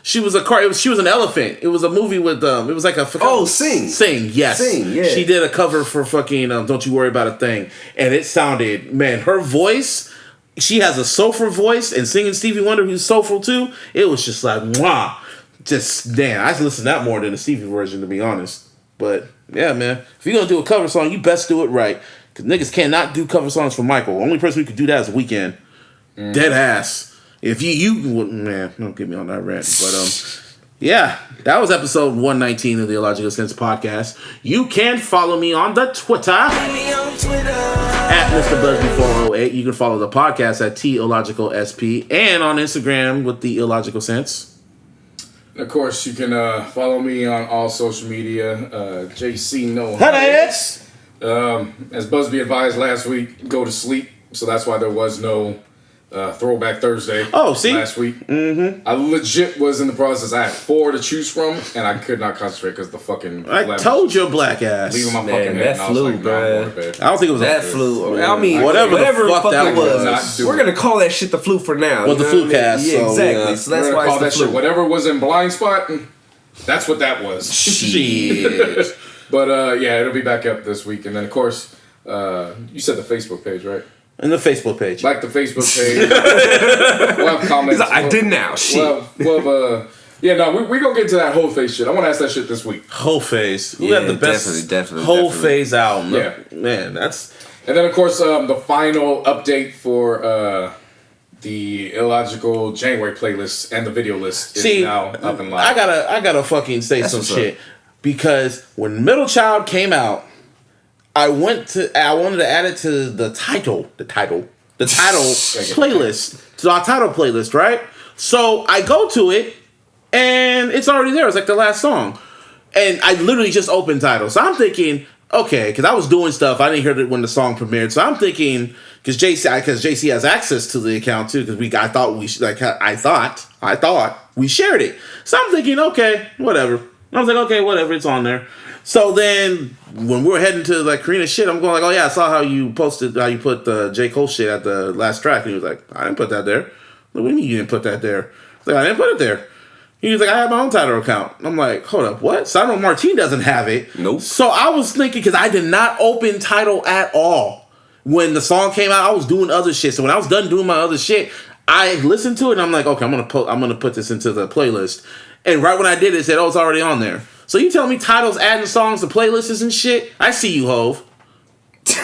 she was an elephant. It was a movie with it was like a Sing, yes. Sing, yeah. She did a cover for fucking Don't You Worry About a Thing, and it sounded, man, her voice. She has a soulful voice, and singing Stevie Wonder, who's soulful too. It was just like mwah, just damn. I listen to that more than the Stevie version, to be honest. But yeah, man, if you're gonna do a cover song, you best do it right, because niggas cannot do cover songs for Michael. The only person who could do that is Weeknd. Dead ass. If you man, don't get me on that rant. But yeah, that was episode 119 of the Illogical Sense podcast. You can follow me on the Twitter at Mr. Busby408. You can follow the podcast at TIllogicalSP and on Instagram with the Illogical Sense. Of course, you can follow me on all social media. JC No. As Busby advised last week, go to sleep. So that's why there was no Throwback Thursday. Oh, see? Last week. I legit was in the process. I had 4 to choose from, and I could not concentrate because the fucking. I told your black ass. Leaving my fucking head. That flu, like, bro. I don't think it was that flu. I mean, whatever the fuck that was. We're gonna call that shit the flu for now. Well, the flu cast. Yeah, exactly. So that's why it's the flu. Shit. Whatever was in Blind Spot, that's what that was. Shit. But yeah, it'll be back up this week, and then of course, you said the Facebook page, right? And the Facebook page. Like the Facebook page. We'll have comments. Like, I did now. Shit. We're gonna get to that whole face shit. I want to ask that shit this week. Whole face. We have the best whole phase album. Yeah. Man, that's. And then, of course, the final update for the Illogical January playlist and the video list is now up and live. I gotta fucking say some shit. Because when Middle Child came out, I wanted to add it to the title playlist, to our title playlist, right? So I go to it, and it's already there. It's like the last song, and I literally just opened title. So I'm thinking, okay, because I was doing stuff, I didn't hear it when the song premiered. So I'm thinking, because JC has access to the account too, because I thought we shared it. So I'm thinking, okay, whatever. I was like, okay, whatever, it's on there. So then, when we were heading to like Karina's shit, I'm going like, oh yeah, I saw how you put the J. Cole shit at the last track. And he was like, I didn't put that there. Like, what do you mean you didn't put that there? I was like, I didn't put it there. He was like, I have my own title account. I'm like, hold up, what? So I know Martine doesn't have it. Nope. So I was thinking, because I did not open title at all. When the song came out, I was doing other shit. So when I was done doing my other shit, I listened to it and I'm like, okay, I'm gonna put this into the playlist. And right when I did it said, oh, it's already on there. So you tell me titles adding songs to playlists and shit? I see you, Hove. You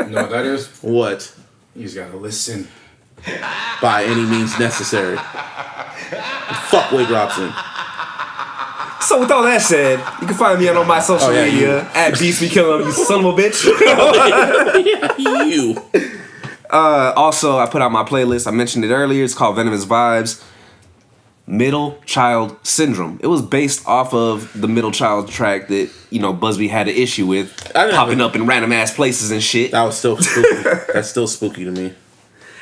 know what that is? What? You just gotta listen. By any means necessary. Fuck Wade Robson. So with all that said, you can find me on all my social media at BeastBeKillhim, you son of a bitch. You. Also, I put out my playlist. I mentioned it earlier. It's called Venomous Vibes. Middle Child Syndrome. It was based off of the Middle Child track that, Busby had an issue with popping up in random ass places and shit. That was still spooky. That's still spooky to me.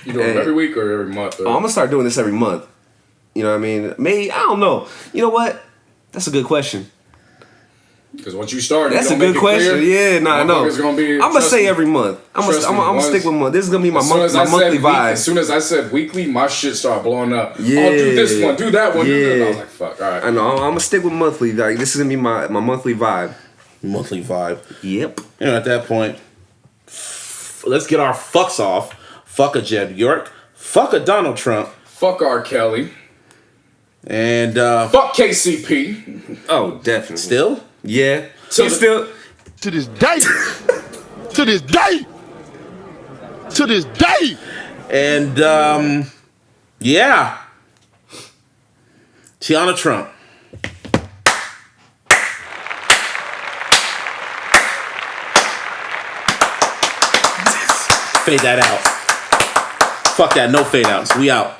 You do it every week or every month? Or? I'm gonna start doing this every month. You know what I mean? Maybe, I don't know. You know what? That's a good question. Because once you start, That's you a don't good make it question. clear, Yeah, nah, I know. motherfuckers gonna be. I'm gonna trust say me. every month. I'm Trust me, gonna stick with month. This is gonna be my As soon as my I said monthly week, vibe. as soon as I said weekly, my shit started blowing up. Yeah. Oh, do this one, do that one, do this. Yeah. I was like, fuck, all right. I know. I'm gonna stick with monthly. Like this is gonna be my monthly vibe. Monthly vibe. Yep. You know, at that point, let's get our fucks off. Fuck a Jeb York. Fuck a Donald Trump. Fuck R. Kelly. And fuck KCP. Oh, definitely. Still? Yeah. So still to this day. To this day. To this day. And yeah. Tiana Trump. Fade that out. Fuck that, no fade outs. We out.